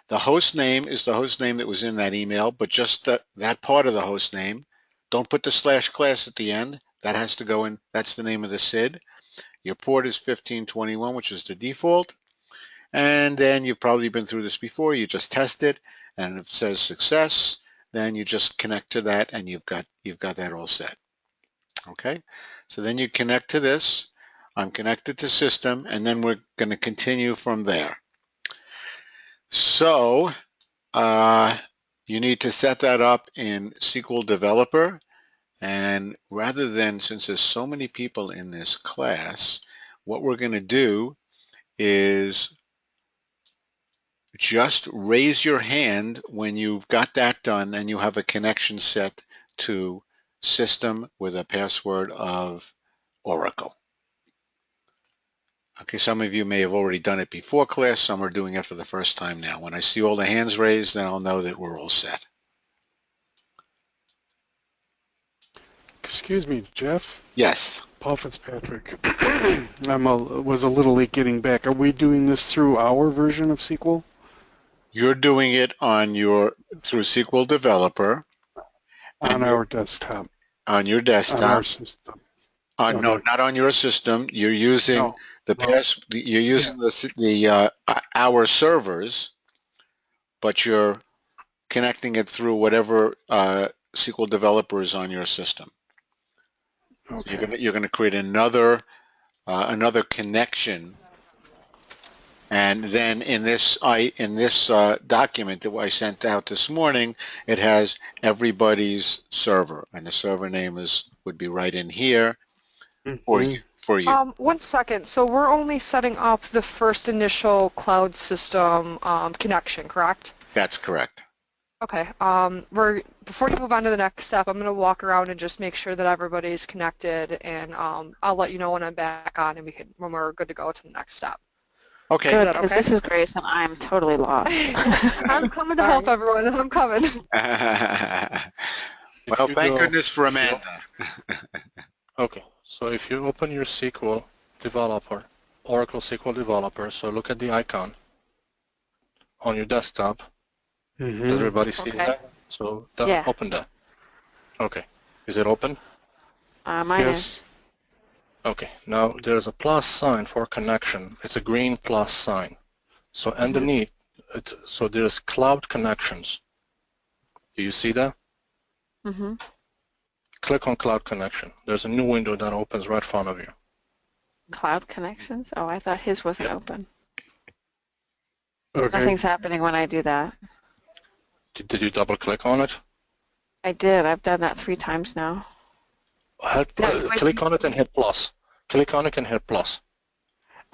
S12: The host name is the host name that was in that email, but just that part of the host name. Don't put the /class at the end. That has to go in. That's the name of the SID. Your port is 1521, which is the default. And then you've probably been through this before. You just test it, and if it says success, then you just connect to that, and you've got that all set. Okay. So then you connect to this. I'm connected to system, and then we're going to continue from there. So you need to set that up in SQL Developer. And rather than, since there's so many people in this class, what we're going to do is just raise your hand when you've got that done and you have a connection set to system with a password of Oracle. Okay, some of you may have already done it before class, some are doing it for the first time now. When I see all the hands raised, then I'll know that we're all set.
S7: Excuse me, Jeff.
S12: Yes.
S7: Paul Fitzpatrick. Was a little late getting back. Are we doing this through our version of SQL?
S12: You're doing it on through SQL Developer.
S7: On our desktop.
S12: On your desktop.
S7: On our system. Okay.
S12: No, not on your system. You're using our servers, but you're connecting it through whatever SQL Developer is on your system. Okay. So you're going to create another connection, and then in this document that I sent out this morning, it has everybody's server, and the server name would be right in here for you.
S2: One second. So we're only setting up the first initial cloud system connection, correct?
S12: That's correct.
S2: Okay. Before you move on to the next step, I'm going to walk around and just make sure that everybody's connected, and I'll let you know when I'm back on and when we're good to go to the next step.
S12: Okay.
S5: Good, because this is great, and I'm totally lost.
S2: I'm coming to help everyone, and I'm coming.
S12: Well, thank goodness for Amanda.
S4: Okay, so if you open your SQL Developer, Oracle SQL Developer, so look at the icon on your desktop. Mm-hmm. Does everybody see that? So open that. Okay. Is it open?
S5: Mine is.
S4: Okay. Now there's a plus sign for connection. It's a green plus sign. So underneath, so there's Cloud Connections. Do you see that?
S5: Mm-hmm.
S4: Click on Cloud Connection. There's a new window that opens right in front of you.
S5: Cloud Connections? Oh, I thought his wasn't open.
S7: Okay.
S5: Nothing's happening when I do that.
S4: Did you double click on it?
S5: I did. I've done that 3 times now.
S4: Click on it and hit plus. Click on it and hit plus.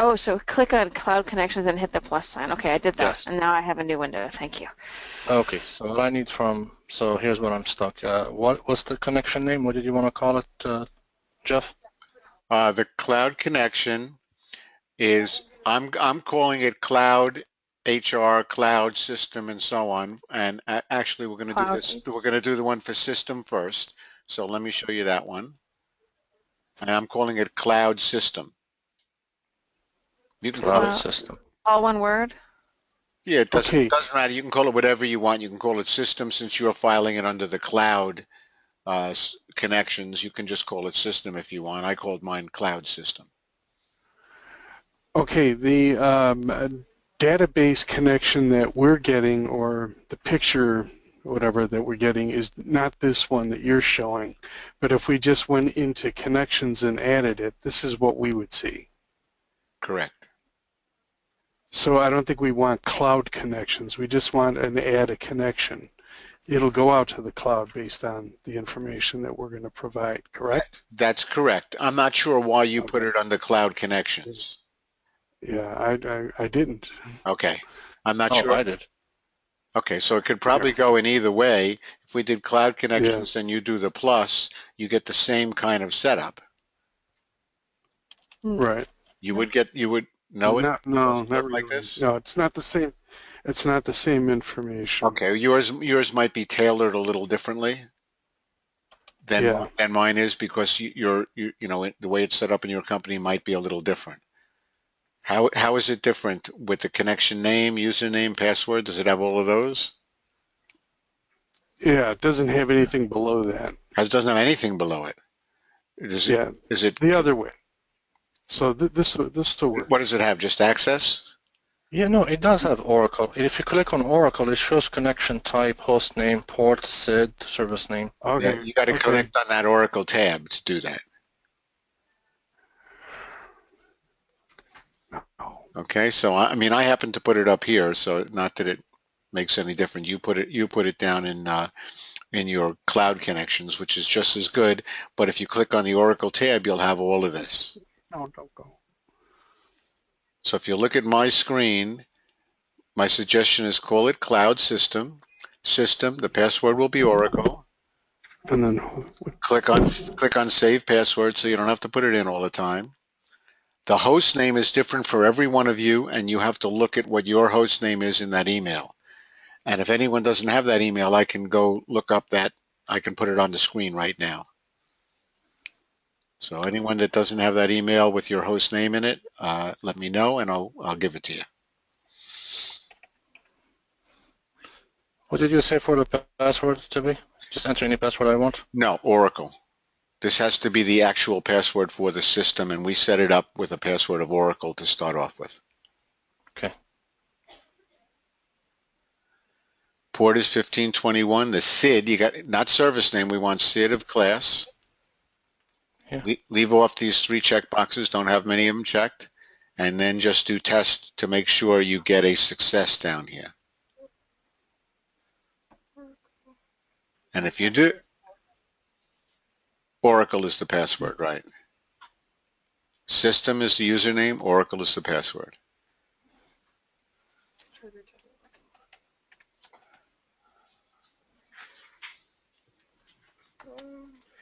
S5: Oh, so click on Cloud Connections and hit the plus sign. Okay, I did that,
S4: Yes.
S5: and now I have a new window. Thank you.
S4: Okay, so what I need so here's where I'm stuck. What's the connection name? What did you want to call it, Jeff?
S12: The cloud connection is, I'm calling it Cloud HR, Cloud System, and so on. And actually, we're going to do
S5: Cloud.
S12: this. We're going to do the one for System first. So let me show you that one. And I'm calling it Cloud System. You can call
S4: Cloud
S12: it.
S4: System.
S5: All one word?
S12: Yeah, it
S7: Okay.
S12: doesn't matter. You can call it whatever you want. You can call it System since you're filing it under the Cloud connections. You can just call it System if you want. I called mine Cloud System.
S7: Okay, the database connection that we're getting, or the picture, whatever that we're getting, is not this one that you're showing. But if we just went into connections and added it, this is what we would see.
S12: Correct.
S7: So I don't think we want cloud connections. We just want an add a connection. It'll go out to the cloud based on the information that we're going to provide, correct?
S12: That's correct. I'm not sure why you put it under Cloud Connections.
S7: Yeah, I didn't.
S12: Okay. I'm not
S4: Oh,
S12: sure.
S4: I did.
S12: Okay, so it could probably go in either way. If we did Cloud Connections
S7: Yeah.
S12: and you do the plus, you get the same kind of setup.
S7: Right.
S12: You would know it
S7: No,
S12: doesn't
S7: not
S12: look like
S7: really.
S12: this?
S7: No, it's not the same. It's not the same information.
S12: Okay, yours might be tailored a little differently than
S7: Yeah.
S12: than mine is because you know the way it's set up in your company might be a little different. How is it different with the connection name, username, password? Does it have all of those?
S7: Yeah, it doesn't have anything below that.
S12: It doesn't have anything below it.
S7: Yeah,
S12: Is it
S7: the other way. So this will work.
S12: what does it have? Just access?
S4: Yeah, no, it does have Oracle. If you click on Oracle, it shows connection type, host name, port, SID, service name.
S7: Okay.
S12: Yeah, you got to
S7: Okay.
S12: connect on that Oracle tab to do that. Okay, so I mean, I happen to put it up here, so not that it makes any difference. You put it down in your cloud connections, which is just as good. But if you click on the Oracle tab, you'll have all of this.
S7: No, don't go.
S12: So if you look at my screen, my suggestion is call it Cloud System. System. The password will be Oracle.
S7: And then
S12: Click on Save Password, so you don't have to put it in all the time. The host name is different for every one of you, and you have to look at what your host name is in that email. And if anyone doesn't have that email, I can go look up that. I can put it on the screen right now. So anyone that doesn't have that email with your host name in it, let me know, and I'll give it to you.
S4: What did you say for the password to be? Just enter any password I want?
S12: No, Oracle. This has to be the actual password for the system, and we set it up with a password of Oracle to start off with.
S4: Okay.
S12: Port is 1521. The SID, you got not service name, we want SID of class.
S4: Yeah.
S12: Leave off these 3 check boxes, don't have many of them checked, and then just do test to make sure you get a success down here. And if you do, Oracle is the password, right? System is the username, Oracle is the password.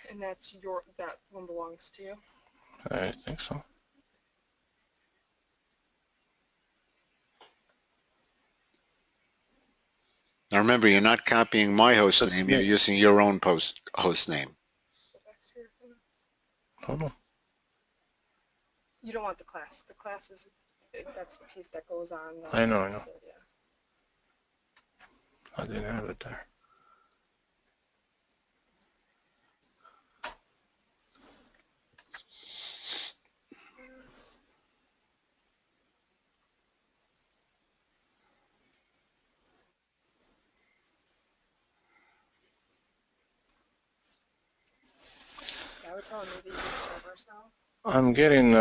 S2: And that one belongs to you.
S4: I think so.
S12: Now remember, you're not copying my host name, you're using your own host name.
S4: Oh, no.
S2: You don't want the class. The class that's the piece that goes on.
S4: I know.
S2: So, yeah.
S4: I didn't have it there.
S2: Yeah, I would tell them maybe use servers now.
S4: I'm getting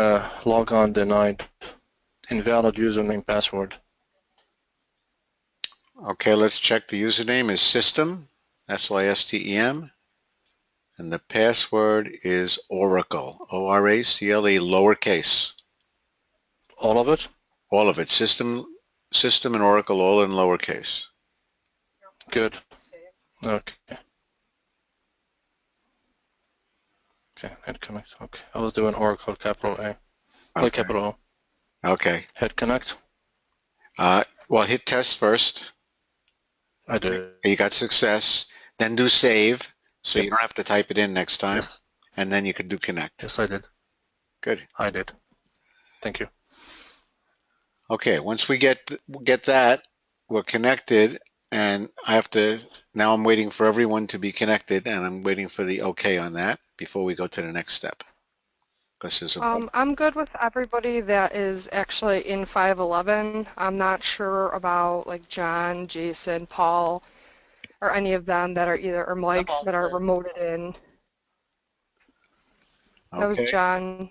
S4: logon denied. Invalid username password.
S12: Okay, let's check. The username is system, SYSTEM, and the password is Oracle, ORACLE, lowercase.
S4: All of it?
S12: All of it. System and Oracle all in lowercase.
S4: Good. Okay. Okay, head connect. Okay. I was doing Oracle capital A.
S12: Okay.
S4: Capital O.
S12: Okay.
S4: Head connect.
S12: Well, hit test first.
S4: I did.
S12: You got success. Then do save, so you don't have to type it in next time.
S4: Yes.
S12: And then you can do connect.
S4: Yes, I did.
S12: Good.
S4: I did. Thank you.
S12: Okay, once we get that, we're connected, and now I'm waiting for everyone to be connected, and I'm waiting for the okay on that before we go to the next step.
S2: I'm good with everybody that is actually in 511. I'm not sure about like John, Jason, Paul, or any of them that are or Mike that are remoted in. That was
S12: Okay.
S2: John.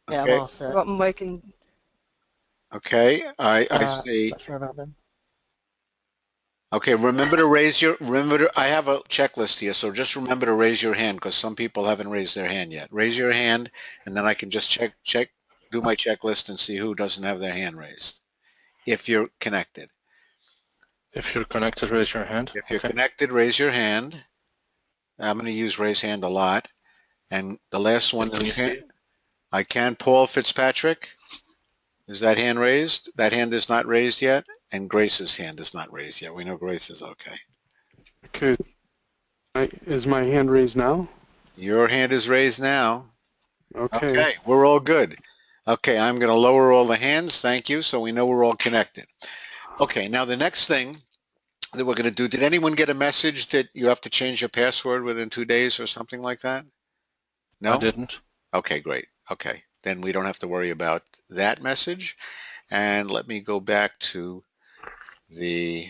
S3: Yeah,
S12: Okay.
S3: I'm all set.
S2: About Mike and.
S12: Okay, I see.
S3: Not sure about them.
S12: Okay, I have a checklist here, so just remember to raise your hand because some people haven't raised their hand yet. Raise your hand, and then I can just do my checklist and see who doesn't have their hand raised. If you're connected.
S4: If you're connected, raise your hand.
S12: If you're connected, raise your hand. I'm going to use raise hand a lot. And the last one
S4: Can you see it?
S12: I can. Paul Fitzpatrick. Is that hand raised? That hand is not raised yet. And Grace's hand is not raised yet. We know Grace is okay.
S7: Okay. Is my hand raised now?
S12: Your hand is raised now.
S7: Okay.
S12: Okay, we're all good. Okay, I'm going to lower all the hands. Thank you. So we know we're all connected. Okay, now the next thing that we're going to do, did anyone get a message that you have to change your password within 2 days or something like that? No?
S4: I didn't.
S12: Okay, great. Okay, then we don't have to worry about that message. And let me go back to the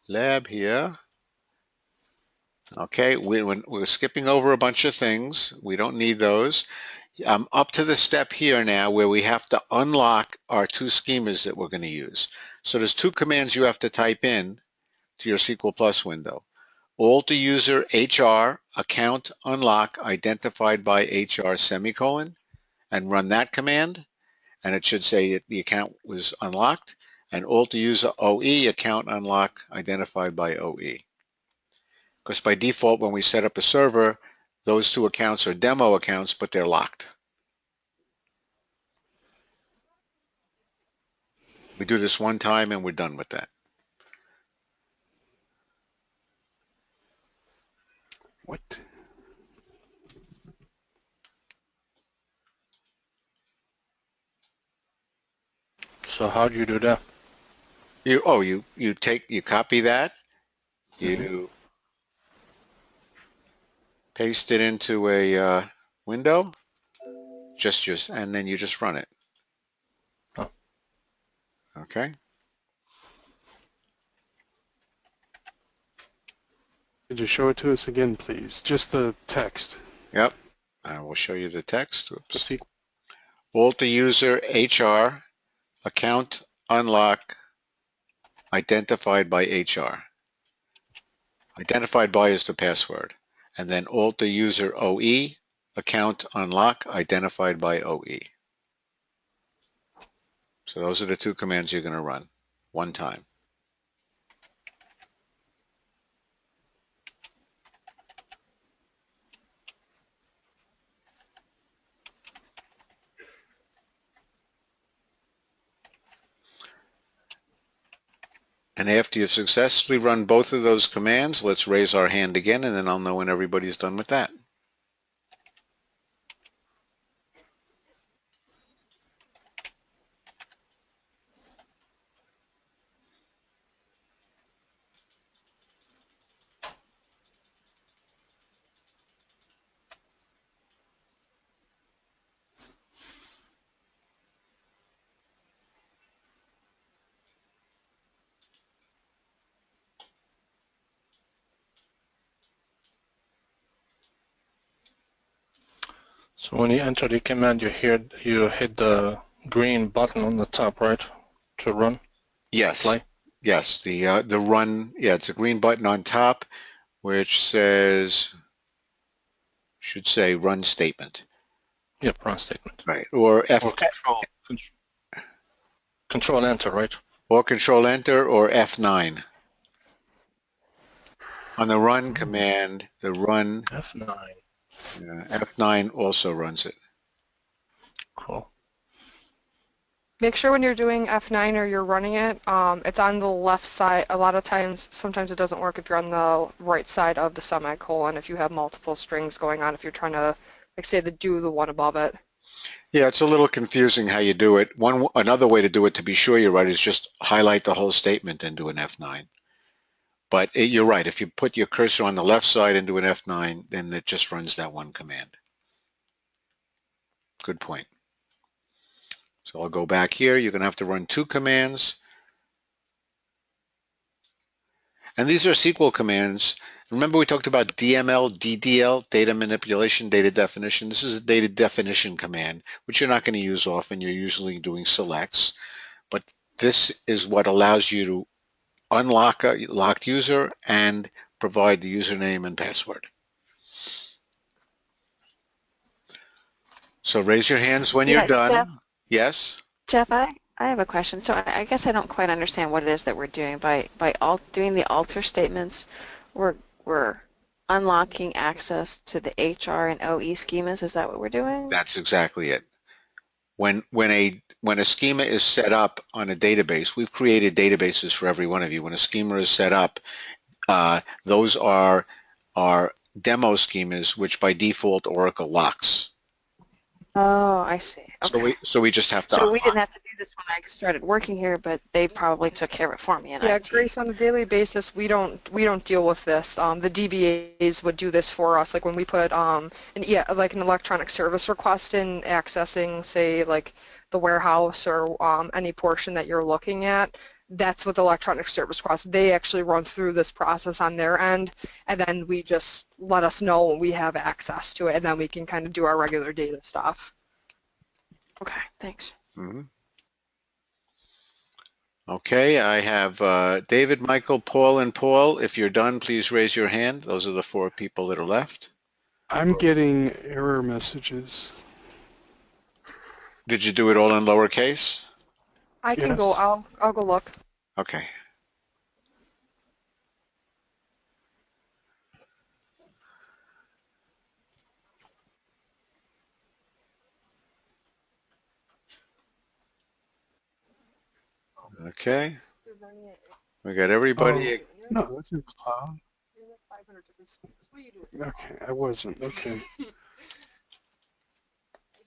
S12: lab here. Okay, we're skipping over a bunch of things. We don't need those. I'm up to the step here now where we have to unlock our two schemas that we're going to use. So there's two commands you have to type in to your SQL Plus window. Alt user HR account unlock identified by HR semicolon, and run that command, and it should say that the account was unlocked. And alt user OE account unlock identified by OE. Because by default, when we set up a server, those two accounts are demo accounts, but they're locked. We do this one time and we're done with that.
S7: What?
S4: So how do you do that?
S12: You copy that, you paste it into a window, and then you just run it.
S4: Oh.
S12: Okay.
S7: Could you show it to us again, please? Just the text.
S12: Yep. I will show you the text. Oops.
S7: The
S12: Alt user HR account unlock identified by HR. Identified by is the password. And then alt user OE account unlock identified by OE. So those are the two commands you're going to run one time. And after you've successfully run both of those commands, let's raise our hand again, and then I'll know when everybody's done with that.
S4: So when you enter the command, you hit the green button on the top, right, to run?
S12: Yes.
S4: Play?
S12: Yes. The run. Yeah, it's a green button on top, which should say run statement.
S4: Yep, run statement.
S12: Right. Or
S4: Or control. Control Enter, right?
S12: Or Control Enter or F9. On the run command, the run
S4: F9.
S12: F9 also runs it.
S4: Cool.
S2: Make sure when you're doing F9 or you're running it, it's on the left side. A lot of times, sometimes it doesn't work if you're on the right side of the semicolon, if you have multiple strings going on, if you're trying to, like, say, do the one above it.
S12: Yeah, it's a little confusing how you do it. Another way to do it, to be sure you're right, is just highlight the whole statement and do an F9. But you're right. If you put your cursor on the left side and do an F9, then it just runs that one command. Good point. So I'll go back here. You're going to have to run 2 commands. And these are SQL commands. Remember we talked about DML, DDL, data manipulation, data definition. This is a data definition command, which you're not going to use often. You're usually doing selects. But this is what allows you to unlock a locked user and provide the username and password. So raise your hands when you're done.
S5: Jeff,
S12: Yes?
S5: Jeff, I have a question. So I guess I don't quite understand what it is that we're doing. By doing the alter statements, we're unlocking access to the HR and OE schemas. Is that what we're doing?
S12: That's exactly it. When a schema is set up on a database, we've created databases for every one of you. When a schema is set up, those are demo schemas, which by default Oracle locks.
S5: Oh, I see. Okay.
S12: So we just have to
S5: So
S12: unlock.
S5: we didn't have to do this when I started working here, but they probably took care of it for me.
S2: Yeah, Grace, on a daily basis, we don't deal with this. The DBAs would do this for us. Like when we put an electronic service request in accessing, say, like the warehouse or any portion that you're looking at, that's what the electronic service request. They actually run through this process on their end, and then we just let us know when we have access to it, and then we can kind of do our regular data stuff.
S5: Okay, thanks.
S12: Mm-hmm. Okay, I have David, Michael, Paul, and Paul. If you're done, please raise your hand. Those are the 4 people that are left.
S7: I'm getting error messages.
S12: Did you do it all in lowercase?
S2: I can go.
S7: Yes.
S2: I'll go look.
S12: Okay. Okay. We got everybody.
S7: No, it's in cloud. Okay, I wasn't. Okay.
S2: If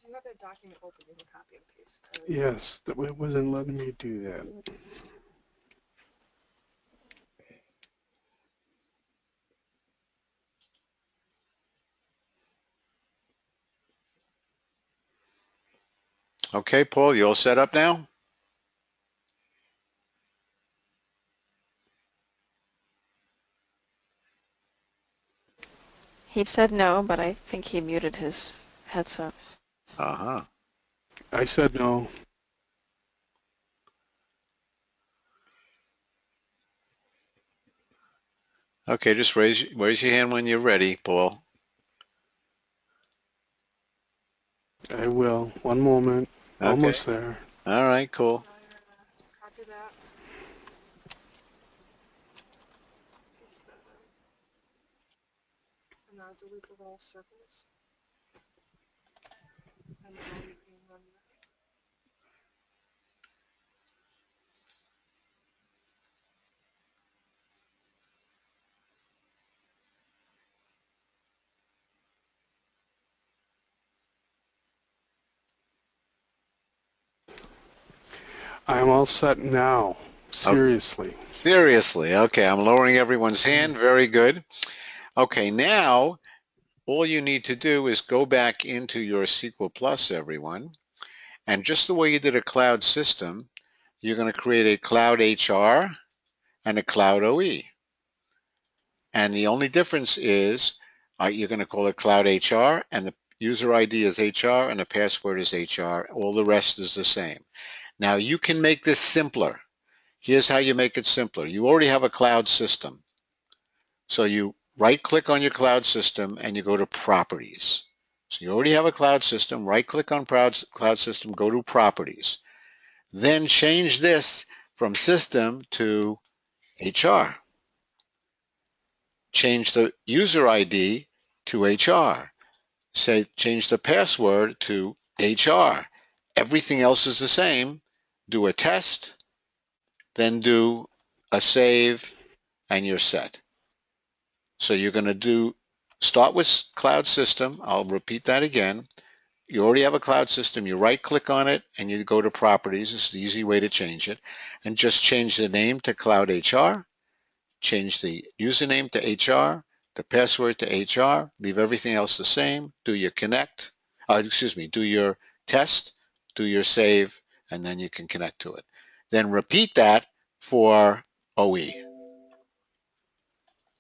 S2: you have that document open, you can copy and paste.
S7: Yes, it wasn't letting me do that.
S12: Okay, Paul, you all set up now?
S5: He said no, but I think he muted his headset.
S12: Uh-huh.
S7: I said no.
S12: Okay, just raise your hand when you're ready, Paul.
S7: I will. One moment.
S12: Okay.
S7: Almost there.
S12: All right, cool.
S2: Copy that. Paste that in. And now delete the little circles. And now you can run that.
S7: I'm all set now. Seriously.
S12: Seriously. Okay, I'm lowering everyone's hand. Very good. Okay, now all you need to do is go back into your SQL Plus, everyone. And just the way you did a cloud system, you're going to create a cloud HR and a cloud OE. And the only difference is you're going to call it cloud HR, and the user ID is HR and the password is HR. All the rest is the same. Now you can make this simpler. Here's how you make it simpler. You already have a cloud system. So you right-click on your cloud system and you go to Properties. So you already have a cloud system. Right-click on cloud system, go to Properties. Then change this from system to HR. Change the user ID to HR. Say, change the password to HR. Everything else is the same. Do a test, then do a save, and you're set. So you're going to start with cloud system. I'll repeat that again. You already have a cloud system. You right click on it and you go to properties. It's the easy way to change it. And just change the name to Cloud HR. Change the username to HR, the password to HR, leave everything else the same, do your connect, do your test, do your save, and then you can connect to it. Then repeat that for OE.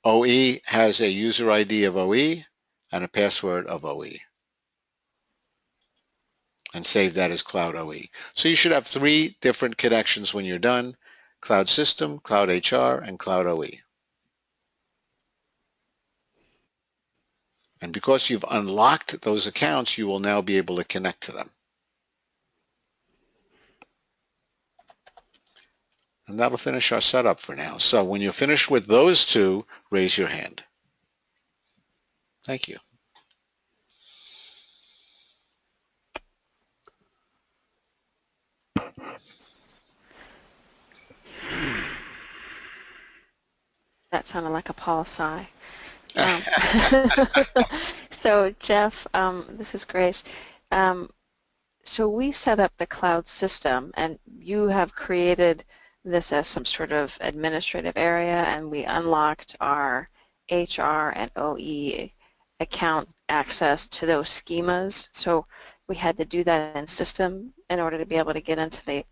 S12: OE has a user ID of OE and a password of OE. And save that as Cloud OE. So you should have 3 different connections when you're done: Cloud System, Cloud HR, and Cloud OE. And because you've unlocked those accounts, you will now be able to connect to them. And that'll finish our setup for now. So when you're finished with those 2, raise your hand. Thank you.
S5: That sounded like a Paul sigh. So Jeff, this is Grace. So we set up the cloud system, and you have created this as some sort of administrative area, and we unlocked our HR and OE account access to those schemas. So we had to do that in system in order to be able to get into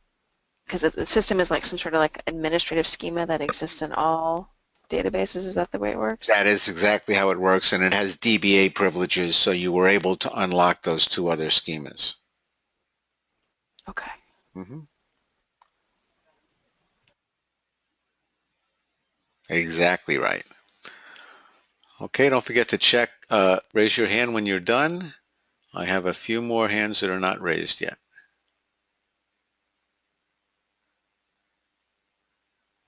S5: because the system is like some sort of like administrative schema that exists in all databases. Is that the way it works?
S12: That is exactly how it works, and it has DBA privileges, so you were able to unlock those 2 other schemas.
S5: Okay.
S12: Mm-hmm. Exactly right. Okay, don't forget to check, raise your hand when you're done. I have a few more hands that are not raised yet.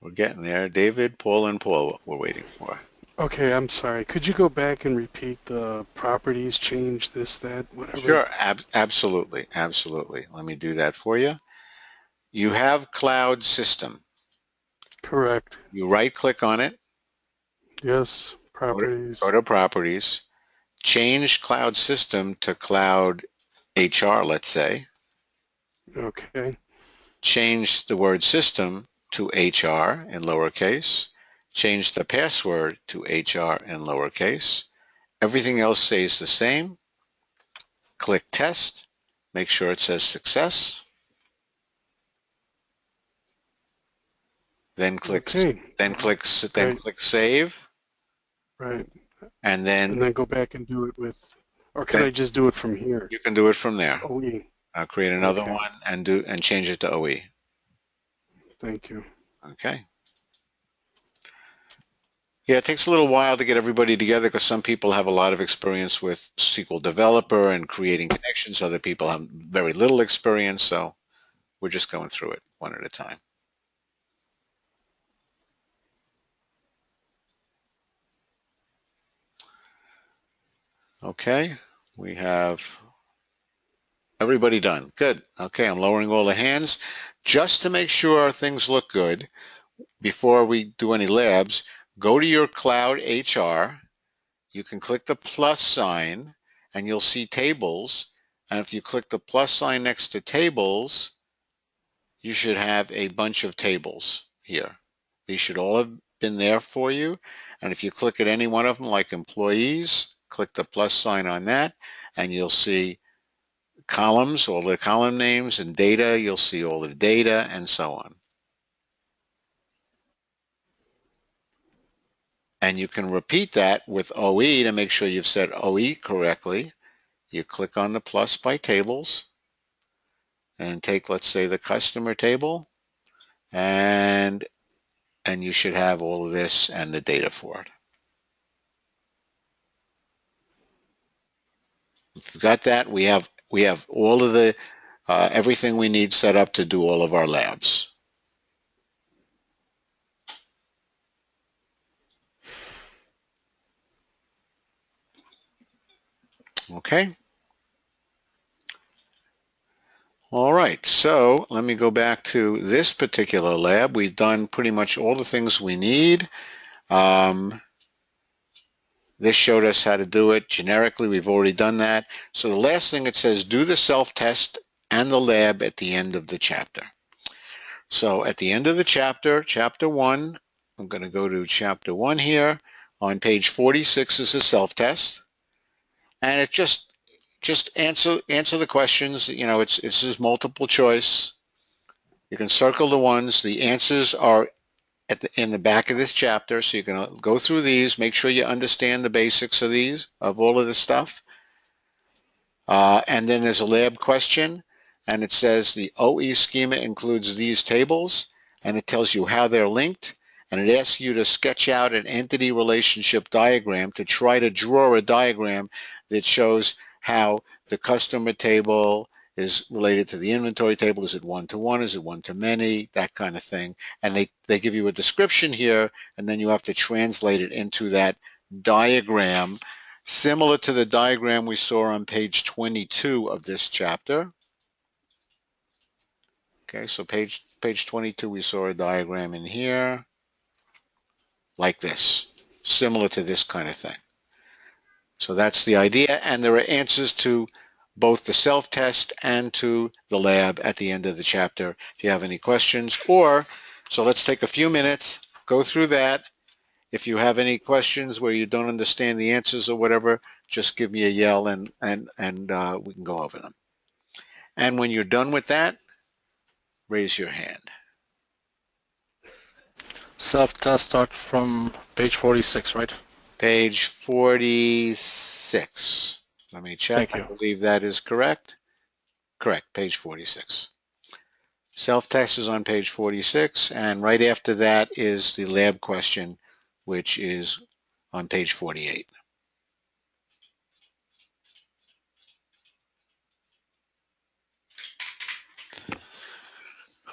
S12: We're getting there. David, Paul, and Paul we're waiting for.
S7: Okay, I'm sorry. Could you go back and repeat the properties, change this, that, whatever?
S12: Sure, absolutely, absolutely. Let me do that for you. You have Cloud System.
S7: Correct.
S12: You right-click on it.
S7: Yes, properties.
S12: Go to Properties. Change Cloud System to Cloud HR, let's say.
S7: Okay.
S12: Change the word system to HR in lowercase. Change the password to HR in lowercase. Everything else stays the same. Click Test. Make sure it says Success. Then click Save.
S7: Right.
S12: And then
S7: go back and do it with, or can I just do it from here?
S12: You can do it from there.
S7: OE.
S12: I'll create another one and change it to OE.
S7: Thank you.
S12: Okay. Yeah, it takes a little while to get everybody together because some people have a lot of experience with SQL Developer and creating connections. Other people have very little experience, so we're just going through it one at a time. Okay, we have everybody done. Good. Okay, I'm lowering all the hands. Just to make sure things look good, before we do any labs, go to your Cloud HR. You can click the plus sign and you'll see tables. And if you click the plus sign next to tables, you should have a bunch of tables here. These should all have been there for you. And if you click at any one of them, like employees, click the plus sign on that, and you'll see columns, all the column names, and data. You'll see all the data and so on. And you can repeat that with OE to make sure you've said OE correctly. You click on the plus by tables and take, let's say, the customer table, and you should have all of this and the data for it. If you've got that, we have all of the everything we need set up to do all of our labs. Okay. All right, so let me go back to this particular lab. We've done pretty much all the things we need. This showed us how to do it generically. We've already done that. So the last thing it says, do the self-test and the lab at the end of the chapter. So at the end of the chapter, chapter 1, I'm going to go to chapter 1 here. On page 46 is a self-test. And it just answer the questions. You know, it's just multiple choice. You can circle the ones. The answers are in the back of this chapter, so you can go through these, make sure you understand the basics of these, of all of this stuff. And then there's a lab question, and it says the OE schema includes these tables, and it tells you how they're linked, and it asks you to sketch out an entity relationship diagram to try to draw a diagram that shows how the customer table is related to the inventory table. Is it one-to-one? Is it one-to-many? That kind of thing. And they give you a description here, and then you have to translate it into that diagram, similar to the diagram we saw on page 22 of this chapter. Okay, so page 22, we saw a diagram in here like this, similar to this kind of thing. So that's the idea, and there are answers to both the self-test and to the lab at the end of the chapter if you have any questions. So let's take a few minutes, go through that. If you have any questions where you don't understand the answers or whatever, just give me a yell and we can go over them. And when you're done with that, raise your hand.
S4: Self-test start from page 46, right?
S12: Page 46. Let me check.
S4: Thank you.
S12: I believe that is correct. Correct, page 46. Self-test is on page 46, and right after that is the lab question, which is on page 48.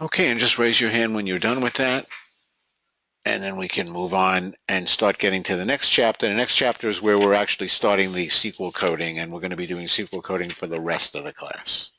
S12: Okay, and just raise your hand when you're done with that, and then we can move on and start getting to the next chapter. The next chapter is where we're actually starting the SQL coding, and we're going to be doing SQL coding for the rest of the class.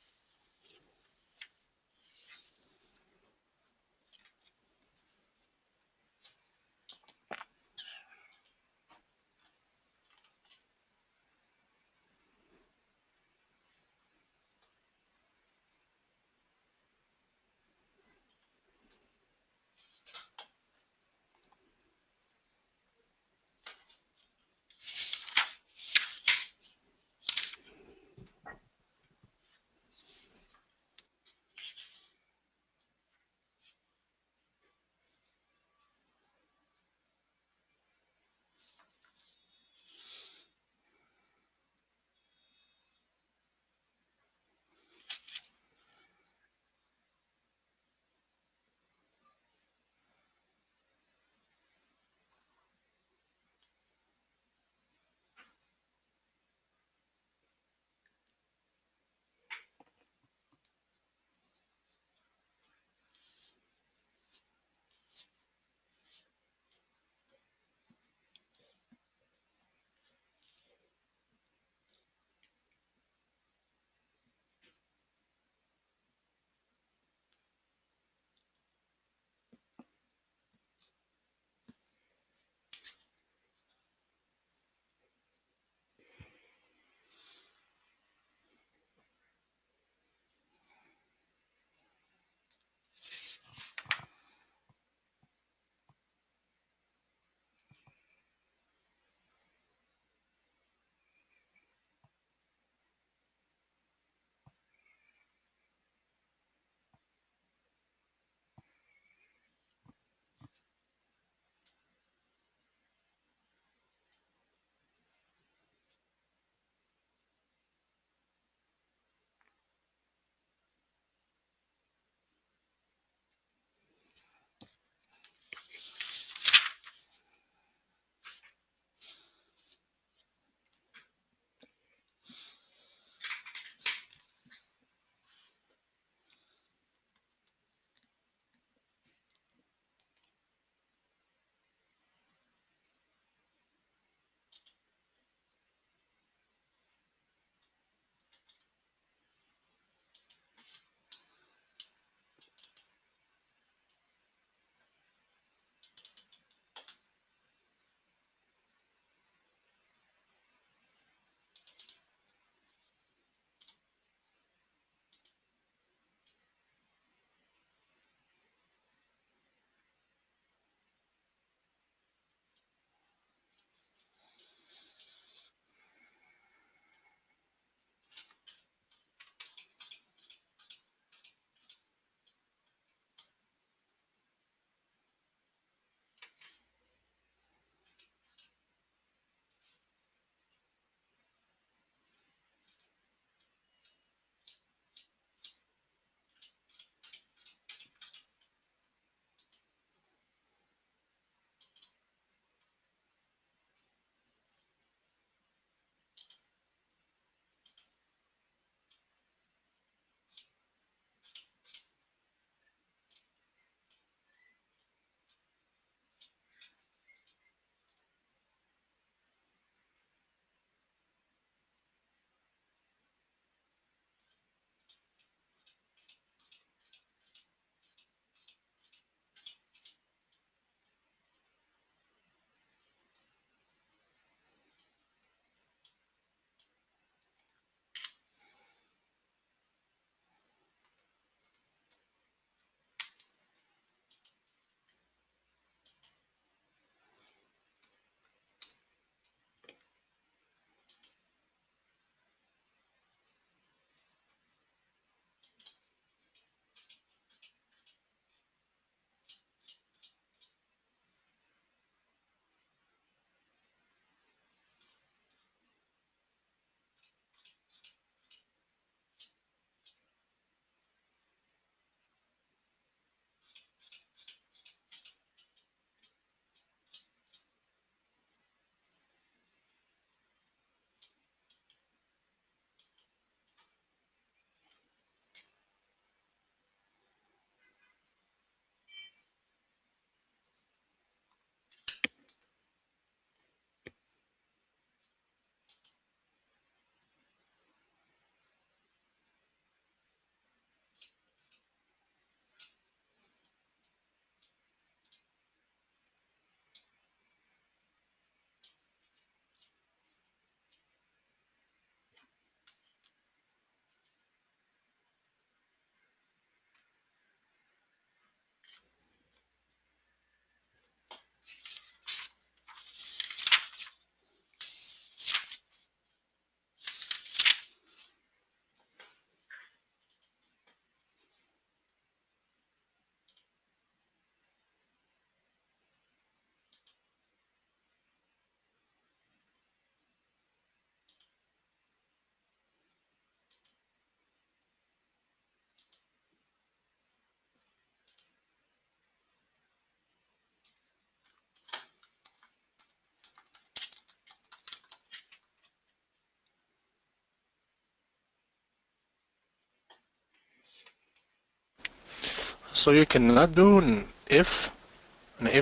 S4: So you cannot do an if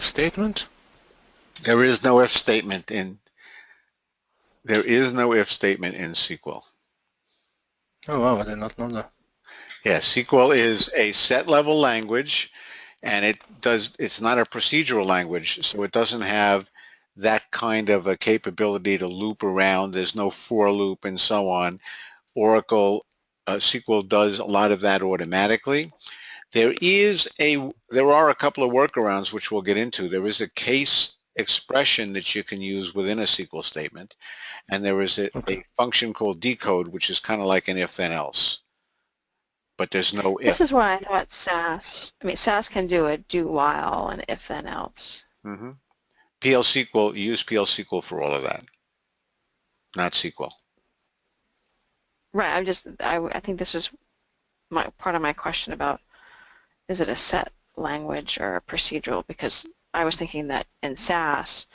S4: statement?
S12: There is no if statement in SQL.
S4: Oh wow, I did not know that.
S12: Yeah, SQL is a set level language, and it's not a procedural language, so it doesn't have that kind of a capability to loop around. There's no for loop and so on. Oracle SQL does a lot of that automatically. There are a couple of workarounds which we'll get into. There is a case expression that you can use within a SQL statement, and there is a function called decode, which is kind of like an if then else, but there's no if.
S5: This is why I thought SAS can do a do while and if then else.
S12: Mm-hmm. PL SQL, you use PL SQL for all of that, not SQL.
S5: Right. I think this was part of my question about, is it a set language or a procedural? Because I was thinking that in SAS,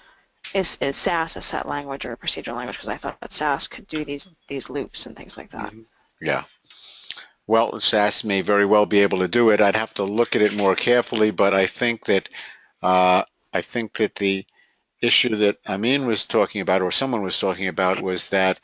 S5: is SAS a set language or a procedural language? Because I thought that SAS could do these loops and things like that.
S12: Mm-hmm. Yeah. Well, SAS may very well be able to do it. I'd have to look at it more carefully, but I think that the issue that Amin was talking about, or someone was talking about, was that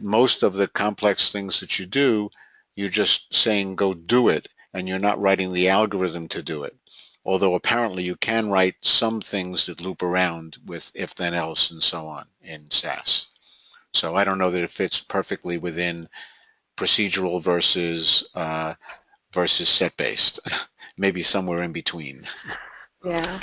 S12: most of the complex things that you do, you're just saying go do it, and you're not writing the algorithm to do it. Although apparently you can write some things that loop around with if then else and so on in SAS. So I don't know that it fits perfectly within procedural versus set based. Maybe somewhere in between.
S5: Yeah.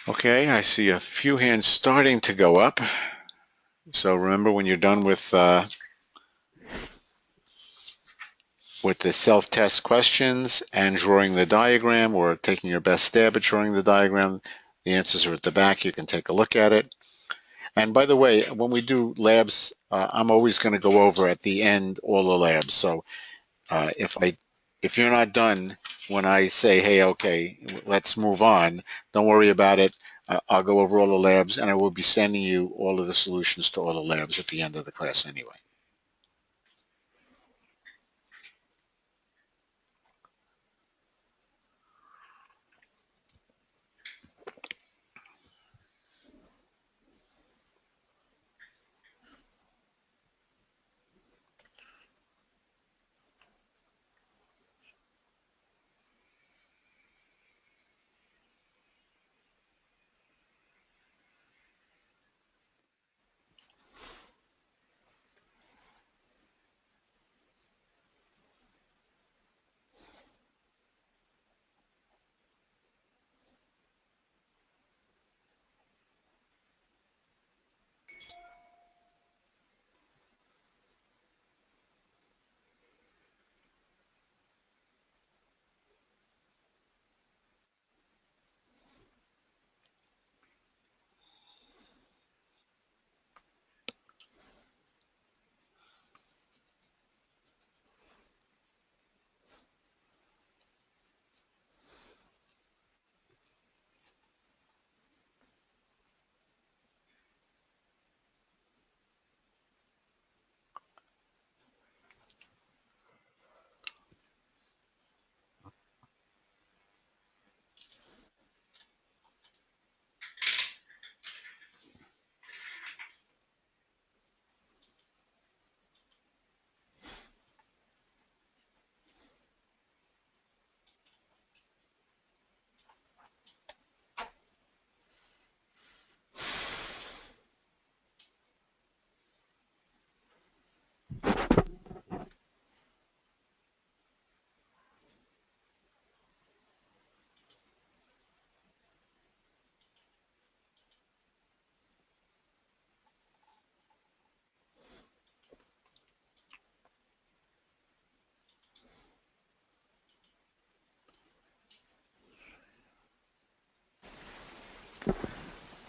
S12: Okay, I see a few hands starting to go up. So remember, when you're done with the self-test questions and drawing the diagram, or taking your best stab at drawing the diagram, the answers are at the back. You can take a look at it. And by the way, when we do labs, I'm always going to go over at the end all the labs. So if you're not done when I say, hey, okay, let's move on, don't worry about it. I'll go over all the labs, and I will be sending you all of the solutions to all the labs at the end of the class anyway.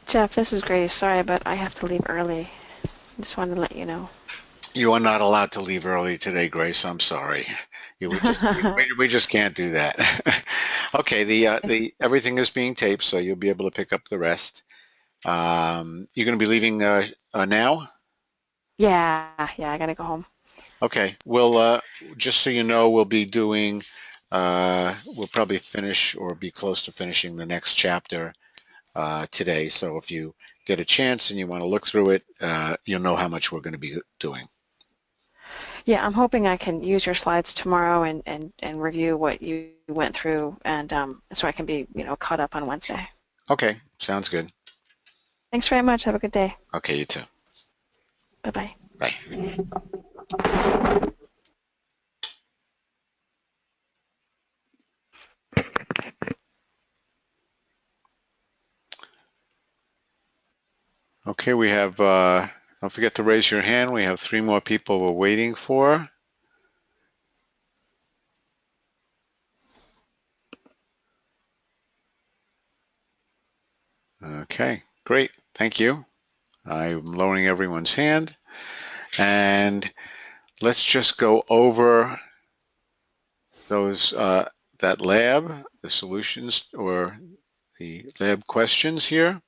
S5: Jeff, this is Grace. Sorry, but I have to leave early. Just wanted to let you know.
S12: You are not allowed to leave early today, Grace. I'm sorry. We just can't do that. Okay, everything is being taped, so you'll be able to pick up the rest. You're going to be leaving now?
S5: Yeah, I gotta go home.
S12: Okay, we'll just so you know, we'll be doing, we'll probably finish or be close to finishing the next chapter today. So if you get a chance and you want to look through it, you'll know how much we're going to be doing.
S5: Yeah, I'm hoping I can use your slides tomorrow and review what you went through, and so I can be caught up on Wednesday.
S12: Okay, sounds good.
S5: Thanks very much. Have a good day.
S12: Okay, you too.
S5: Bye-bye.
S12: Bye. Okay, we have, don't forget to raise your hand. We have 3 more people we're waiting for. Okay, great. Thank you. I'm lowering everyone's hand. And let's just go over those that lab, the solutions or the lab questions here.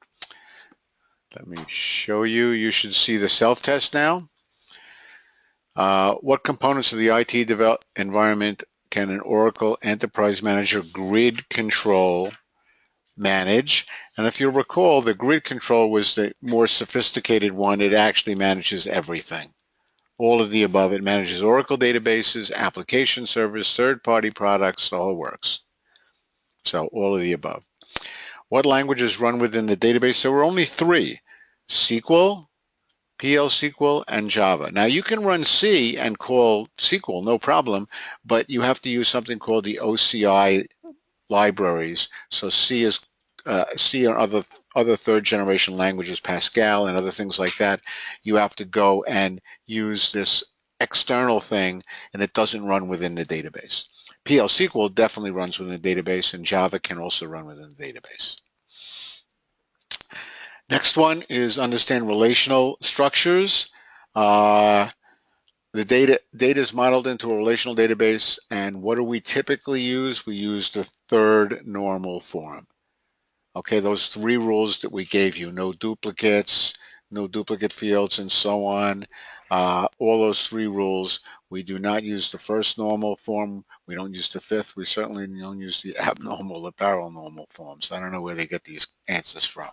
S12: Let me show you. You should see the self-test now. What components of the IT environment can an Oracle Enterprise Manager grid control manage? And if you'll recall, the grid control was the more sophisticated one. It actually manages everything. All of the above. It manages Oracle databases, application servers, third-party products, the whole works. So all of the above. What languages run within the database? There were only 3, SQL, PL/SQL, and Java. Now you can run C and call SQL, no problem, but you have to use something called the OCI libraries. So C is C or other third generation languages, Pascal and other things like that. You have to go and use this external thing, and it doesn't run within the database. PL/SQL definitely runs within the database, and Java can also run within the database. Next one is understand relational structures. The data is modeled into a relational database, and what do we typically use? We use the third normal form. Okay, those 3 rules that we gave you, no duplicates, no duplicate fields, and so on. All those 3 rules. We do not use the first normal form. We don't use the 5th. We certainly don't use the abnormal or paranormal forms. I don't know where they get these answers from.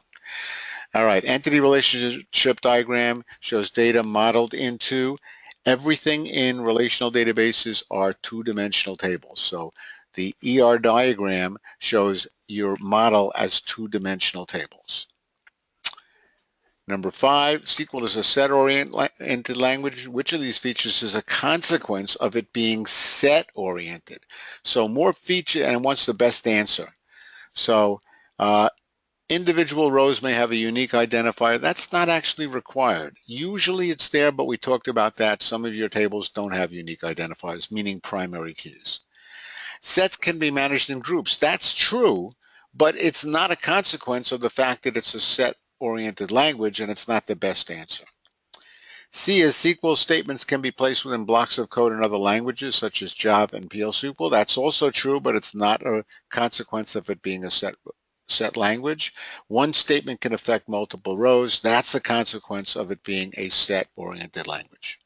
S12: All right, entity relationship diagram shows data modeled into. Everything in relational databases are 2-dimensional tables. So the ER diagram shows your model as 2-dimensional tables. Number 5, SQL is a set-oriented language. Which of these features is a consequence of it being set-oriented? So more feature, and what's the best answer? So individual rows may have a unique identifier. That's not actually required. Usually it's there, but we talked about that. Some of your tables don't have unique identifiers, meaning primary keys. Sets can be managed in groups. That's true, but it's not a consequence of the fact that it's a set-oriented language, and it's not the best answer. C is SQL statements can be placed within blocks of code in other languages, such as Java and PL/SQL. That's also true, but it's not a consequence of it being a set language. One statement can affect multiple rows. That's a consequence of it being a set-oriented language.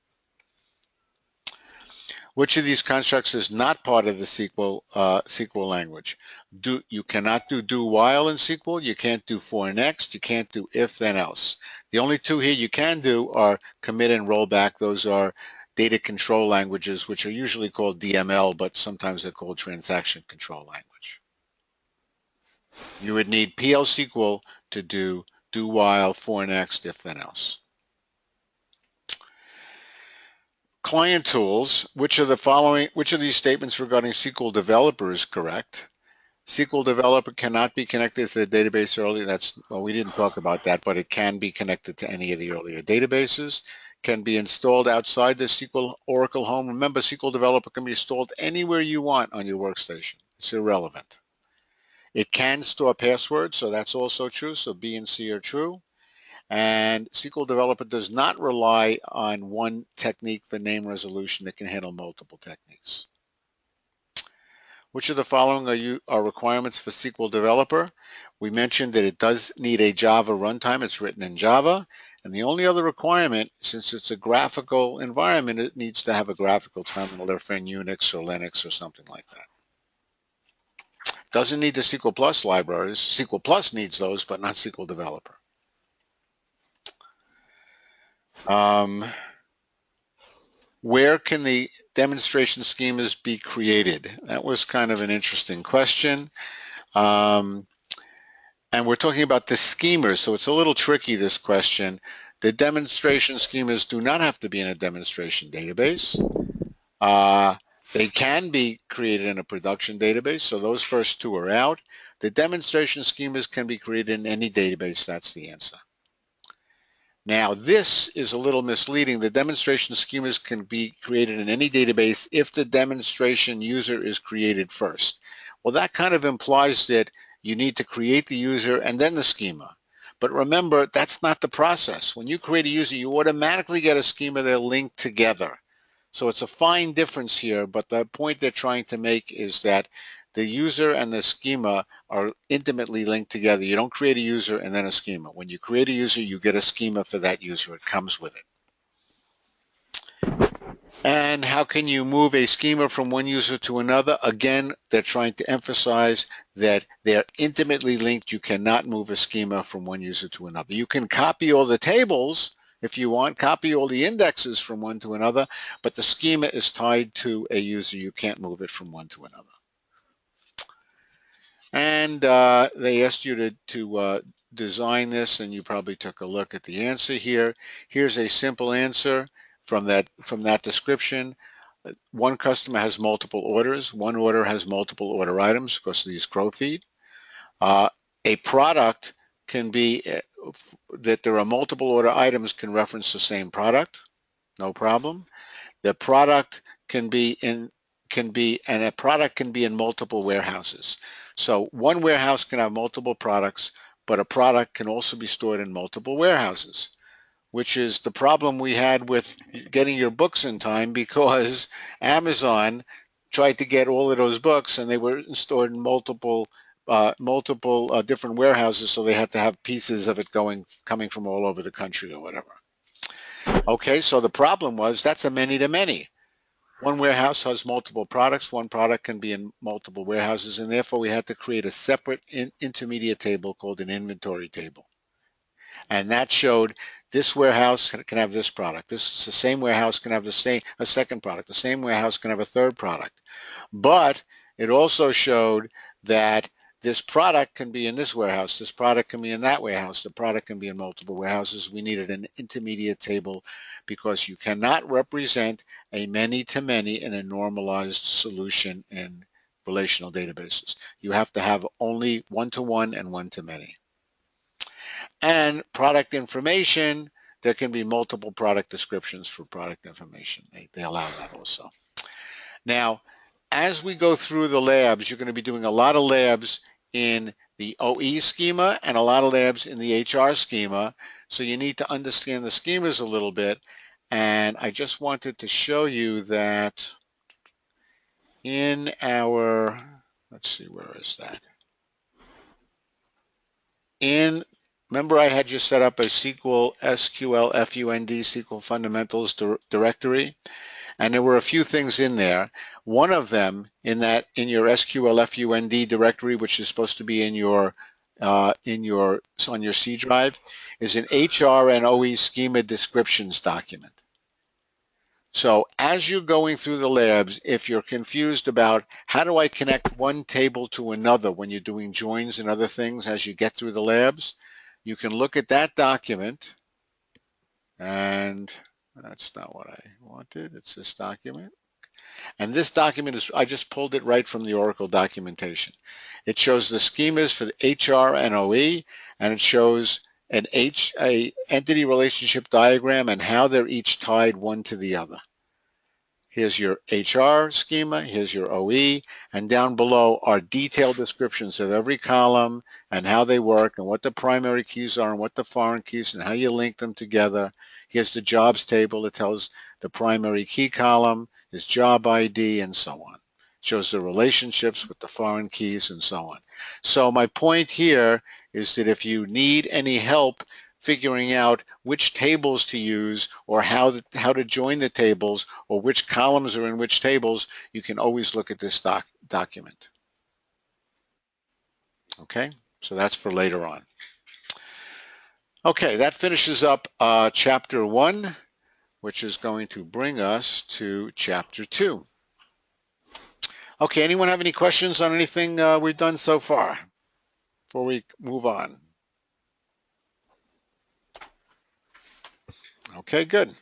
S12: Which of these constructs is not part of the SQL language? You cannot do while in SQL. You can't do for next. You can't do if then else. The only 2 here you can do are commit and rollback. Those are data control languages, which are usually called DML, but sometimes they're called transaction control language. You would need PL/SQL to do while, for next, if then else. Client tools, which of these statements regarding SQL Developer is correct? SQL Developer cannot be connected to the database earlier. Well, we didn't talk about that, but it can be connected to any of the earlier databases. Can be installed outside the SQL Oracle home. Remember, SQL Developer can be installed anywhere you want on your workstation. It's irrelevant. It can store passwords, so that's also true. So B and C are true. And SQL Developer does not rely on one technique for name resolution. It can handle multiple techniques. Which of the following are requirements for SQL Developer? We mentioned that it does need a Java runtime. It's written in Java. And the only other requirement, since it's a graphical environment, it needs to have a graphical terminal if in Unix or Linux or something like that. Doesn't need the SQL Plus libraries. SQL Plus needs those, but not SQL Developer. Where can the demonstration schemas be created? That was kind of an interesting question. And we're talking about the schemas, so it's a little tricky, this question. The demonstration schemas do not have to be in a demonstration database. They can be created in a production database, so those first two are out. The demonstration schemas can be created in any database. That's the answer. Now, this is a little misleading. The demonstration schemas can be created in any database if the demonstration user is created first. Well, that kind of implies that you need to create the user and then the schema. But remember, that's not the process. When you create a user, you automatically get a schema that are linked together. So it's a fine difference here, but the point they're trying to make is that the user and the schema are intimately linked together. You don't create a user and then a schema. When you create a user, you get a schema for that user. It comes with it. And how can you move a schema from one user to another? Again, they're trying to emphasize that they're intimately linked. You cannot move a schema from one user to another. You can copy all the tables if you want, copy all the indexes from one to another, but the schema is tied to a user. You can't move it from one to another. And they asked you to design this, and you probably took a look at the answer here. Here's a simple answer from that description. One customer has multiple orders. One order has multiple order items because of these crow feet. A product can be that there are multiple order items can reference the same product, no problem. The product can be in a product can be in multiple warehouses. So one warehouse can have multiple products, but a product can also be stored in multiple warehouses, which is the problem we had with getting your books in time, because Amazon tried to get all of those books and they were stored in multiple different warehouses, so they had to have pieces of it coming from all over the country or whatever. Okay, so the problem was that's a many-to-many. One warehouse has multiple products. One product can be in multiple warehouses, and therefore we had to create a separate intermediate table called an inventory table. And that showed this warehouse can have this product. The same warehouse can have a second product. The same warehouse can have a third product. But it also showed that this product can be in this warehouse. This product can be in that warehouse. The product can be in multiple warehouses. We needed an intermediate table because you cannot represent a many-to-many in a normalized solution in relational databases. You have to have only one-to-one and one-to-many. And product information, there can be multiple product descriptions for product information. They allow that also. Now, as we go through the labs, you're going to be doing a lot of labs in the OE schema and a lot of labs in the HR schema. So you need to understand the schemas a little bit. And I just wanted to show you that in our, let's see, where is that? Remember I had you set up a SQL FUND SQL Fundamentals directory, and there were a few things in there. One of them in your SQL FUND directory, which is supposed to be on your C drive, is an HR and OE schema descriptions document. So as you're going through the labs, if you're confused about how do I connect one table to another when you're doing joins and other things as you get through the labs, you can look at that document, and that's not what I wanted. It's this document. And this document is, I just pulled it right from the Oracle documentation. It shows the schemas for the HR and OE, and it shows an entity relationship diagram and how they're each tied one to the other. Here's your HR schema, here's your OE, and down below are detailed descriptions of every column and how they work and what the primary keys are and what the foreign keys and how you link them together. Here's the jobs table that tells the primary key column, his job ID, and so on. It shows the relationships with the foreign keys and so on. So my point here is that if you need any help figuring out which tables to use or how to join the tables or which columns are in which tables, you can always look at this document. Okay, so that's for later on. Okay, that finishes up chapter 1, which is going to bring us to chapter 2. Okay, anyone have any questions on anything we've done so far before we move on? Okay, good.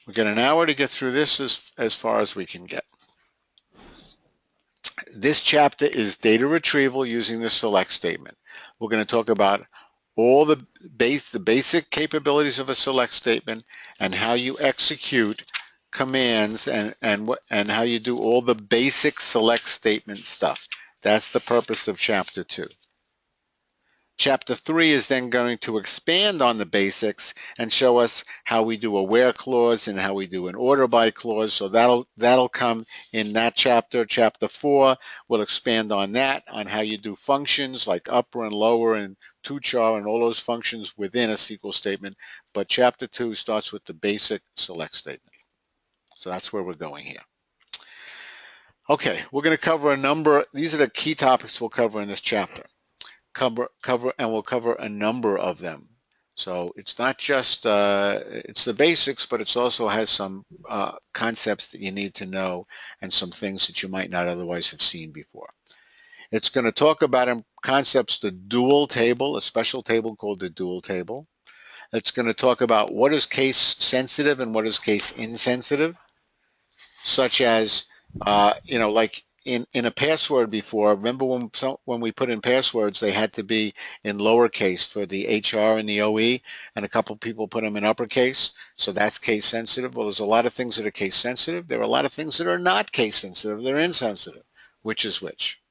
S12: We get an hour to get through this as far as we can get. This chapter is data retrieval using the select statement. We're going to talk about all the basic capabilities of a select statement and how you execute commands and how you do all the basic select statement stuff. That's the purpose of chapter 2. Chapter 3 is then going to expand on the basics and show us how we do a where clause and how we do an order by clause. So that'll come in that chapter. Chapter 4 will expand on that, on how you do functions like upper and lower and tochar and all those functions within a SQL statement. But chapter 2 starts with the basic select statement. So that's where we're going here. Okay, we're going to cover a number. These are the key topics we'll cover in this chapter. We'll cover a number of them. So it's not just it's the basics, but it also has some concepts that you need to know and some things that you might not otherwise have seen before. It's going to talk about concepts, the dual table, a special table called the dual table. It's going to talk about what is case sensitive and what is case insensitive, such as like in a password before. Remember when we put in passwords, they had to be in lowercase for the HR and the OE, and a couple people put them in uppercase. So that's case sensitive. Well, there's a lot of things that are case sensitive. There are a lot of things that are not case sensitive. They're insensitive. Which is which?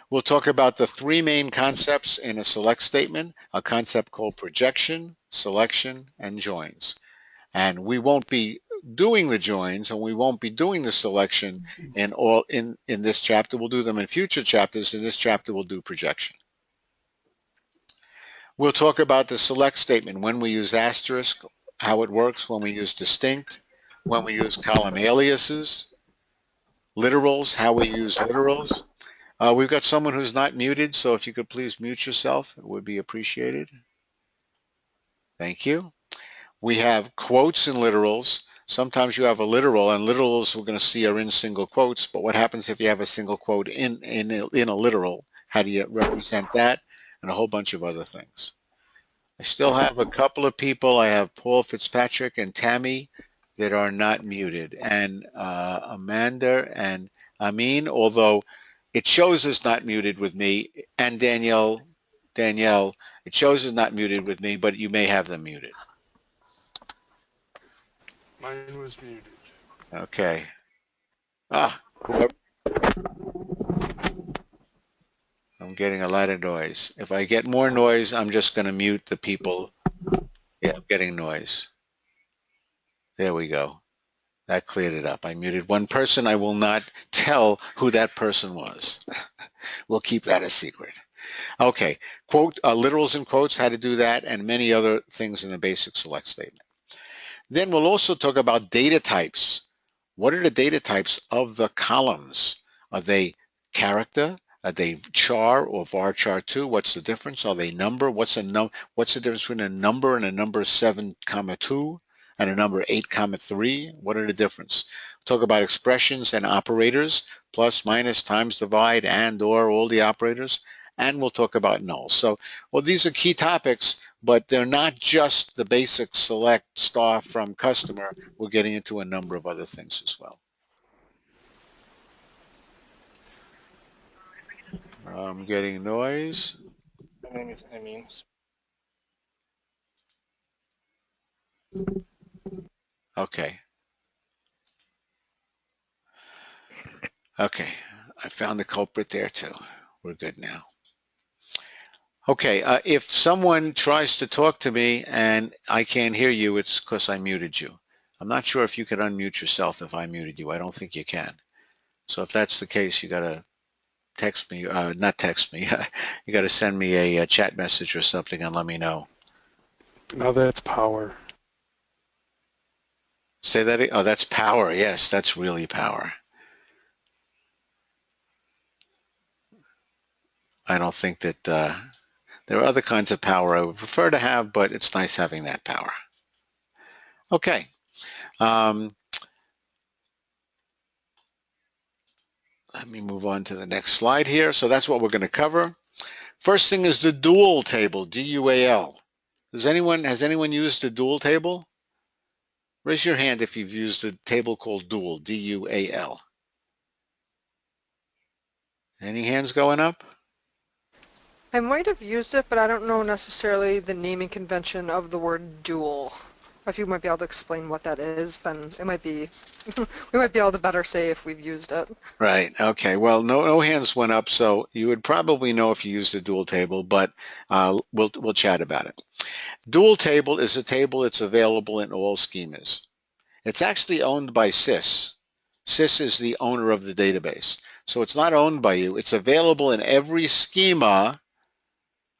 S12: We'll talk about the 3 main concepts in a select statement, a concept called projection, selection, and joins. And we won't be doing the joins and we won't be doing the selection in this chapter. We'll do them in future chapters. In this chapter, we'll do projection. We'll talk about the select statement, when we use asterisk, how it works, when we use distinct, when we use column aliases, literals, how we use literals. We've got someone who's not muted, so if you could please mute yourself, it would be appreciated. Thank you. We have quotes and literals. Sometimes you have a literal, and literals we're going to see are in single quotes, but what happens if you have a single quote in a literal? How do you represent that? And a whole bunch of other things. I still have a couple of people. I have Paul Fitzpatrick and Tammy that are not muted, and Amanda and Amin, although it shows as not muted with me, and Danielle, it shows as not muted with me, but you may have them muted.
S7: Mine was muted.
S12: Okay. I'm getting a lot of noise. If I get more noise, I'm just going to mute the people. Yeah, I'm getting noise. There we go. That cleared it up. I muted one person. I will not tell who that person was. We'll keep that a secret. Okay. Quote, literals and quotes, how to do that, and many other things in the basic select statement. Then we'll also talk about data types. What are the data types of the columns? Are they character? Are they char or varchar2? What's the difference? Are they number? What's the difference between a number and a number 7,2 and a number 8,3? What are the difference? Talk about expressions and operators, plus, minus, times, divide, and, or, all the operators. And we'll talk about null. So, well, these are key topics, but they're not just the basic select star from customer. We're getting into a number of other things as well. I'm getting noise.
S4: My name is Amin.
S12: Okay. Okay, I found the culprit there too. We're good now. Okay, if someone tries to talk to me and I can't hear you, it's because I muted you. I'm not sure if you could unmute yourself if I muted you. I don't think you can. So if that's the case, you got to text me, not text me. You got to send me a chat message or something and let me know.
S7: Now that's power.
S12: Say that. Oh, that's power. Yes, that's really power. I don't think that there are other kinds of power I would prefer to have, but it's nice having that power. Okay. Let me move on to the next slide here. So that's what we're going to cover. First thing is the dual table, D-U-A-L. Has anyone used the dual table? Raise your hand if you've used a table called dual, D-U-A-L. Any hands going up?
S2: I might have used it, but I don't know necessarily the naming convention of the word dual. If you might be able to explain what that is, then it might be we might be able to better say if we've used it.
S12: Right. Okay. Well, no hands went up, so you would probably know if you used a dual table, but we'll chat about it. Dual table is a table that's available in all schemas. It's actually owned by SYS. SYS is the owner of the database. So it's not owned by you. It's available in every schema,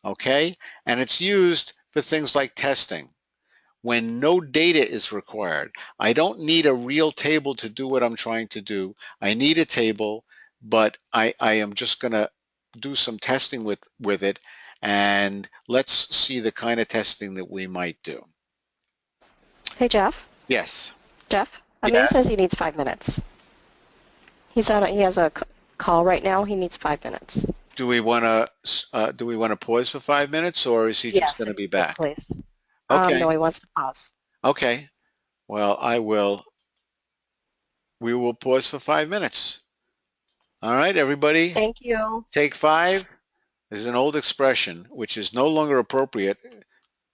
S12: okay? And it's used for things like testing. When no data is required, I don't need a real table to do what I'm trying to do. I need a table, but I am just going to do some testing with it, and let's see the kind of testing that we might do.
S10: Hey, Jeff.
S12: Yes.
S10: Jeff, Amin
S12: Yes.
S10: says he needs 5 minutes. He has a call right now. He needs 5 minutes.
S12: Do we want to pause for 5 minutes, or is he just
S10: Yes,
S12: going to
S10: if
S12: be
S10: you could,
S12: back?
S10: please.
S12: Okay.
S10: No, he wants to pause.
S12: Okay. Well, we will pause for 5 minutes. All right, everybody.
S10: Thank you.
S12: Take 5 is an old expression which is no longer appropriate,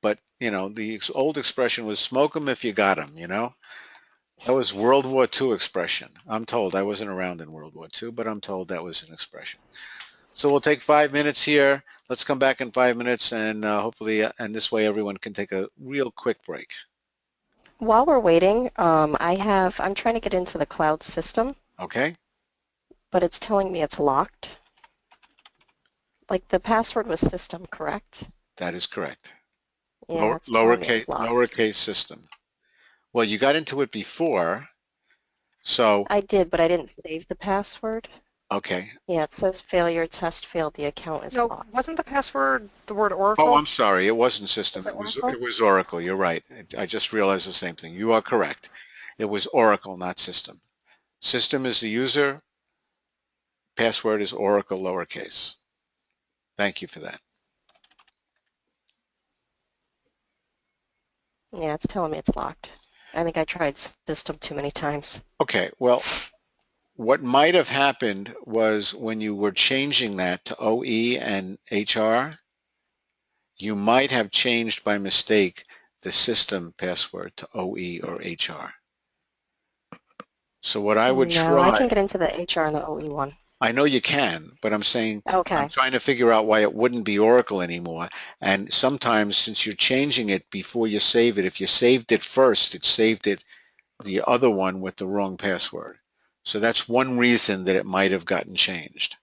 S12: but the old expression was "smoke 'em if you got 'em." That was World War II expression. I'm told. I wasn't around in World War II, but I'm told that was an expression. So we'll take 5 minutes here. Let's come back in 5 minutes, and hopefully, and this way everyone can take a real quick break.
S10: While we're waiting, I'm trying to get into the cloud system,
S12: Okay.
S10: but it's telling me it's locked. Like the password was system, correct?
S12: That is correct.
S10: Yeah, it's telling me it's locked.
S12: Lowercase system. Well, you got into it before, so.
S10: I did, but I didn't save the password.
S12: Okay.
S10: Yeah, it says failure test failed. The account is
S2: No,
S10: locked.
S2: wasn't the password the word Oracle?
S12: Oh, I'm sorry. It wasn't system.
S10: Was it Oracle?
S12: It was Oracle. You're right. I just realized the same thing. You are correct. It was Oracle, not system. System is the user. Password is Oracle lowercase. Thank you for that.
S10: Yeah, it's telling me it's locked. I think I tried system too many times.
S12: Okay. Well, what might have happened was when you were changing that to OE and HR, you might have changed by mistake the system password to OE or HR. So what I would
S10: No, I
S12: try.
S10: can get into the HR and the OE one.
S12: I know you can, but I'm saying
S10: Okay.
S12: I'm trying to figure out why it wouldn't be Oracle anymore. And sometimes since you're changing it before you save it, if you saved it first, it saved it the other one with the wrong password. So that's one reason that it might have gotten changed.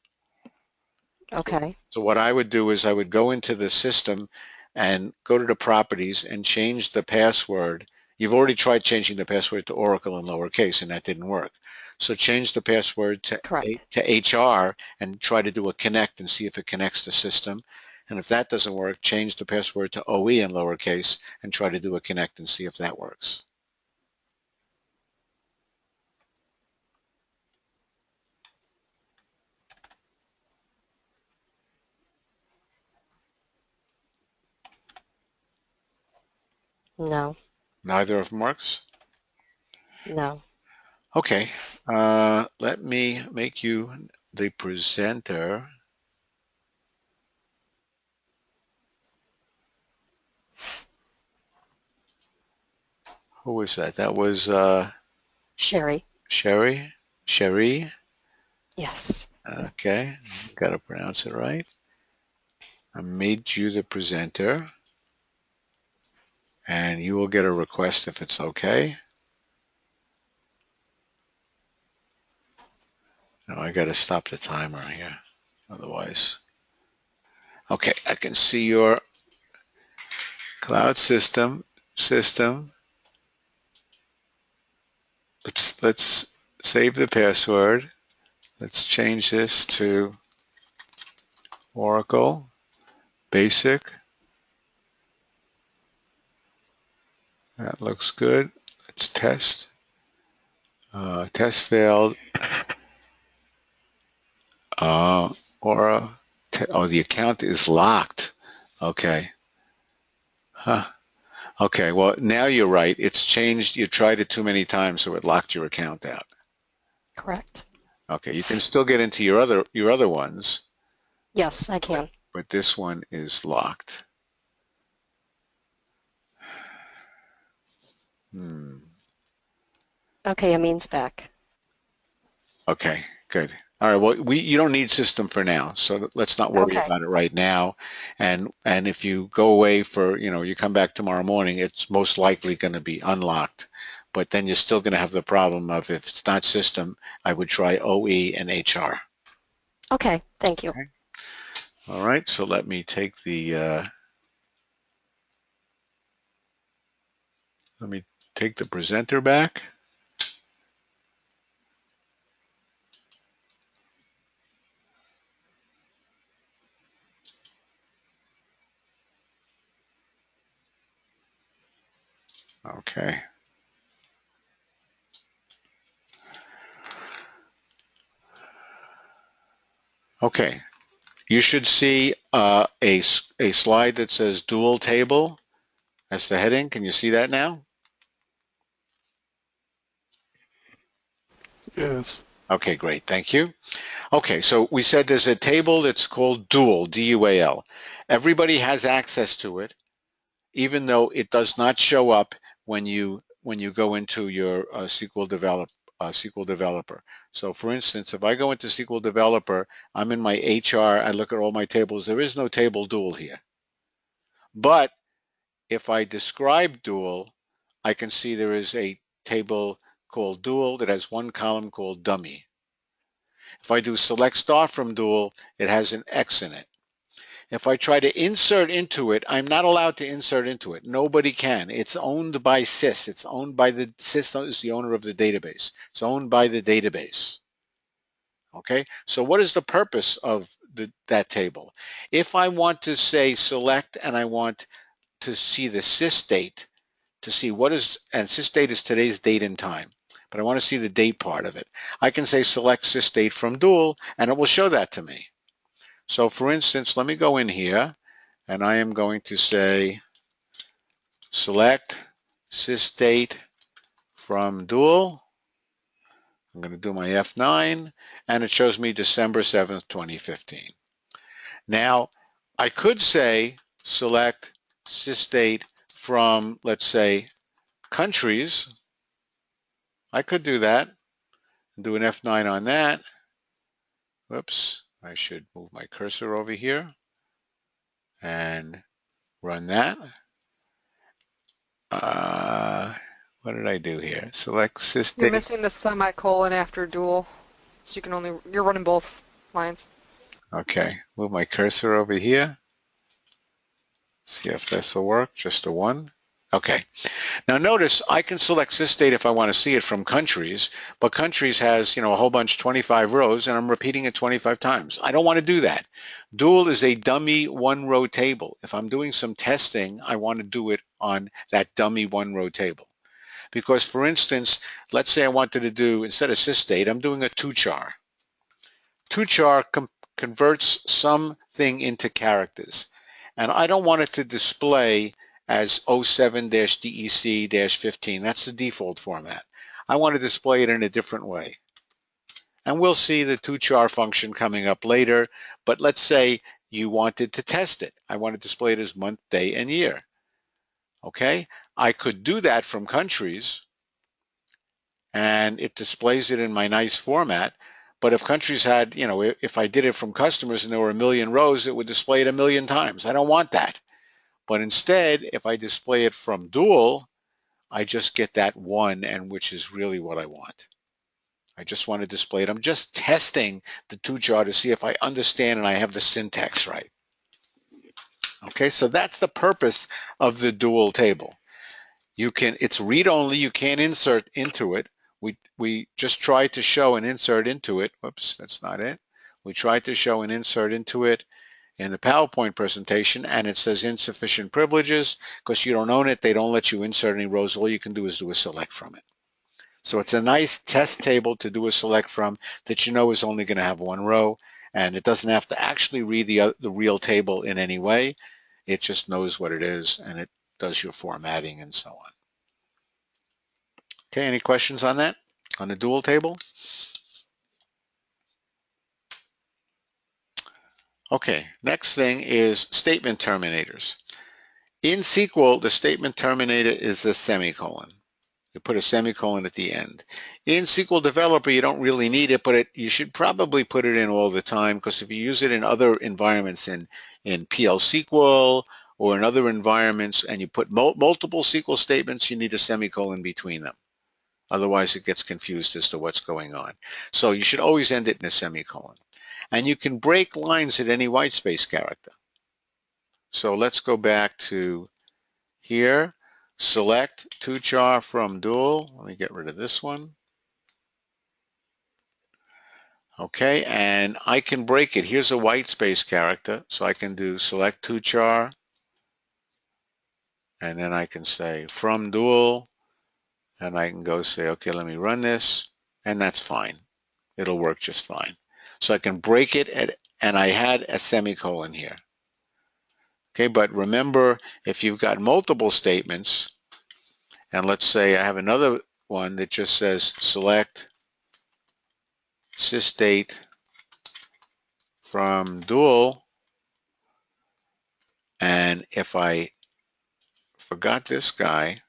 S10: Okay.
S12: So what I would do is I would go into the system and go to the properties and change the password. You've already tried changing the password to Oracle in lowercase, and that didn't work. So change the password to HR and try to do a connect and see if it connects the system. And if that doesn't work, change the password to OE in lowercase and try to do a connect and see if that works.
S10: No.
S12: Neither of them works?
S10: No.
S12: Okay. Let me make you the presenter. Who was that? That was
S10: Sherry.
S12: Sherry? Sherry?
S10: Yes.
S12: Okay, got to pronounce it right. I made you the presenter, and you will get a request if it's okay. Now I got to stop the timer here. Otherwise, okay, I can see your cloud system. Let's save the password. Let's change this to Oracle Basic. That looks good. Let's test. Test failed. Oh, the account is locked. Okay. Huh. Okay, well, now you're right. It's changed. You tried it too many times, so it locked your account out.
S10: Correct.
S12: Okay, you can still get into your other ones.
S10: Yes, I can.
S12: But this one is locked.
S10: Okay, Amin's back.
S12: Okay, good. All right. Well, you don't need system for now, so let's not worry
S10: Okay.
S12: about it right now. And if you go away for, you come back tomorrow morning, it's most likely going to be unlocked. But then you're still going to have the problem of if it's not system, I would try OE and HR.
S10: Okay, thank you.
S12: Okay. All right. So let me take the presenter back. Okay. Okay. You should see a slide that says dual table. That's the heading. Can you see that now?
S7: Yes.
S12: Okay, great. Thank you. Okay, so we said there's a table that's called dual, D-U-A-L. Everybody has access to it, even though it does not show up when you go into your SQL Developer. So for instance, if I go into SQL Developer, I'm in my HR, I look at all my tables, there is no table dual here. But if I describe dual, I can see there is a table called dual that has one column called dummy. If I do select star from dual, it has an X in it. If I try to insert into it, I'm not allowed to insert into it. Nobody can. It's owned by SYS. It's owned by SYS is the owner of the database. It's owned by the database. Okay, so what is the purpose of that table? If I want to say select and I want to see the SYS date, to see and SYS date is today's date and time, but I want to see the date part of it. I can say select SYS date from dual and it will show that to me. So for instance, let me go in here and I am going to say select SYS date from dual. I'm going to do my F9 and it shows me December 7th, 2015. Now, I could say select SYS date from, let's say, countries. I could do that and do an F9 on that. Whoops, I should move my cursor over here and run that. What did I do here? Select SYS
S2: You're
S12: date.
S2: missing the semicolon after dual, so you're running both lines.
S12: Okay, move my cursor over here. See if this will work, just a 1. Okay, now notice I can select SYS date if I want to see it from countries, but countries has, a whole bunch, 25 rows, and I'm repeating it 25 times. I don't want to do that. Dual is a dummy 1-row table. If I'm doing some testing, I want to do it on that dummy 1-row table. Because for instance, let's say I wanted to do, instead of SYS date, I'm doing a 2char. 2char converts something into characters. And I don't want it to display as 07-DEC-15. That's the default format. I want to display it in a different way. And we'll see the 2char function coming up later, but let's say you wanted to test it. I want to display it as month, day, and year. Okay, I could do that from countries, and it displays it in my nice format. But if countries had, if I did it from customers and there were 1,000,000 rows, it would display it 1,000,000 times. I don't want that. But instead, if I display it from dual, I just get that 1, and which is really what I want. I just want to display it. I'm just testing the two-jar to see if I understand and I have the syntax right. Okay, so that's the purpose of the dual table. It's read-only, you can't insert into it. We just tried to show an insert into it. Whoops, that's not it. We tried to show an insert into it in the PowerPoint presentation, and it says insufficient privileges. Because you don't own it, they don't let you insert any rows. All you can do is do a select from it. So it's a nice test table to do a select from that you know is only going to have one row, and it doesn't have to actually read the real table in any way. It just knows what it is, and it does your formatting and so on. Okay, any questions on that, on the dual table? Okay, next thing is statement terminators. In SQL, the statement terminator is a semicolon. You put a semicolon at the end. In SQL Developer, you don't really need it, but you should probably put it in all the time, because if you use it in other environments, in PL SQL or in other environments, and you put multiple SQL statements, you need a semicolon between them. Otherwise, it gets confused as to what's going on. So you should always end it in a semicolon. And you can break lines at any whitespace character. So let's go back to here. Select tochar from dual. Let me get rid of this one. Okay, and I can break it. Here's a whitespace character, so I can do select tochar, and then I can say from dual, and I can go say, okay, let me run this, and that's fine. It'll work just fine. So I can break it and I had a semicolon here. Okay, but remember, if you've got multiple statements, and let's say I have another one that just says select sysdate from dual, and if I forgot this guy,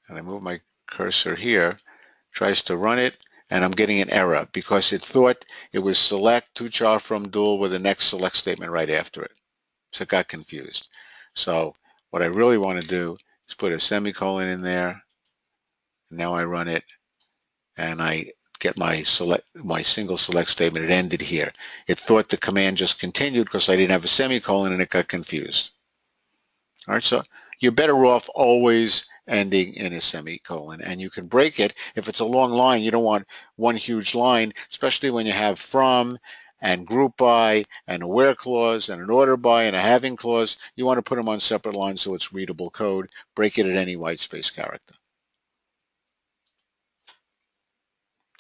S12: and I move my cursor here, tries to run it, and I'm getting an error because it thought it was select tochar from dual with the next select statement right after it. So it got confused. So what I really want to do is put a semicolon in there. Now I run it, and I get my single select statement. It ended here. It thought the command just continued because I didn't have a semicolon, and it got confused. All right, so you're better off always ending in a semicolon, and you can break it. If it's a long line, you don't want one huge line, especially when you have from and group by and a where clause and an order by and a having clause. You want to put them on separate lines so it's readable code. Break it at any whitespace character.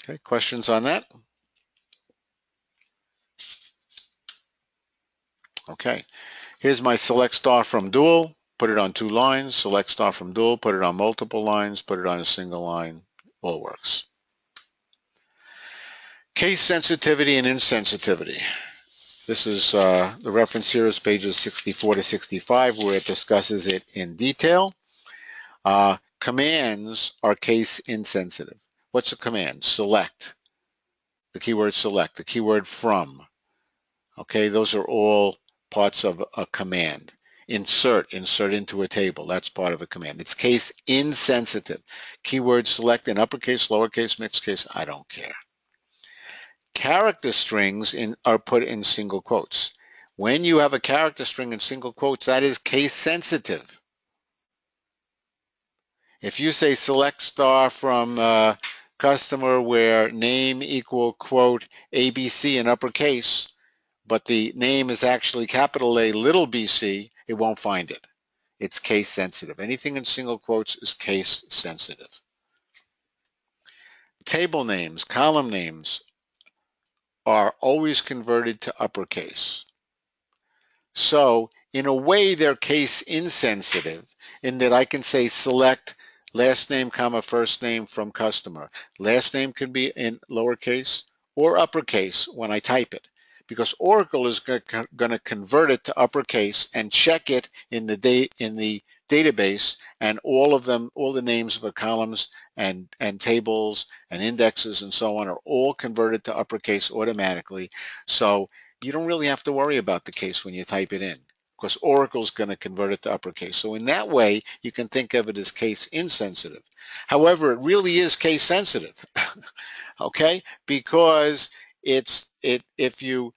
S12: Okay, questions on that? Okay, here's my select star from dual. Put it on 2 lines. Select star from dual. Put it on multiple lines. Put it on a single line. All works. Case sensitivity and insensitivity. This is the reference here is pages 64 to 65, where it discusses it in detail. Commands are case insensitive. What's a command? Select. The keyword select. The keyword from. Okay, those are all parts of a command. Insert into a table. That's part of a command. It's case insensitive. Keyword select in uppercase, lowercase, mixed case, I don't care. Character strings are put in single quotes. When you have a character string in single quotes, that is case sensitive. If you say select star from customer where name equal quote ABC in uppercase, but the name is actually capital A little bc, it won't find it. It's case sensitive. Anything in single quotes is case sensitive. Table names, column names are always converted to uppercase. So in a way, they're case insensitive in that I can say select last name, comma, first name from customer. Last name can be in lowercase or uppercase when I type it, because Oracle is going to convert it to uppercase and check it in the database, and all the names of the columns and tables and indexes and so on are all converted to uppercase automatically. So you don't really have to worry about the case when you type it in, because Oracle's going to convert it to uppercase. So in that way, you can think of it as case insensitive. However, it really is case sensitive, okay? Because if you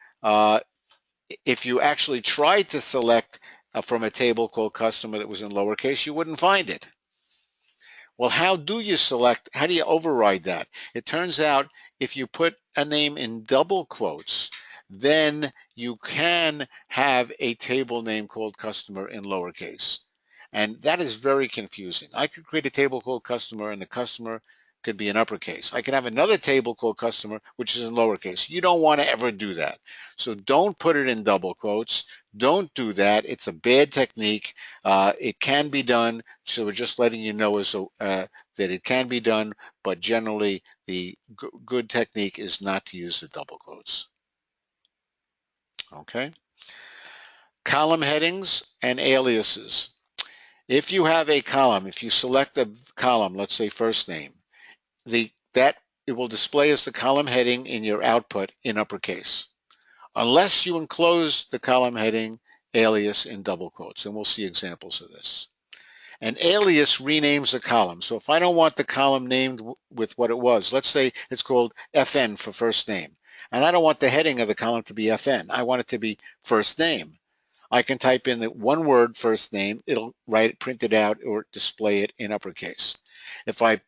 S12: actually tried to select from a table called customer that was in lowercase, you wouldn't find it. Well, how do you override that? It turns out if you put a name in double quotes, then you can have a table name called customer in lowercase. And that is very confusing. I could create a table called customer and the customer could be in uppercase. I can have another table called customer which is in lowercase. You don't want to ever do that. So don't put it in double quotes. Don't do that. It's a bad technique. It can be done. So we're just letting you know that it can be done, but generally the good technique is not to use the double quotes. Okay. Column headings and aliases. If you have a column, if you select a column, let's say first name, it will display as the column heading in your output in uppercase, unless you enclose the column heading alias in double quotes, and we'll see examples of this. An alias renames a column. So if I don't want the column named with what it was, let's say it's called FN for first name, and I don't want the heading of the column to be FN. I want it to be first name. I can type in the one word first name, it'll print it out or display it in uppercase. If I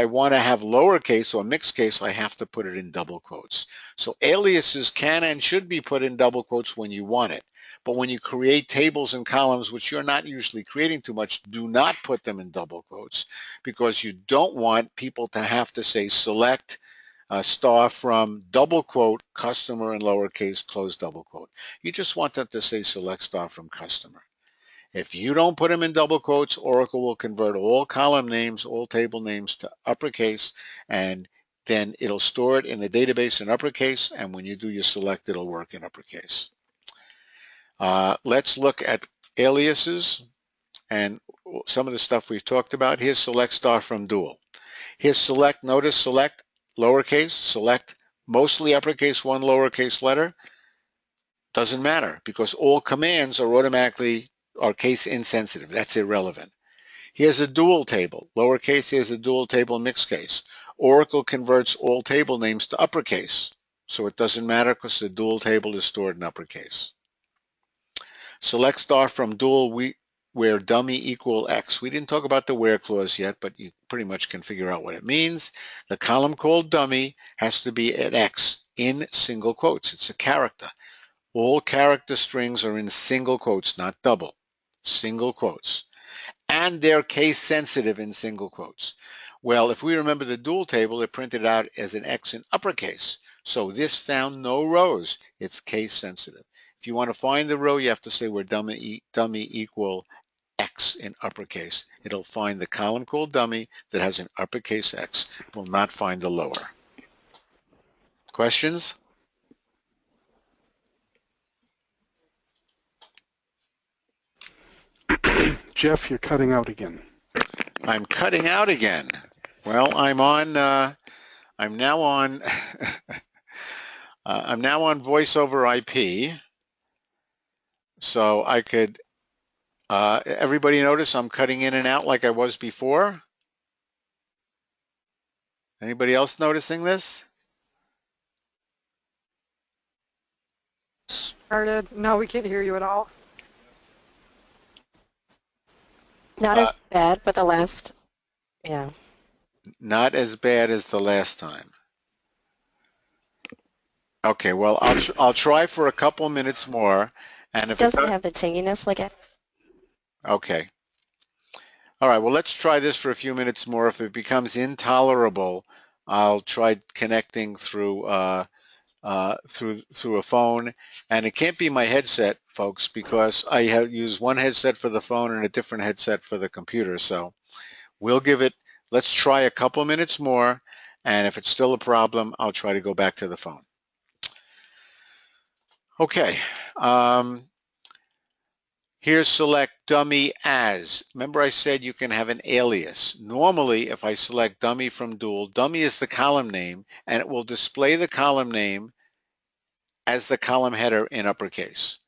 S12: want to have lowercase or mixed case, I have to put it in double quotes. So aliases can and should be put in double quotes when you want it. But when you create tables and columns, which you're not usually creating too much, do not put them in double quotes because you don't want people to have to say select star from double quote customer in lowercase close double quote. You just want them to say select star from customer. If you don't put them in double quotes, Oracle will convert all column names, all table names to uppercase, and then it'll store it in the database in uppercase, and when you do your select, it'll work in uppercase. Let's look at aliases and some of the stuff we've talked about. Here's select star from dual. Here's select, notice select lowercase, select mostly uppercase, one lowercase letter. Doesn't matter because all commands are case insensitive. That's irrelevant. Here's a dual table, lowercase. Here's a dual table, mixed case. Oracle converts all table names to uppercase. So it doesn't matter because the dual table is stored in uppercase. Select star from dual where dummy equal X. We didn't talk about the where clause yet, but you pretty much can figure out what it means. The column called dummy has to be an X in single quotes. It's a character. All character strings are in single quotes, not double. Single quotes. And they're case sensitive in single quotes. Well, if we remember the dual table, it printed out as an X in uppercase. So this found no rows. It's case sensitive. If you want to find the row, you have to say where dummy equal X in uppercase. It'll find the column called dummy that has an uppercase X. It will not find the lower. Questions?
S7: Jeff, you're cutting out again.
S12: I'm cutting out again. Well, I'm now on I'm now on voice over IP. So I could everybody notice I'm cutting in and out like I was before? Anybody else noticing this?
S2: Started. Now we can't hear you at all.
S10: Not as bad, but the last, yeah.
S12: Not as bad as the last time. Okay, well, I'll try for a couple minutes more, and if
S10: it doesn't have the tinginess like it.
S12: Okay. All right. Well, let's try this for a few minutes more. If it becomes intolerable, I'll try connecting through through a phone, and it can't be my headset, folks, because I use one headset for the phone and a different headset for the computer. So we'll give it. Let's try a couple minutes more, and if it's still a problem, I'll try to go back to the phone. Okay, here's select dummy as. Remember I said you can have an alias. Normally, if I select dummy from dual, dummy is the column name, and it will display the column name as the column header in uppercase.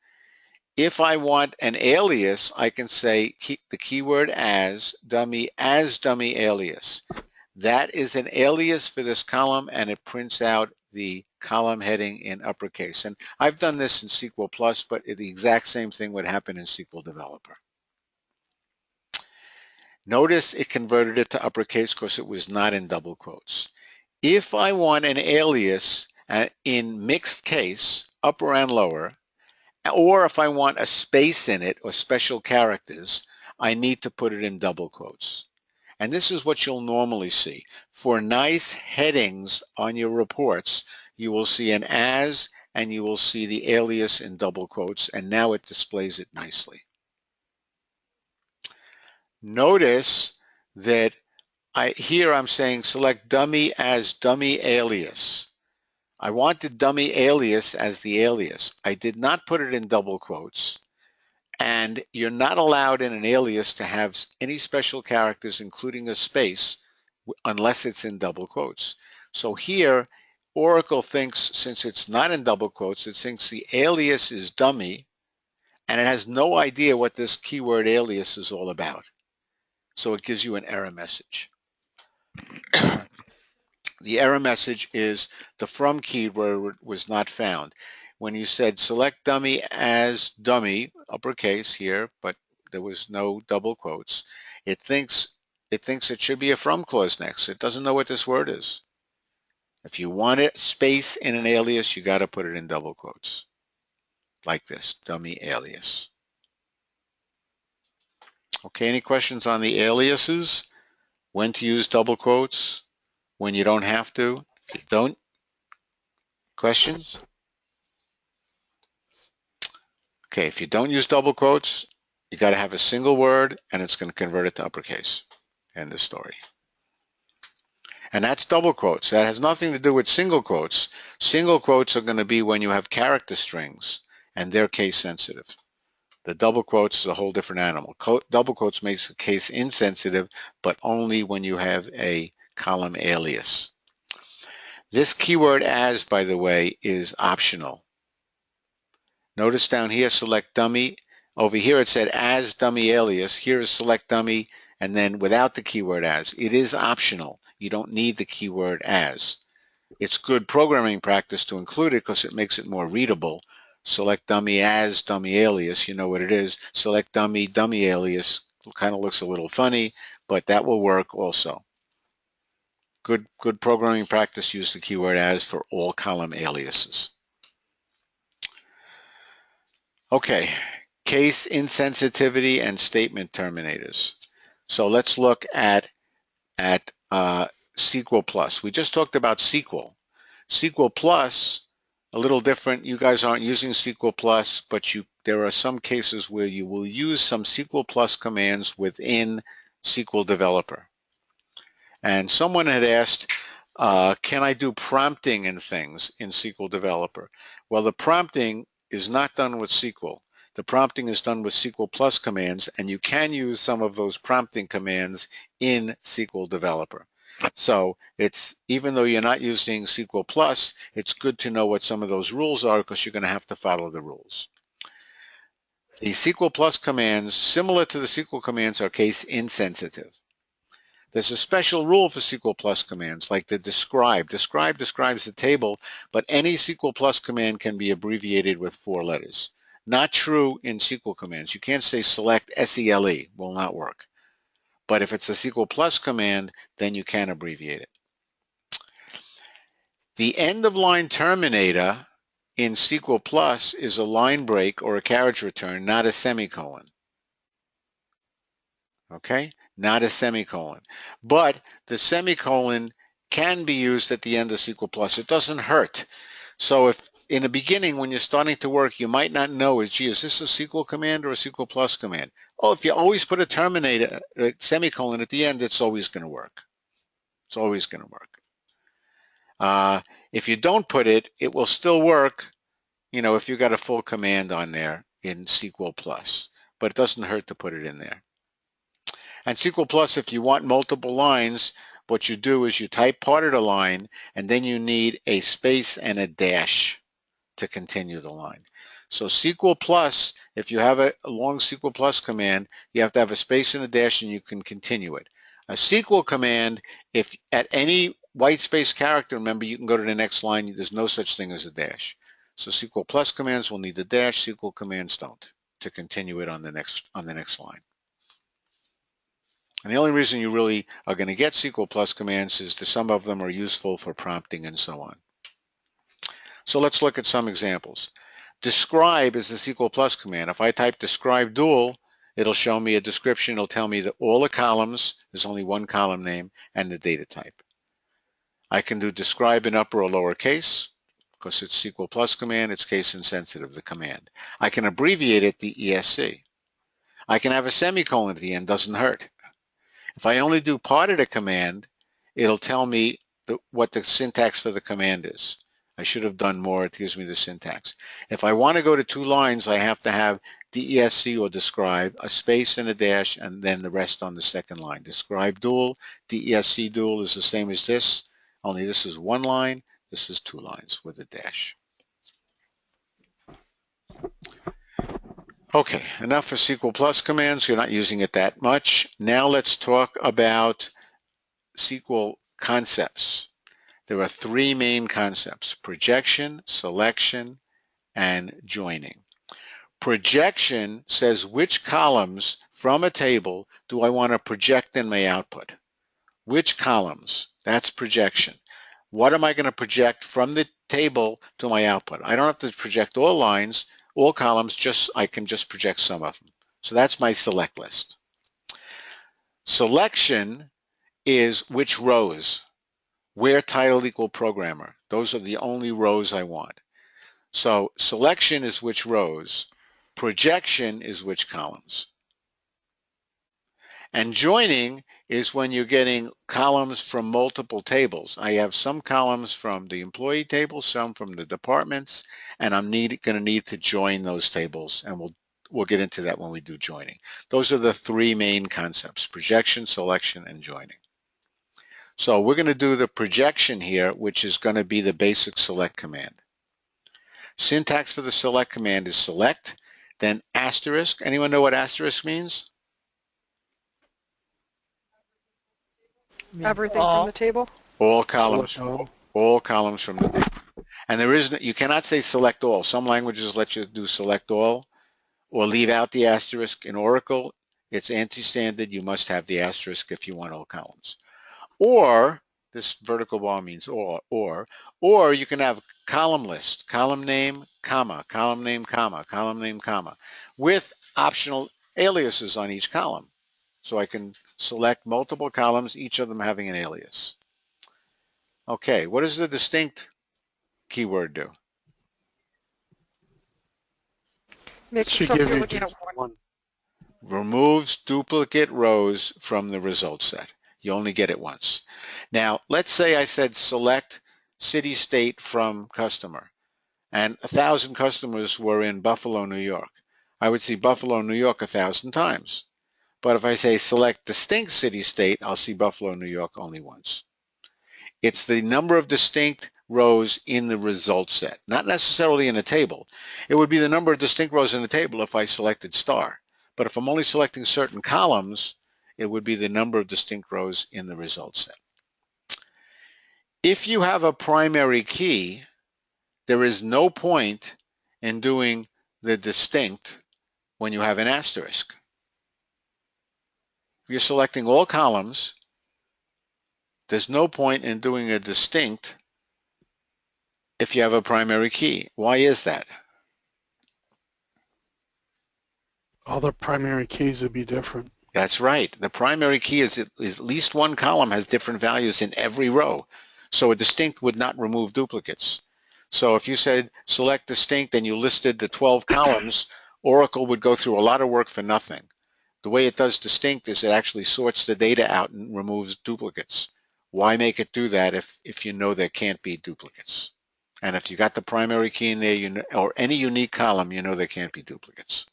S12: If I want an alias, I can say the keyword as dummy alias. That is an alias for this column, and it prints out the column heading in uppercase. And I've done this in SQL Plus, but the exact same thing would happen in SQL Developer. Notice it converted it to uppercase because it was not in double quotes. If I want an alias in mixed case, upper and lower, or if I want a space in it or special characters, I need to put it in double quotes. And this is what you'll normally see. For nice headings on your reports, you will see an as and you will see the alias in double quotes, and now it displays it nicely. Notice that here I'm saying select dummy as dummy alias. I wanted dummy alias as the alias. I did not put it in double quotes. And you're not allowed in an alias to have any special characters, including a space, unless it's in double quotes. So here, Oracle thinks, since it's not in double quotes, it thinks the alias is dummy, and it has no idea what this keyword alias is all about. So it gives you an error message. The error message is the from keyword was not found. When you said select dummy as dummy, uppercase here, but there was no double quotes, it thinks it should be a from clause next. It doesn't know what this word is. If you want it space in an alias, you got to put it in double quotes, like this, dummy alias. Okay, any questions on the aliases? When to use double quotes? When you don't have to? If you don't, questions? Okay, if you don't use double quotes, you got to have a single word, and it's going to convert it to uppercase. End of story. And that's double quotes. That has nothing to do with single quotes. Single quotes are going to be when you have character strings, and they're case sensitive. The double quotes is a whole different animal. Double quotes makes the case insensitive, but only when you have a column alias. This keyword as, by the way, is optional. Notice down here, select dummy. Over here it said as dummy alias. Here is select dummy, and then without the keyword as. It is optional. You don't need the keyword as. It's good programming practice to include it because it makes it more readable. Select dummy as dummy alias. You know what it is. Select dummy alias. Kind of looks a little funny, but that will work also. Good programming practice. Use the keyword as for all column aliases. Okay, case insensitivity and statement terminators. So let's look at SQL Plus. We just talked about SQL. SQL Plus, a little different. You guys aren't using SQL Plus, but there are some cases where you will use some SQL Plus commands within SQL Developer. And someone had asked, can I do prompting and things in SQL Developer? Well, the prompting is not done with SQL. The prompting is done with SQL Plus commands, and you can use some of those prompting commands in SQL Developer. So even though you're not using SQL Plus, it's good to know what some of those rules are because you're going to have to follow the rules. The SQL Plus commands, similar to the SQL commands, are case insensitive. There's a special rule for SQL Plus commands, like the describe. Describe describes the table, but any SQL Plus command can be abbreviated with 4 letters. Not true in SQL commands. You can't say select SELE, will not work. But if it's a SQL Plus command, then you can abbreviate it. The end of line terminator in SQL Plus is a line break or a carriage return, not a semicolon. Okay, not a semicolon. But the semicolon can be used at the end of SQL Plus. It doesn't hurt. So if in the beginning when you're starting to work, you might not know, is this a SQL command or a SQL Plus command? Oh, if you always put a terminator, a semicolon at the end, it's always going to work. It's always going to work. If you don't put it, it will still work, if you got a full command on there in SQL Plus. But it doesn't hurt to put it in there. And SQL Plus, if you want multiple lines, what you do is you type part of the line, and then you need a space and a dash to continue the line. So SQL Plus, if you have a long SQL Plus command, you have to have a space and a dash and you can continue it. A SQL command, if at any white space character, remember you can go to the next line, there's no such thing as a dash. So SQL Plus commands will need the dash, SQL commands don't, to continue it on the next line. And the only reason you really are going to get SQL Plus commands is that some of them are useful for prompting and so on. So let's look at some examples. Describe is the SQL Plus command. If I type describe dual, it'll show me a description. It'll tell me that all the columns, there's only one column name, and the data type. I can do describe in upper or lowercase, because it's SQL Plus command, it's case insensitive, the command. I can abbreviate it, the ESC. I can have a semicolon at the end, doesn't hurt. If I only do part of the command, it'll tell me what the syntax for the command is. I should have done more, it gives me the syntax. If I want to go to 2 lines, I have to have DESC or describe, a space and a dash, and then the rest on the second line. Describe dual, DESC dual is the same as this, only this is 1 line, this is 2 lines with a dash. Okay, enough for SQL Plus commands. You're not using it that much. Now let's talk about SQL concepts. There are 3 main concepts: projection, selection, and joining. Projection says which columns from a table do I want to project in my output. Which columns? That's projection. What am I going to project from the table to my output? I don't have to project all lines, all columns, I can just project some of them. So that's my select list. Selection is which rows, where title equal programmer. Those are the only rows I want. So selection is which rows, projection is which columns. And joining is when you're getting columns from multiple tables. I have some columns from the employee table, some from the departments, and I'm going to need to join those tables, and we'll get into that when we do joining. Those are the 3 main concepts: projection, selection, and joining. So we're going to do the projection here, which is going to be the basic select command. Syntax for the select command is select, then asterisk. Anyone know what asterisk means?
S2: Everything from the table?
S12: All columns from the table. And you cannot say select all. Some languages let you do select all or leave out the asterisk. In Oracle, it's anti-standard. You must have the asterisk if you want all columns. Or, this vertical bar means or you can have column list, column name, comma, column name, comma, column name, comma, with optional aliases on each column. So I can select multiple columns, each of them having an alias. Okay, what does the distinct keyword do?
S2: Makes it so you only get one.
S12: Removes duplicate rows from the result set. You only get it once. Now, let's say I said select city, state from customer, and 1,000 customers were in Buffalo, New York. I would see Buffalo, New York 1,000 times. But if I say select distinct city, state, I'll see Buffalo, New York only once. It's the number of distinct rows in the result set, not necessarily in a table. It would be the number of distinct rows in the table if I selected star. But if I'm only selecting certain columns, it would be the number of distinct rows in the result set. If you have a primary key, there is no point in doing the distinct when you have an asterisk. If you're selecting all columns, there's no point in doing a distinct if you have a primary key. Why is that?
S7: All the primary keys would be different.
S12: That's right. The primary key is at least one column has different values in every row. So a distinct would not remove duplicates. So if you said select distinct and you listed the 12 columns, Oracle would go through a lot of work for nothing. The way it does distinct is it actually sorts the data out and removes duplicates. Why make it do that if you know there can't be duplicates? And if you got the primary key in there, or any unique column, you know there can't be duplicates.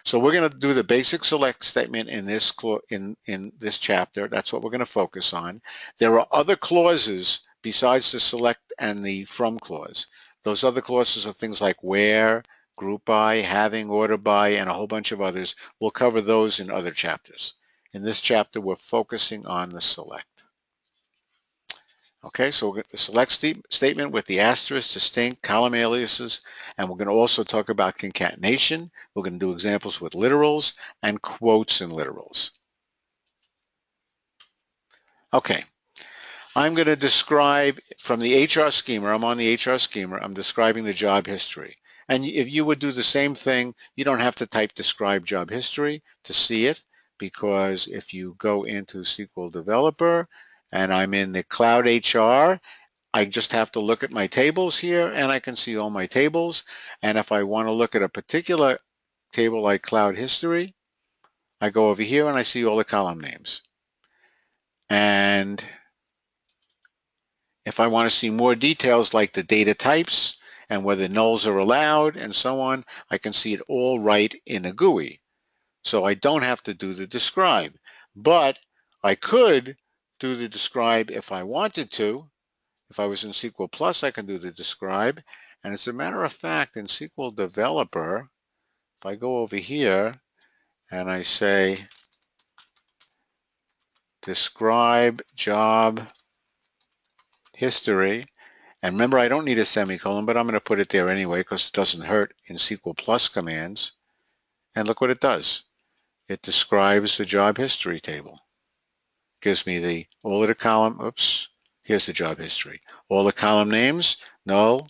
S12: So we're going to do the basic select statement in this chapter. That's what we're going to focus on. There are other clauses besides the select and the from clause. Those other clauses are things like where, group by, having, order by, and a whole bunch of others. We'll cover those in other chapters. In this chapter, we're focusing on the select. Okay, so we'll get the select statement with the asterisk, distinct, column aliases, and we're going to also talk about concatenation. We're going to do examples with literals and quotes in literals. Okay, I'm going to describe from the HR schema. I'm on the HR schema. I'm describing the job history. And if you would do the same thing, you don't have to type describe job history to see it, because if you go into SQL Developer and I'm in the Cloud HR, I just have to look at my tables here and I can see all my tables. And if I want to look at a particular table like Cloud History, I go over here and I see all the column names. And if I want to see more details like the data types and whether nulls are allowed and so on, I can see it all right in a GUI. So I don't have to do the describe. But I could do the describe if I wanted to. If I was in SQL Plus, I can do the describe. And as a matter of fact, in SQL Developer, if I go over here and I say describe job history, and remember, I don't need a semicolon, but I'm going to put it there anyway because it doesn't hurt in SQL Plus commands. And look what it does. It describes the job history table. Gives me all of the column, oops, here's the job history. All the column names, null,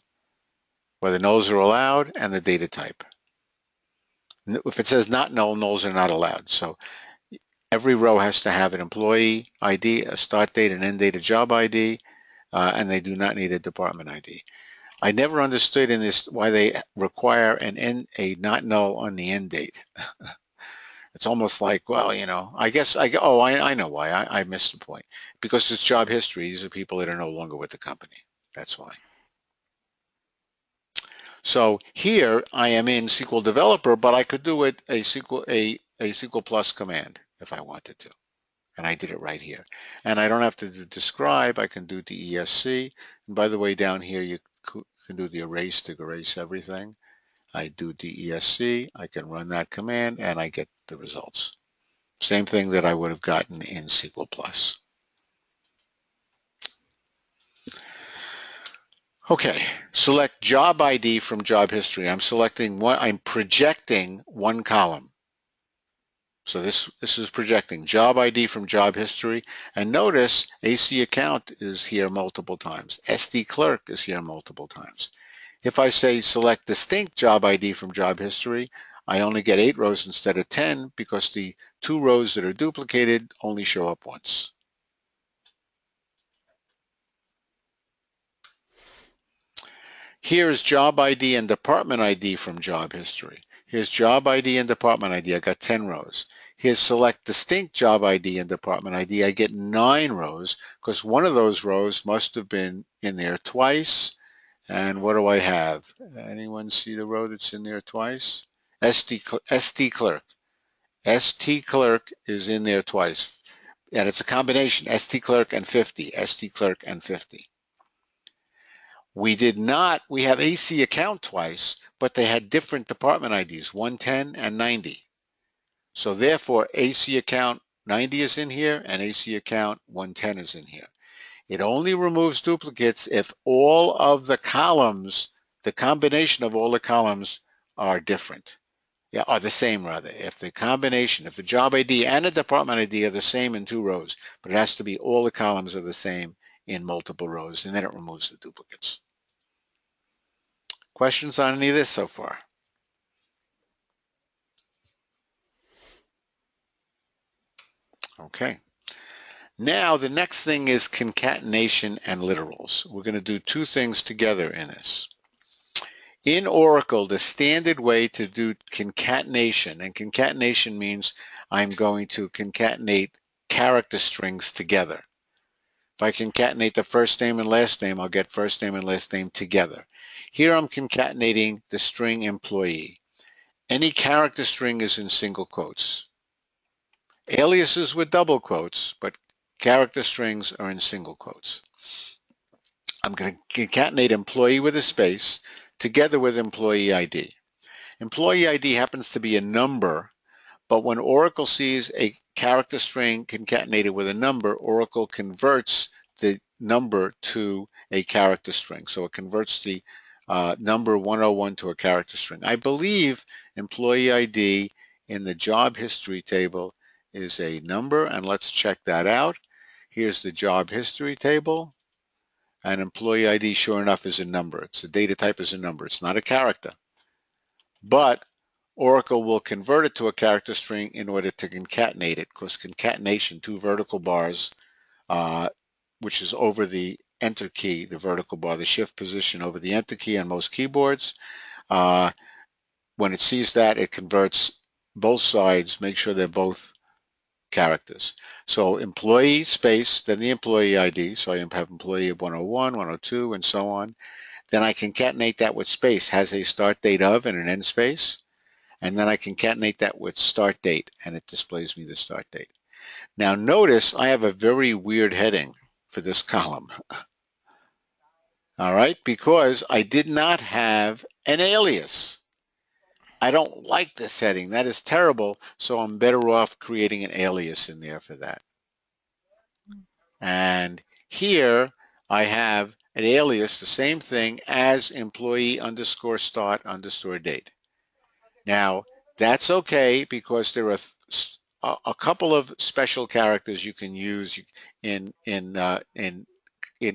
S12: whether nulls are allowed, and the data type. If it says not null, nulls are not allowed. So every row has to have an employee ID, a start date, an end date, a job ID, and they do not need a department ID. I never understood in this why they require a not null on the end date. It's almost like, well, you know, I know why. I missed the point. Because it's job history. These are people that are no longer with the company. That's why. So here I am in SQL Developer, but I could do it a SQL Plus command if I wanted to. And I did it right here. And I don't have to describe. I can do DESC. And by the way, down here you can do the erase to erase everything. I do DESC. I can run that command and I get the results. Same thing that I would have gotten in SQL Plus. Okay, select job ID from job history. I'm projecting one column. So this is projecting job ID from job history. And notice AC account is here multiple times. SD clerk is here multiple times. If I say select distinct job ID from job history, I only get 8 rows instead of 10 because the 2 rows that are duplicated only show up once. Here is job ID and department ID from job history. Here's job ID and department ID. I got 10 rows. Here's select distinct job ID and department ID. I get 9 rows because one of those rows must have been in there twice. And what do I have? Anyone see the row that's in there twice? ST clerk. ST clerk is in there twice. And it's a combination, ST clerk and 50, ST clerk and 50. We have AC account twice, but they had different department IDs, 110 and 90. So therefore, AC account 90 is in here and AC account 110 is in here. It only removes duplicates if all of the columns, the combination of all the columns are different. Yeah, are the same rather. If the job ID and the department ID are the same in 2 rows, but it has to be all the columns are the same in multiple rows, and then it removes the duplicates. Questions on any of this so far? Okay. Now the next thing is concatenation and literals. We're going to do 2 things together in this. In Oracle, the standard way to do concatenation, and concatenation means I'm going to concatenate character strings together. If I concatenate the first name and last name, I'll get first name and last name together. Here I'm concatenating the string employee. Any character string is in single quotes. Aliases with double quotes, but character strings are in single quotes. I'm going to concatenate employee with a space together with employee ID. Employee ID happens to be a number, but when Oracle sees a character string concatenated with a number, Oracle converts the number to a character string. So it converts the number 101 to a character string. I believe employee ID in the job history table is a number, and let's check that out. Here's the job history table, and employee ID, sure enough, is a number. It's a data type is a number. It's not a character. But Oracle will convert it to a character string in order to concatenate it, because concatenation, two vertical bars, which is over the enter key, the vertical bar, the shift position over the enter key on most keyboards. When it sees that, it converts both sides, make sure they're both characters. So employee space, then the employee ID. So I have employee of 101, 102, and so on. Then I concatenate that with space, has a start date of and an end space. And then I concatenate that with start date, and it displays me the start date. Now notice I have a very weird heading for this column. All right, because I did not have an alias. I don't like this heading. That is terrible, so I'm better off creating an alias in there for that. And here I have an alias, the same thing as employee underscore start underscore date. Now, that's okay because there are a couple of special characters you can use in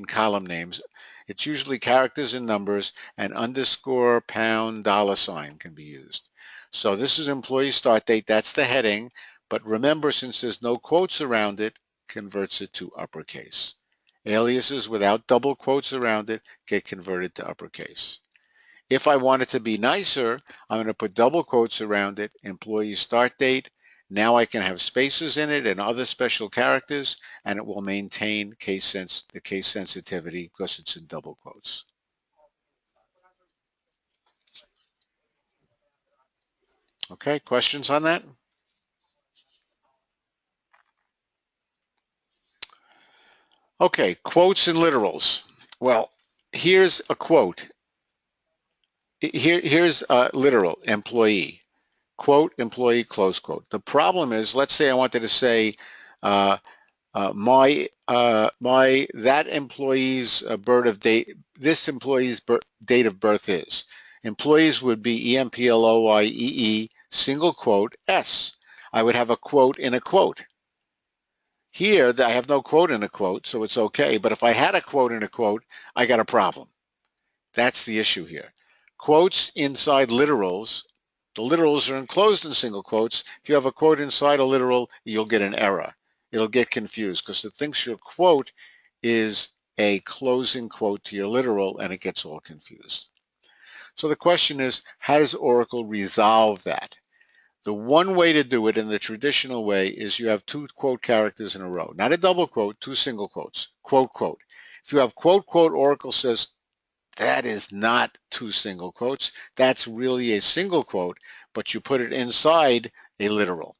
S12: column names. It's usually characters and numbers, and underscore, pound, dollar sign can be used. So this is employee start date. That's the heading. But remember, since there's no quotes around it, converts it to uppercase. Aliases without double quotes around it get converted to uppercase. If I want it to be nicer, I'm going to put double quotes around it, employee start date. Now I can have spaces in it and other special characters, and it will maintain the case sensitivity because it's in double quotes. Okay, questions on that? Okay, quotes and literals. Well, here's a quote. Here's a literal, employee. Quote, employee, close quote. The problem is, let's say I wanted to say, that employee's this employee's date of birth is. Employees would be EMPLOYEE, single quote, S. I would have a quote in a quote. Here, I have no quote in a quote, so it's okay. But if I had a quote in a quote, I got a problem. That's the issue here. Quotes inside literals, the literals are enclosed in single quotes. If you have a quote inside a literal, you'll get an error. It'll get confused because it thinks your quote is a closing quote to your literal, and it gets all confused. So the question is, how does Oracle resolve that? The one way to do it in the traditional way is you have two quote characters in a row. Not a double quote, two single quotes. Quote, quote. If you have quote, quote, Oracle says, that is not two single quotes. That's really a single quote, but you put it inside a literal.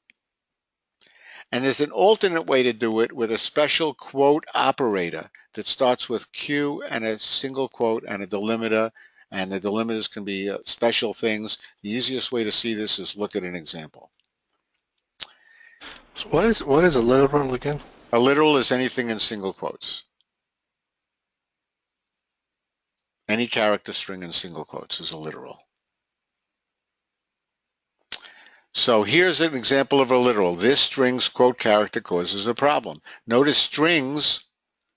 S12: And there's an alternate way to do it with a special quote operator that starts with Q and a single quote and a delimiter, and the delimiters can be special things. The easiest way to see this is look at an example.
S4: So what is a literal again?
S12: A literal is anything in single quotes. Any character string in single quotes is a literal. So here's an example of a literal. This string's quote character causes a problem. Notice strings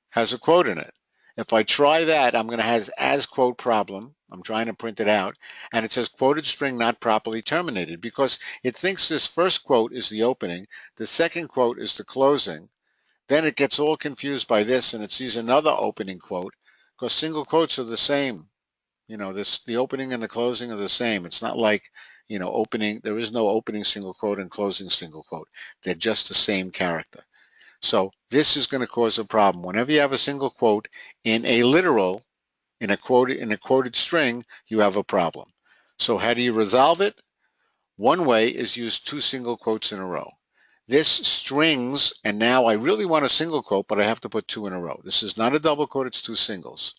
S12: has a quote in it. If I try that, I'm going to have as quote problem. I'm trying to print it out, and it says quoted string not properly terminated because it thinks this first quote is the opening, the second quote is the closing. Then it gets all confused by this, and it sees another opening quote because single quotes are the same. You know, the opening and the closing are the same. It's not like, you know, there is no opening single quote and closing single quote. They're just the same character. So this is going to cause a problem. Whenever you have a single quote in a literal, in a quoted string, you have a problem. So how do you resolve it? One way is use two single quotes in a row. This strings, and now I really want a single quote, but I have to put two in a row. This is not a double quote, it's two singles.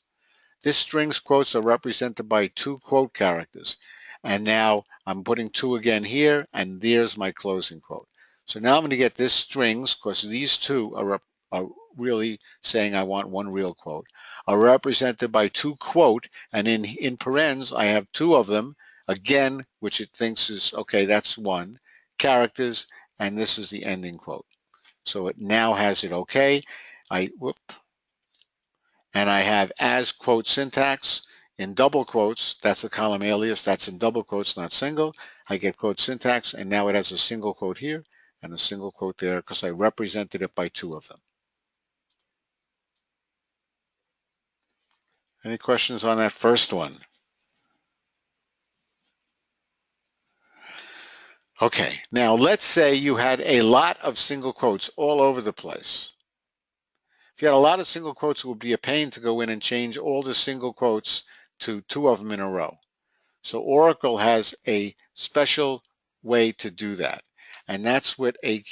S12: This string's quotes are represented by 2 quote characters. And now I'm putting 2 again here, and there's my closing quote. So now I'm going to get this strings, because these 2 are really saying I want one real quote, are represented by 2 quote, and in parens I have 2 of them, again, which it thinks is, okay, that's 1, characters, and this is the ending quote. So it now has it okay. And I have as quote syntax in double quotes. That's a column alias. That's in double quotes, not single. I get quote syntax, and now it has a single quote here and a single quote there because I represented it by 2 of them. Any questions on that first one? Okay, now let's say you had a lot of single quotes all over the place. If you had a lot of single quotes, it would be a pain to go in and change all the single quotes to 2 of them in a row. So Oracle has a special way to do that, and that's with a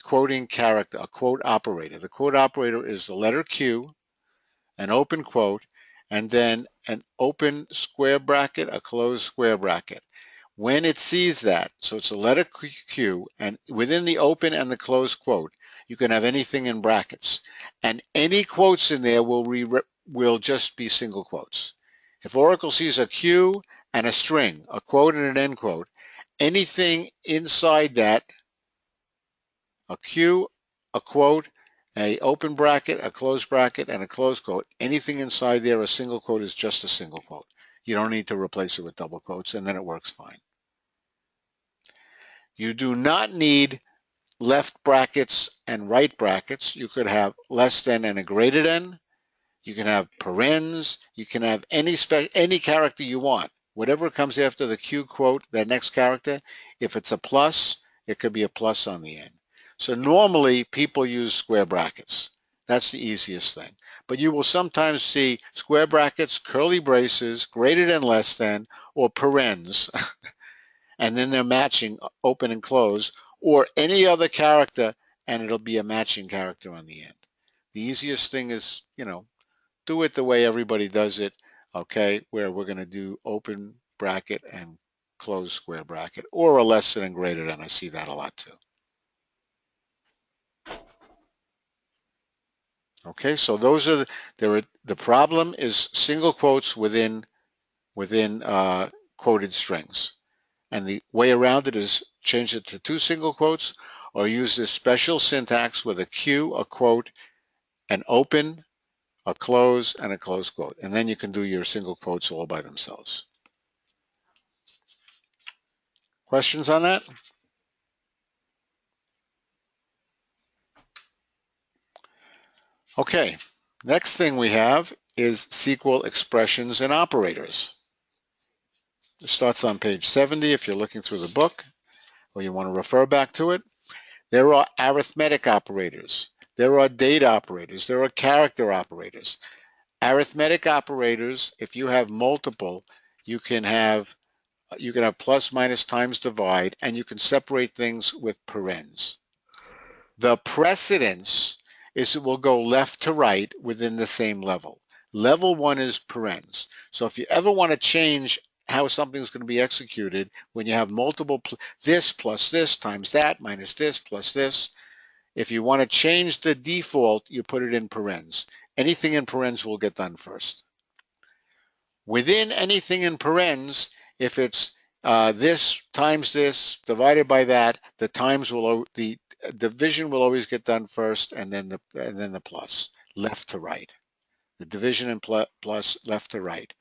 S12: quoting character, a quote operator. The quote operator is the letter Q, an open quote, and then an open square bracket, a closed square bracket. When it sees that, so it's a letter Q, and within the open and the closed quote, you can have anything in brackets, and any quotes in there will just be single quotes. If Oracle sees a Q and a string, a quote and an end quote, anything inside that, a Q, a quote, a open bracket, a closed bracket, and a closed quote, anything inside there, a single quote is just a single quote. You don't need to replace it with double quotes, and then it works fine. You do not need left brackets and right brackets. You could have less than and a greater than. You can have parens. You can have any character you want. Whatever comes after the Q quote, that next character, if it's a plus, it could be a plus on the end. So normally people use square brackets. That's the easiest thing. But you will sometimes see square brackets, curly braces, greater than, less than, or parens. And then they're matching open and close, or any other character, and it'll be a matching character on the end. The easiest thing is, do it the way everybody does it, okay, where we're going to do open bracket and close square bracket, or a less than and greater than. I see that a lot too. Okay, so those are the problem is single quotes within quoted strings. And the way around it is change it to 2 single quotes, or use this special syntax with a Q, a quote, an open, a close, and a close quote. And then you can do your single quotes all by themselves. Questions on that? Okay, next thing we have is SQL expressions and operators. It starts on page 70 if you're looking through the book, or you want to refer back to it. There are arithmetic operators. There are date operators. There are character operators. Arithmetic operators, if you have multiple, you can have plus, minus, times, divide, and you can separate things with parens. The precedence is it will go left to right within the same level. Level 1 is parens. So if you ever want to change how something's going to be executed, when you have multiple, this plus this times that minus this plus this, if you want to change the default, you put it in parens. Anything in parens will get done first. Within anything in parens, if it's this times this divided by that, the division will always get done first, and then the plus, left to right. The division and plus, left to right.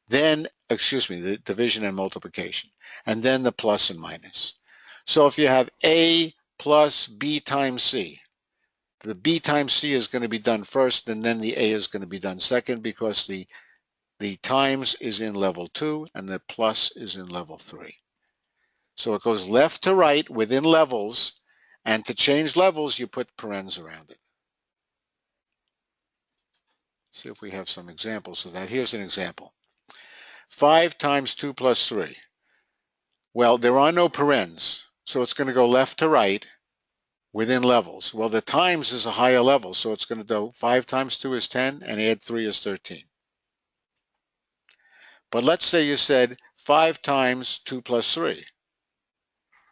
S12: Then, the division and multiplication, and then the plus and minus. So if you have A plus B times C, the B times C is going to be done first, and then the A is going to be done second, because the times is in level 2 and the plus is in level 3. So it goes left to right within levels, and to change levels, you put parens around it. See if we have some examples of that. Here's an example. 5 times 2 plus 3. Well, there are no parens, so it's going to go left to right within levels. Well, the times is a higher level, so it's going to go 5 times 2 is 10, and add 3 is 13. But let's say you said 5 times 2 plus 3.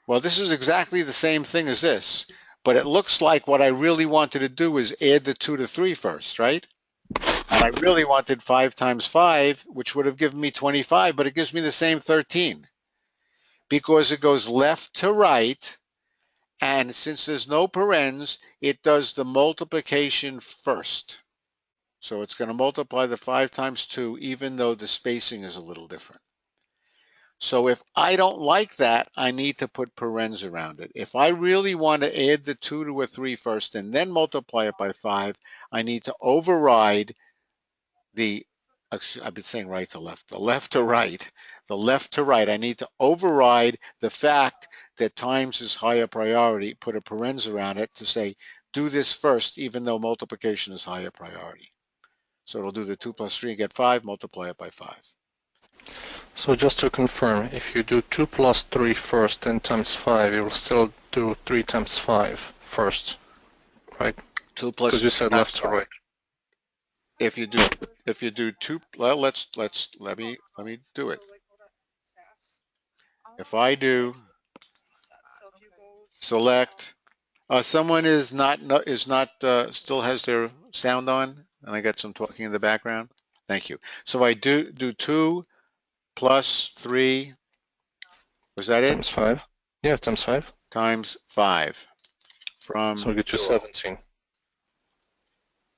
S12: Well, this is exactly the same thing as this, but it looks like what I really wanted to do is add the 2 to 3 first, right? And I really wanted 5 times 5, which would have given me 25, but it gives me the same 13 because it goes left to right, and since there's no parens, it does the multiplication first. So it's going to multiply the 5 times 2, even though the spacing is a little different. So if I don't like that, I need to put parens around it. If I really want to add the 2 to a 3 first and then multiply it by 5, I need to override the, I've been saying right to left, the left to right. The left to right, I need to override the fact that times is higher priority, put a parens around it to say, do this first, even though multiplication is higher priority. So it'll do the 2 plus 3 and get 5, multiply it by 5.
S4: So just to confirm, if you do 2 plus 3 first, then times 5, you will still do 3 times 5 first, right?
S12: 2 plus
S4: Because you said left to right.
S12: If you do 2, well, let me do it. If I do select, someone is not still has their sound on, and I got some talking in the background. Thank you. So I do 2 plus 3. Was that it?
S4: Times 5. Yeah, times 5.
S12: Times 5 from.
S4: So we get you 17.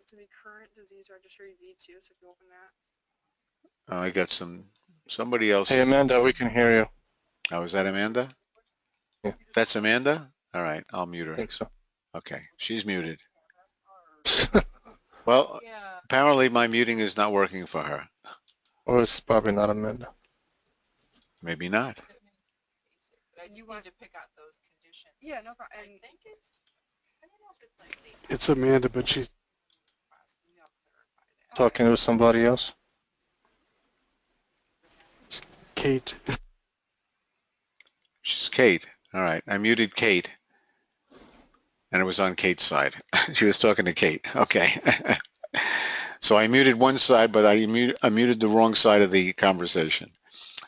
S2: To be current disease registry V2, so if you open that.
S12: Oh, I got somebody else.
S4: Hey, Amanda, we can hear you.
S12: Oh, is that Amanda?
S4: Yeah.
S12: That's Amanda? All right, I'll mute her.
S4: I think so.
S12: Okay, she's muted. Well, apparently my muting is not working for her.
S4: Or it's probably not Amanda.
S12: Maybe not.
S6: I just need to pick out those conditions.
S2: Yeah, no problem.
S6: I think it's, I don't know if it's like
S7: It's Amanda, but she's
S4: Talking with somebody else?
S7: Kate.
S12: She's Kate. All right, I muted Kate. And it was on Kate's side. She was talking to Kate. Okay. So I muted one side, but I muted the wrong side of the conversation.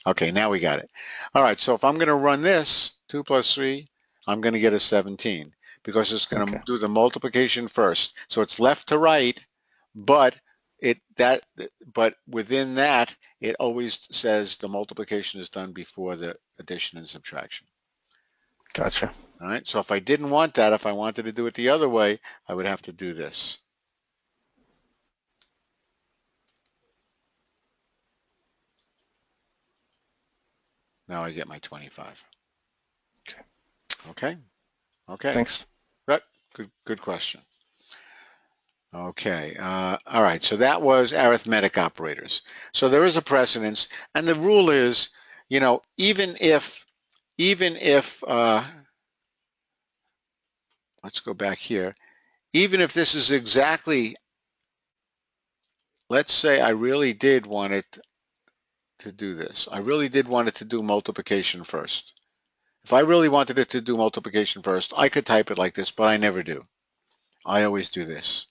S12: Okay, now we got it. All right, so if I'm going to run this, 2 plus 3, I'm going to get a 17 because it's going to do the multiplication first. So it's left to right, but within that, it always says the multiplication is done before the addition and subtraction.
S4: Gotcha.
S12: All right, so if I didn't want that, if I wanted to do it the other way, I would have to do this. Now I get my 25. Okay.
S4: Thanks.
S12: Good question. Okay. All right. So that was arithmetic operators. So there is a precedence, and the rule is, even if let's go back here. Even if this is exactly, let's say I really did want it to do this. I really did want it to do multiplication first. If I really wanted it to do multiplication first, I could type it like this, but I never do. I always do this.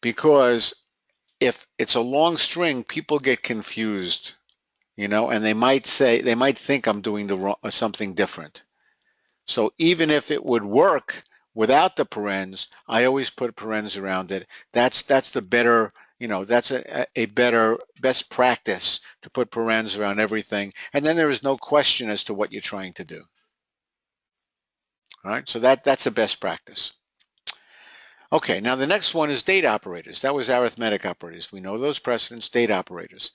S12: Because if it's a long string, people get confused, and they might think I'm doing something different. So even if it would work without the parens, I always put parens around it. That's the better, that's a better best practice to put parens around everything. And then there is no question as to what you're trying to do. All right, so that's the best practice. Okay, now the next one is date operators. That was arithmetic operators. We know those precedents, date operators.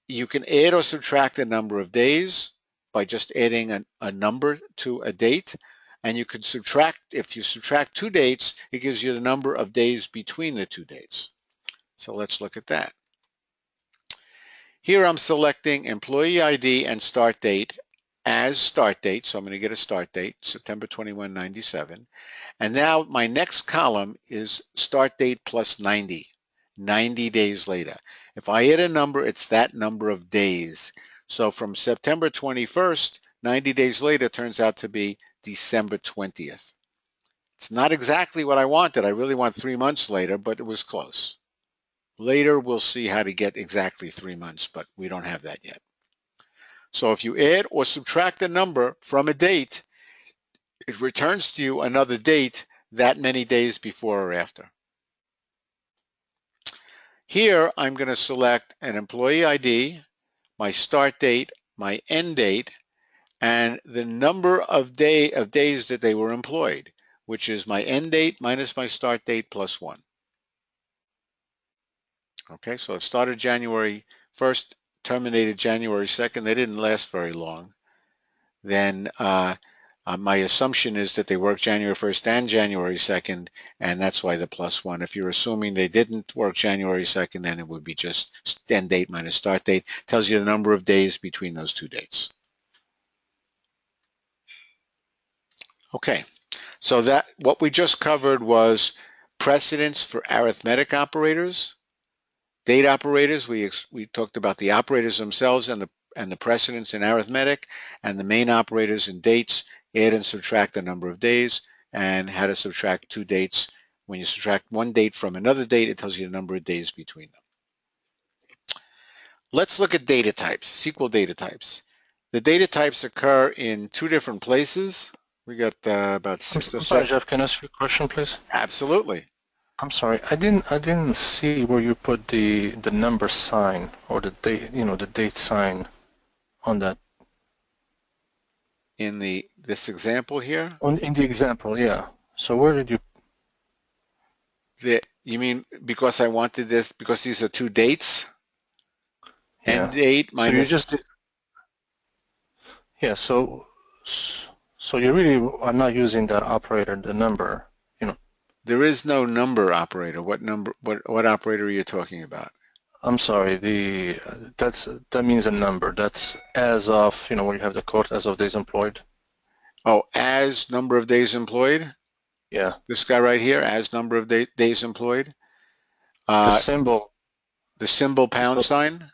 S12: You can add or subtract the number of days by just adding a number to a date. And you can subtract, if you subtract 2 dates, it gives you the number of days between the 2 dates. So let's look at that. Here I'm selecting employee ID and start date as start date. So I'm going to get a start date, September 21, 97. And now my next column is start date plus 90, 90 days later. If I add a number, it's that number of days. So from September 21st, 90 days later turns out to be December 20th. It's not exactly what I wanted. I really want 3 months later, but it was close. Later, we'll see how to get exactly 3 months, but we don't have that yet. So if you add or subtract a number from a date, it returns to you another date that many days before or after. Here, I'm going to select an employee ID, my start date, my end date, and the number of days that they were employed, which is my end date minus my start date plus 1. Okay, so it started January 1st, terminated January 2nd. They didn't last very long. Then my assumption is that they worked January 1st and January 2nd, and that's why the plus 1. If you're assuming they didn't work January 2nd, then it would be just end date minus start date. Tells you the number of days between those two dates. Okay, so that what we just covered was precedence for arithmetic operators. Date operators, we talked about the operators themselves and the precedence in arithmetic, and the main operators in dates, add and subtract the number of days, and how to subtract two dates. When you subtract one date from another date, it tells you the number of days between them. Let's look at data types, SQL data types. The data types occur in two different places. We got about 6 or 7.
S4: I'm sorry, Jeff, can I ask you a question, please?
S12: Absolutely.
S4: I'm sorry, I didn't see where you put the number sign or the date, the date sign on that.
S12: In this example here?
S4: In the example, yeah. So where did you?
S12: You mean because I wanted this, because these are two dates?
S4: Yeah.
S12: End date minus.
S4: So you just did. Yeah. So you really are not using that operator, the number,
S12: There is no number operator. What number? What operator are you talking about?
S4: I'm sorry. That means a number. That's as of, where you have the quote as of days employed.
S12: Oh, as number of days employed?
S4: Yeah.
S12: This guy right here, as number of days employed?
S4: The symbol.
S12: The symbol pound sign?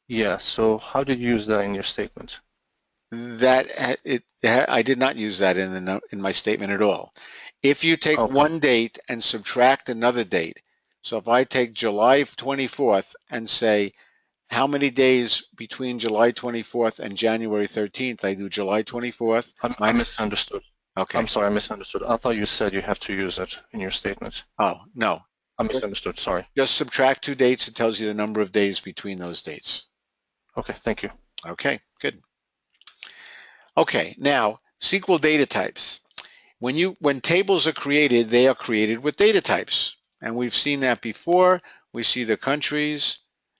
S4: Yeah. So how did you use that in your statement?
S12: I did not use that in my statement at all. If you take one date and subtract another date, so if I take July 24th and say, how many days between July 24th and January 13th? I do July 24th.
S4: I misunderstood.
S12: Okay.
S4: I'm sorry, I misunderstood. I thought you said you have to use it in your statement.
S12: Oh, no.
S4: I misunderstood, sorry.
S12: Just subtract two dates. It tells you the number of days between those dates.
S4: Okay, thank you.
S12: Okay, good. Okay, now, SQL data types. When tables are created, they are created with data types. And we've seen that before. We see the countries,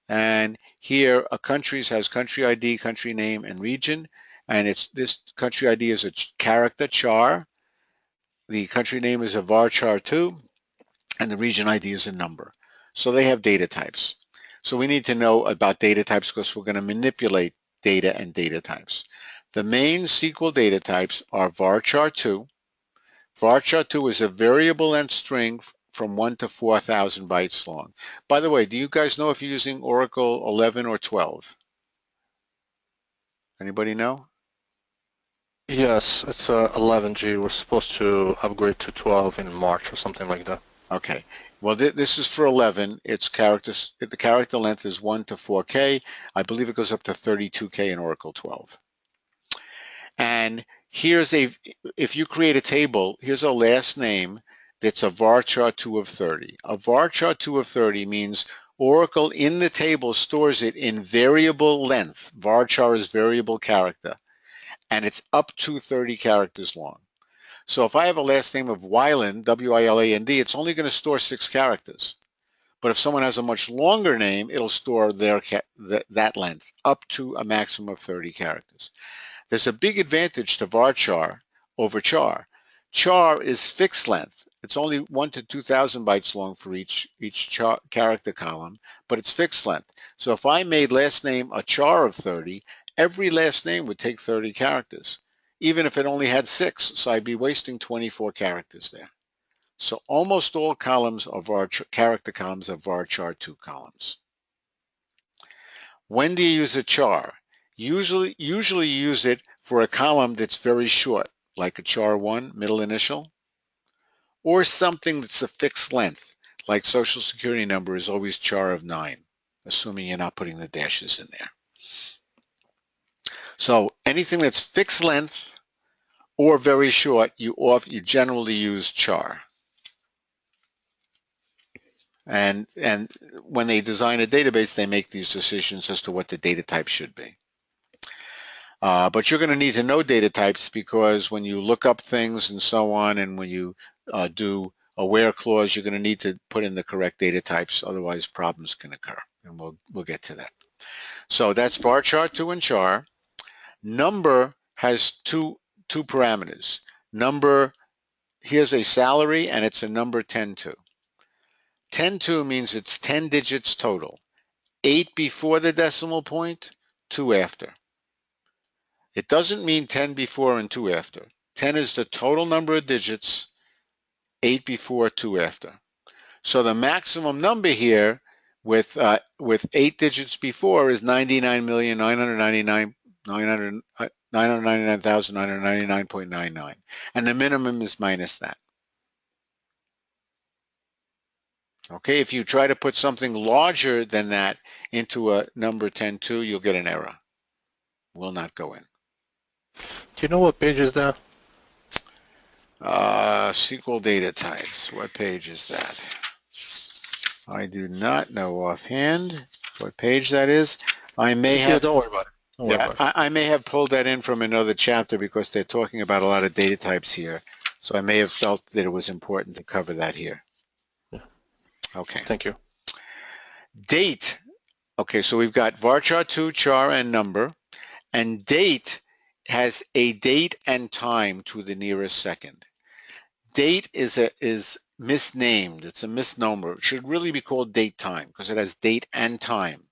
S12: and here a countries has country ID, country name, and region. And this country ID is a character char. The country name is a varchar2, and the region ID is a number. So they have data types. So we need to know about data types because we're going to manipulate data and data types. The main SQL data types are varchar2. Varchar2 is a variable length string from 1 to 4,000 bytes long. By the way, do you guys know if you're using Oracle 11 or 12? Anybody know?
S4: Yes, it's 11G. We're supposed to upgrade to 12 in March or something like that.
S12: Okay. Well, this is for 11. Its characters, the character length is 1 to 4K. I believe it goes up to 32K in Oracle 12. And if you create a table, here's a last name that's a varchar2 of 30. A varchar2 of 30 means Oracle in the table stores it in variable length. Varchar is variable character, and it's up to 30 characters long. So if I have a last name of Wyland, W-I-L-A-N-D, it's only going to store 6 characters. But if someone has a much longer name, it'll store that length up to a maximum of 30 characters. There's a big advantage to varchar over char. Char is fixed length. It's only 1 to 2,000 bytes long for each character column, but it's fixed length. So if I made last name a char of 30, every last name would take 30 characters, even if it only had 6. So I'd be wasting 24 characters there. So almost all columns of character columns are varchar2 columns. When do you use a char? Usually you use it for a column that's very short, like a char1, middle initial, or something that's a fixed length, like social security number is always char of 9, assuming you're not putting the dashes in there. So anything that's fixed length or very short, you generally use char. And when they design a database, they make these decisions as to what the data type should be. But you're going to need to know data types, because when you look up things and so on, and when you do a where clause, you're going to need to put in the correct data types. Otherwise, problems can occur, and we'll get to that. So that's varchar 2 and char. Number has two parameters. Number, here's a salary, and it's a number 10-2. 10-2 means it's 10 digits total. 8 before the decimal point, 2 after. It doesn't mean 10 before and 2 after. 10 is the total number of digits, 8 before, 2 after. So the maximum number here with 8 digits before is 99,999,999.99, and the minimum is minus that. Okay, if you try to put something larger than that into a number 10-2, you'll get an error. Will not go in.
S4: Do you know what page is that?
S12: SQL data types. What page is that? I do not know offhand what page that is. I may
S4: Yeah,
S12: have.
S4: don't worry about it. Don't worry about it.
S12: I may have pulled that in from another chapter, because they're talking about a lot of data types here. So I may have felt that it was important to cover that here.
S4: Yeah.
S12: Okay.
S4: Thank you.
S12: Date. Okay, so we've got varchar 2, char, and number. And date has a date and time to the nearest second. Date is misnamed. It's a misnomer. It should really be called date time, because it has date and time.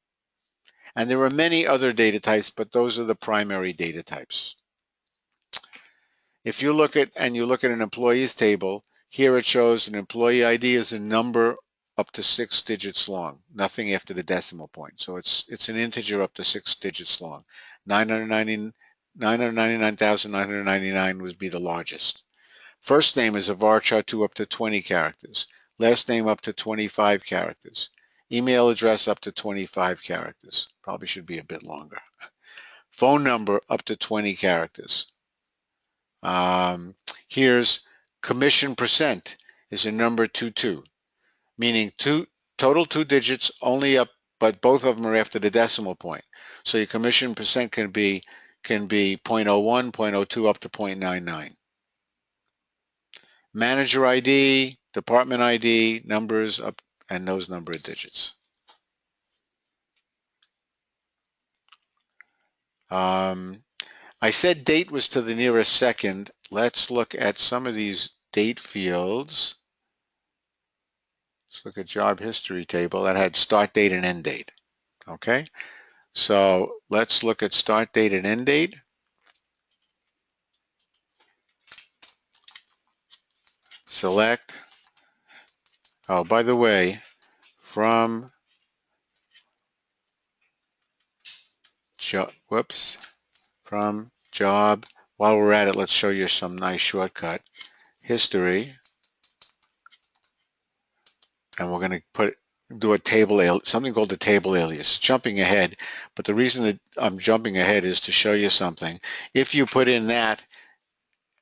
S12: And there are many other data types, but those are the primary data types. If you look at an employees table, here it shows an employee ID is a number up to 6 digits long, nothing after the decimal point. So it's an integer up to 6 digits long. 999,999 would be the largest. First name is a varchar 2 up to 20 characters. Last name up to 25 characters. Email address up to 25 characters. Probably should be a bit longer. Phone number up to 20 characters. Here's commission percent is a number 22, meaning total 2 digits only up, but both of them are after the decimal point. So your commission percent can be 0.01, 0.02 up to 0.99. Manager ID, department ID, numbers up, and those number of digits. I said date was to the nearest second. Let's look at some of these date fields. Let's look at job history table that had start date and end date. Okay, so let's look at start date and end date. Select. Oh, by the way, from job, from job. While we're at it, let's show you some nice shortcut. History. And we're going to do a table, something called the table alias, jumping ahead. But the reason that I'm jumping ahead is to show you something. If you put in that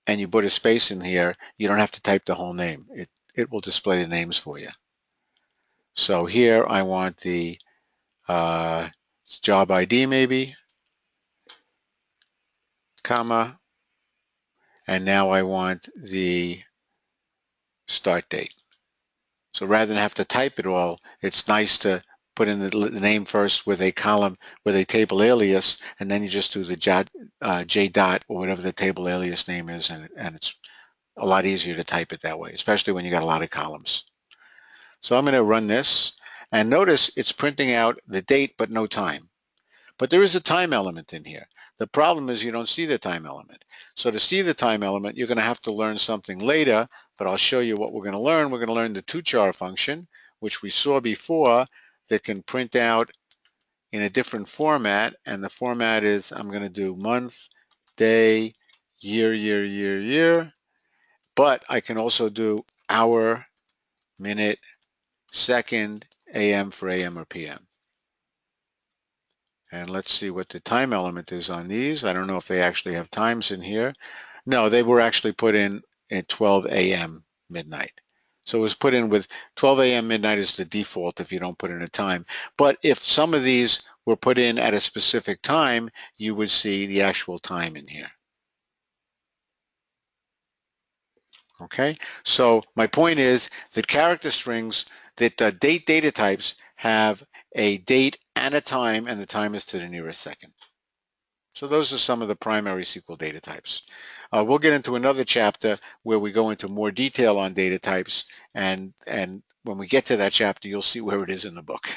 S12: and you put a space in here, you don't have to type the whole name. It will display the names for you. So here I want the job ID maybe, comma, and now I want the start date. So rather than have to type it all, it's nice to put in the name first with a column, with a table alias, and then you just do the J dot or whatever the table alias name is, and it's a lot easier to type it that way, especially when you got a lot of columns. So I'm going to run this, and notice it's printing out the date but no time. But there is a time element in here. The problem is you don't see the time element. So to see the time element, you're going to have to learn something later, but I'll show you what we're going to learn. We're going to learn the toChar function, which we saw before, that can print out in a different format. And the format is, I'm going to do month, day, year, year, year, year. But I can also do hour, minute, 2nd, AM for AM or PM. And let's see what the time element is on these. I don't know if they actually have times in here. No, they were actually put in at 12 a.m. midnight. So it was put in with 12 a.m. midnight is the default if you don't put in a time. But if some of these were put in at a specific time, you would see the actual time in here. Okay, so my point is that character strings, that date data types have a date and a time, and the time is to the nearest second. So those are some of the primary SQL data types. We'll get into another chapter where we go into more detail on data types, and when we get to that chapter, you'll see where it is in the book.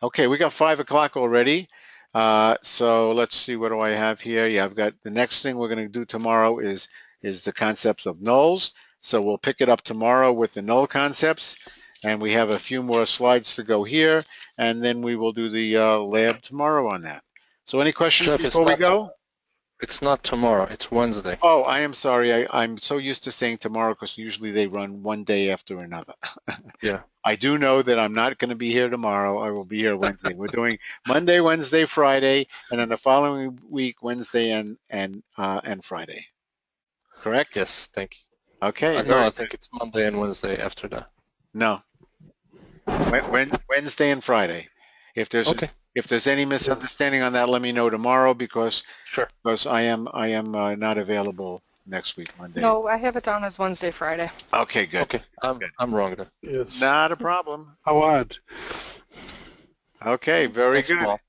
S12: Okay, we got 5 o'clock already. So let's see, what do I have here? Yeah, I've got the next thing we're going to do tomorrow is the concepts of nulls. So we'll pick it up tomorrow with the null concepts, and we have a few more slides to go here, and then we will do the lab tomorrow on that. So any questions
S4: Jeff,
S12: before we go?
S4: It's not tomorrow. It's Wednesday.
S12: Oh, I am sorry. I'm so used to saying tomorrow because usually they run one day after another.
S4: Yeah.
S12: I do know that I'm not going to be here tomorrow. I will be here Wednesday. We're doing Monday, Wednesday, Friday, and then the following week, Wednesday and Friday. Correct?
S4: Yes, thank you.
S12: Okay.
S4: No, I think it's Monday and Wednesday after that.
S12: No. Wednesday and Friday. If there's any misunderstanding on that, let me know tomorrow because I am not available next week, Monday.
S2: No, I have it down as Wednesday, Friday.
S12: Okay, good.
S4: Okay, I'm wrong then.
S7: Yes.
S12: Not a problem.
S7: How odd.
S12: Okay, very good.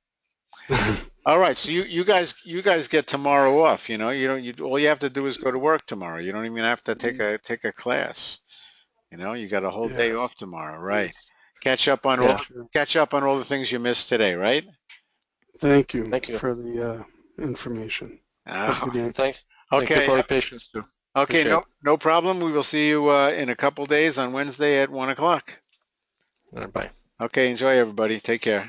S12: All right, so you guys get tomorrow off. You know, all you have to do is go to work tomorrow. You don't even have to take a class. You know, you got a whole day off tomorrow, right? Catch up on all the things you missed today, right?
S7: Thank you for the information.
S4: Thank you
S12: Okay.
S4: for your patience too.
S12: Okay,
S4: Appreciate
S12: no problem. We will see you in a couple days on Wednesday at 1 o'clock.
S4: it. Bye.
S12: Okay, enjoy everybody. Take care.